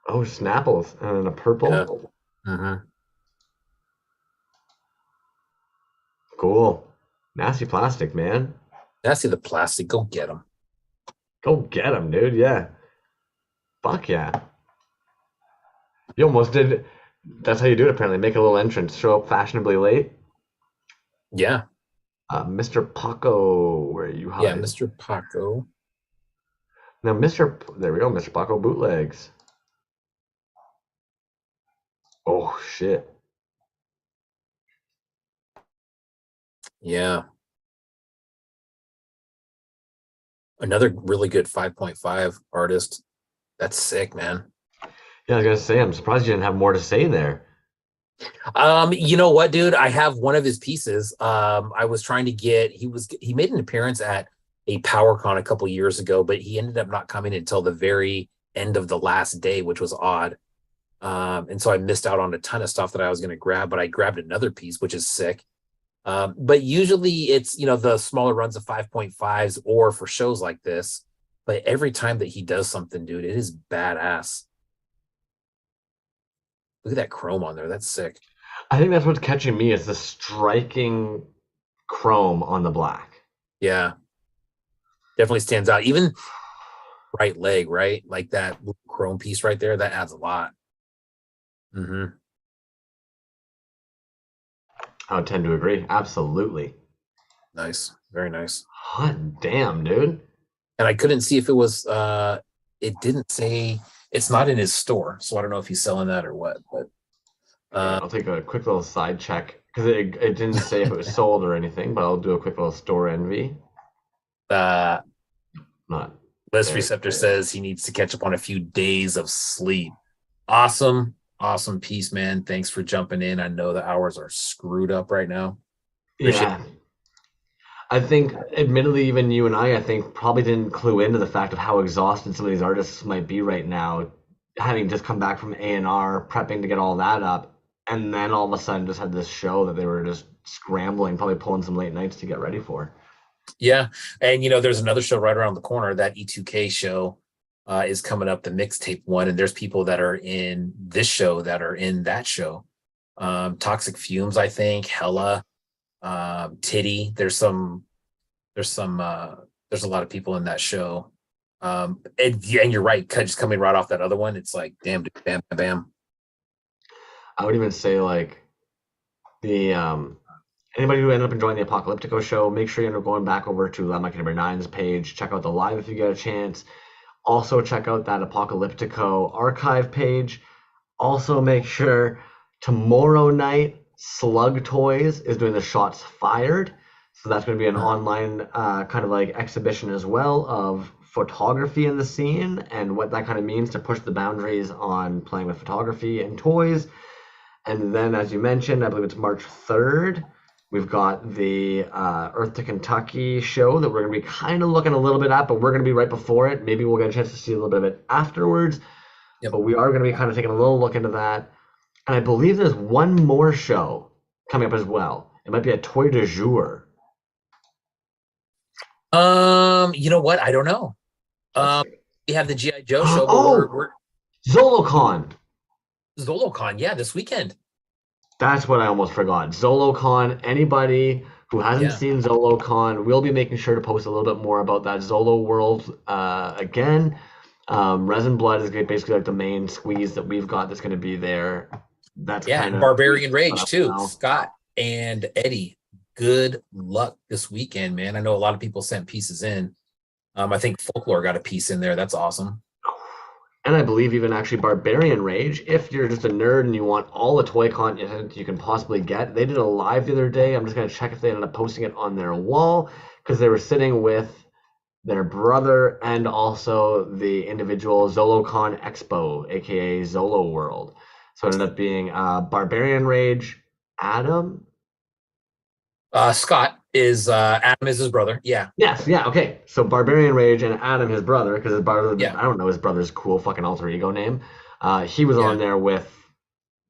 [SPEAKER 1] Oh, Snapples and a purple.
[SPEAKER 2] Yeah.
[SPEAKER 1] Cool. Nasty plastic, man.
[SPEAKER 2] That's the plastic. Go get them.
[SPEAKER 1] Go get them, dude. Yeah. Fuck yeah. You almost did. That's how you do it, apparently. Make a little entrance. Show up fashionably late.
[SPEAKER 2] Yeah.
[SPEAKER 1] Mr. Paco, where are you hiding?
[SPEAKER 2] Yeah, Mr. Paco.
[SPEAKER 1] Now, there we go, Mr. Paco bootlegs. Oh, shit.
[SPEAKER 2] Yeah. Another really good 5.5 artist. That's sick, man.
[SPEAKER 1] Yeah, I was gonna say, I'm surprised you didn't have more to say there.
[SPEAKER 2] You know what, dude? I have one of his pieces. I was trying to get, he made an appearance at a PowerCon a couple years ago, but he ended up not coming until the very end of the last day, which was odd. And so I missed out on a ton of stuff that I was going to grab, but I grabbed another piece, which is sick. But usually it's, the smaller runs of 5.5s or for shows like this. But every time that he does something, dude, it is badass. Look at that chrome on there. That's sick.
[SPEAKER 1] I think that's what's catching me is the striking chrome on the black.
[SPEAKER 2] Yeah. Definitely stands out. Even right leg, right? Like that chrome piece right there, that adds a lot.
[SPEAKER 1] I would tend to agree. Absolutely.
[SPEAKER 2] Nice. Very nice.
[SPEAKER 1] Hot damn, dude.
[SPEAKER 2] And I couldn't see if it was it didn't say, it's not in his store, so I don't know if he's selling that or what, but
[SPEAKER 1] I'll take a quick little side check because it didn't say if it was sold or anything, but I'll do a quick little store envy. Not
[SPEAKER 2] Bliss Receptor says he needs to catch up on a few days of sleep. Awesome piece, man. Thanks for jumping in. I know the hours are screwed up right now.
[SPEAKER 1] Yeah. I think, admittedly, even you and I think, probably didn't clue into the fact of how exhausted some of these artists might be right now, having just come back from A&R, prepping to get all that up, and then all of a sudden just had this show that they were just scrambling, probably pulling some late nights to get ready for.
[SPEAKER 2] Yeah, and there's another show right around the corner. That E2K show is coming up, the mixtape one, and there's people that are in this show that are in that show. Toxic Fumes, I think, Hella, Titty. There's a lot of people in that show. And you're right, just coming right off that other one, it's like, damn, dude, bam, bam, bam.
[SPEAKER 1] I would even say, like, the anybody who ended up enjoying the Apocalyptico show, make sure you end up going back over to Loud Mike Number 9's page. Check out the live if you get a chance. Also, check out that Apocalyptico archive page. Also, make sure tomorrow night, Slug Toyz is doing the Shots Fired. So that's going to be an online kind of like exhibition as well of photography in the scene and what that kind of means to push the boundaries on playing with photography and toys. And then, as you mentioned, I believe it's March 3rd, we've got the Earth to Kentucky show that we're going to be kind of looking a little bit at, but we're going to be right before it. Maybe we'll get a chance to see a little bit of it afterwards. Yep. But we are going to be kind of taking a little look into that. And I believe there's one more show coming up as well. It might be a Toy du Jour.
[SPEAKER 2] You know what? I don't know. We have the G.I. Joe show. But
[SPEAKER 1] ZoloCon.
[SPEAKER 2] ZoloCon, yeah, this weekend.
[SPEAKER 1] That's what I almost forgot. ZoloCon. Anybody who hasn't seen ZoloCon, we'll be making sure to post a little bit more about that Zolo world again. Resin Blood is basically like the main squeeze that we've got that's going to be there. That's kind of
[SPEAKER 2] Barbarian Rage too. Now. Scott and Eddie, good luck this weekend, man. I know a lot of people sent pieces in. I think Folklore got a piece in there. That's awesome.
[SPEAKER 1] And I believe even actually Barbarian Rage, if you're just a nerd and you want all the toy content you can possibly get, they did a live the other day. I'm just going to check if they ended up posting it on their wall because they were sitting with their brother and also the individual ZoloCon Expo, aka Zolo World. So it ended up being Barbarian Rage, Adam,
[SPEAKER 2] Scott is Adam is his brother. Yeah.
[SPEAKER 1] Yes, yeah, okay. So Barbarian Rage and Adam, his brother, because his brother,
[SPEAKER 2] Yeah.
[SPEAKER 1] I don't know his brother's cool fucking alter ego name. He was on there with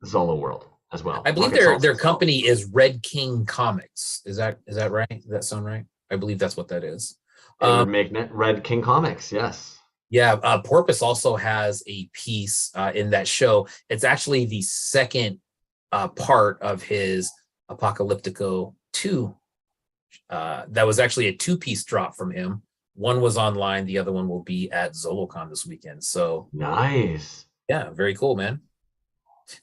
[SPEAKER 1] Zolo World as well.
[SPEAKER 2] I believe their company is Red King Comics. Is that right? Does that sound right? I believe that's what that is.
[SPEAKER 1] It would make Red King Comics, yes.
[SPEAKER 2] Yeah, Porpoise also has a piece in that show. It's actually the second part of his Apocalyptico2. That was actually a 2-piece drop from him. One was online, the other one will be at ZoloCon this weekend. So
[SPEAKER 1] nice.
[SPEAKER 2] Yeah, very cool, man.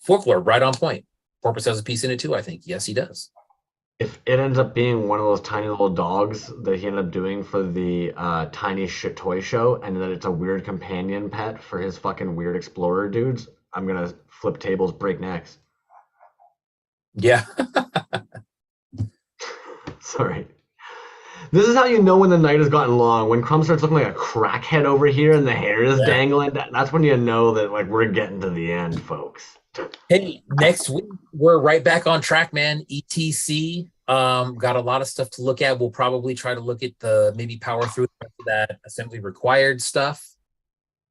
[SPEAKER 2] Folklore, right on point. Porpoise has a piece in it too, I think. Yes, he does.
[SPEAKER 1] If it ends up being one of those tiny little dogs that he ended up doing for the tiny shit toy show, and that it's a weird companion pet for his fucking weird explorer dudes, I'm gonna flip tables, break necks.
[SPEAKER 2] Yeah.
[SPEAKER 1] Sorry. This is how you know when the night has gotten long. When Crumb starts looking like a crackhead over here and the hair is dangling, that's when you know that like we're getting to the end, folks.
[SPEAKER 2] Hey, next week we're right back on track, man. ETC. Got a lot of stuff to look at. We'll probably try to look at maybe power through that assembly required stuff.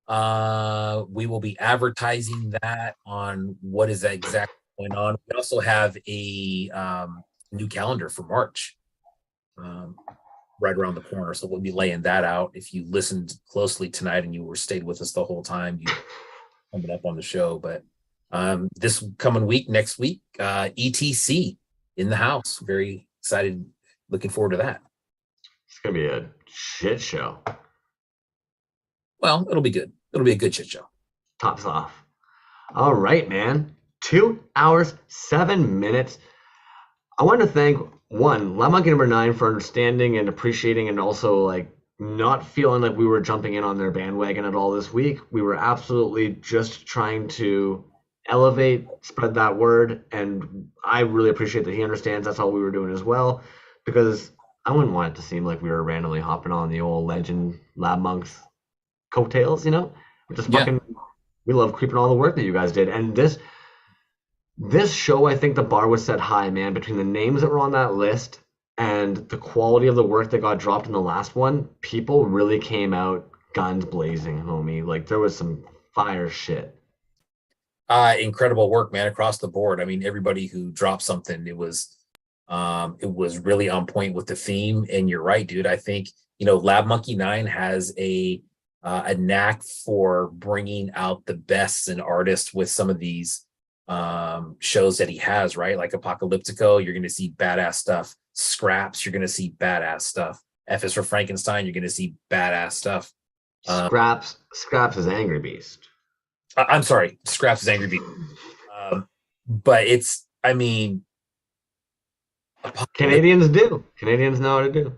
[SPEAKER 2] We will be advertising that on what is exactly going on. We also have a new calendar for March right around the corner, so we'll be laying that out. If you listened closely tonight and you stayed with us the whole time, you coming up on the show. But this coming week, next week, ETC in the house. Very excited, looking forward to that.
[SPEAKER 1] It's gonna be a shit show.
[SPEAKER 2] Well, it'll be good. It'll be a good shit show.
[SPEAKER 1] Tops off. All right, man. 2 hours, 7 minutes. I want to thank Lab Monkey number 9 for understanding and appreciating, and also like not feeling like we were jumping in on their bandwagon at all this week. We were absolutely just trying to elevate, spread that word, and I really appreciate that he understands that's all we were doing as well, because I wouldn't want it to seem like we were randomly hopping on the old legend Lab Monks coattails, you know? We're just fucking, we love creeping all the work that you guys did. And this show, I think the bar was set high, man, between the names that were on that list and the quality of the work that got dropped in the last one. People really came out guns blazing, homie. Like there was some fire shit.
[SPEAKER 2] Incredible work, man, across the board. I mean, everybody who dropped something, it was really on point with the theme. And you're right, dude. I think, Lab Monkey 9 has a knack for bringing out the best in artists with some of these shows that he has, right? Like Apocalyptico, you're going to see badass stuff. Scraps, you're going to see badass stuff. F is for Frankenstein, you're going to see badass stuff.
[SPEAKER 1] Scraps is Angry Beast.
[SPEAKER 2] I'm sorry, Scraps is Angry Beast. But it's, I mean,
[SPEAKER 1] Canadians know how to do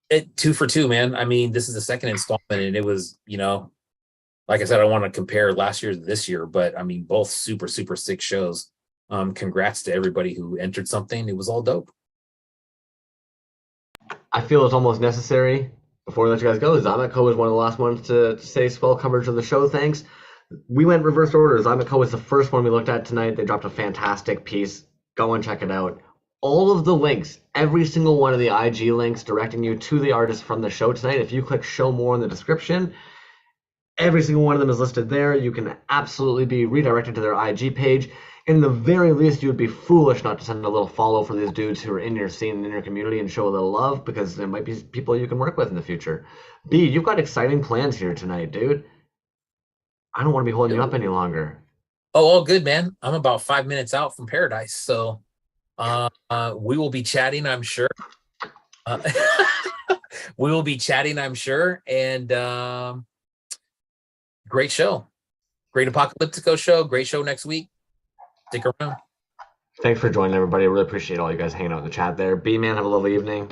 [SPEAKER 2] it. 2 for 2, man. I mean, this is the second installment, and it was, like I said, I want to compare last year to this year, but I mean, both super, super sick shows. Congrats to everybody who entered something. It was all dope.
[SPEAKER 1] I feel it's almost necessary before we let you guys go. Zymatco was one of the last ones to say swell coverage of the show. Thanks. We went reverse order. Zymatco was the first one we looked at tonight. They dropped a fantastic piece. Go and check it out. All of the links, every single one of the IG links directing you to the artist from the show tonight. If you click show more in the description, every single one of them is listed there. You can absolutely be redirected to their IG page. In the very least, you would be foolish not to send a little follow for these dudes who are in your scene and in your community and show a little love, because there might be people you can work with in the future. B, you've got exciting plans here tonight, dude. I don't want to be holding you up any longer.
[SPEAKER 2] Oh, all good, man. I'm about 5 minutes out from Paradise, so we will be chatting, I'm sure. We will be chatting, I'm sure, and great show. Great Apocalyptico show. Great show next week. Stick around.
[SPEAKER 1] Thanks for joining, everybody. I really appreciate all you guys hanging out in the chat there. B-Man, have a lovely evening.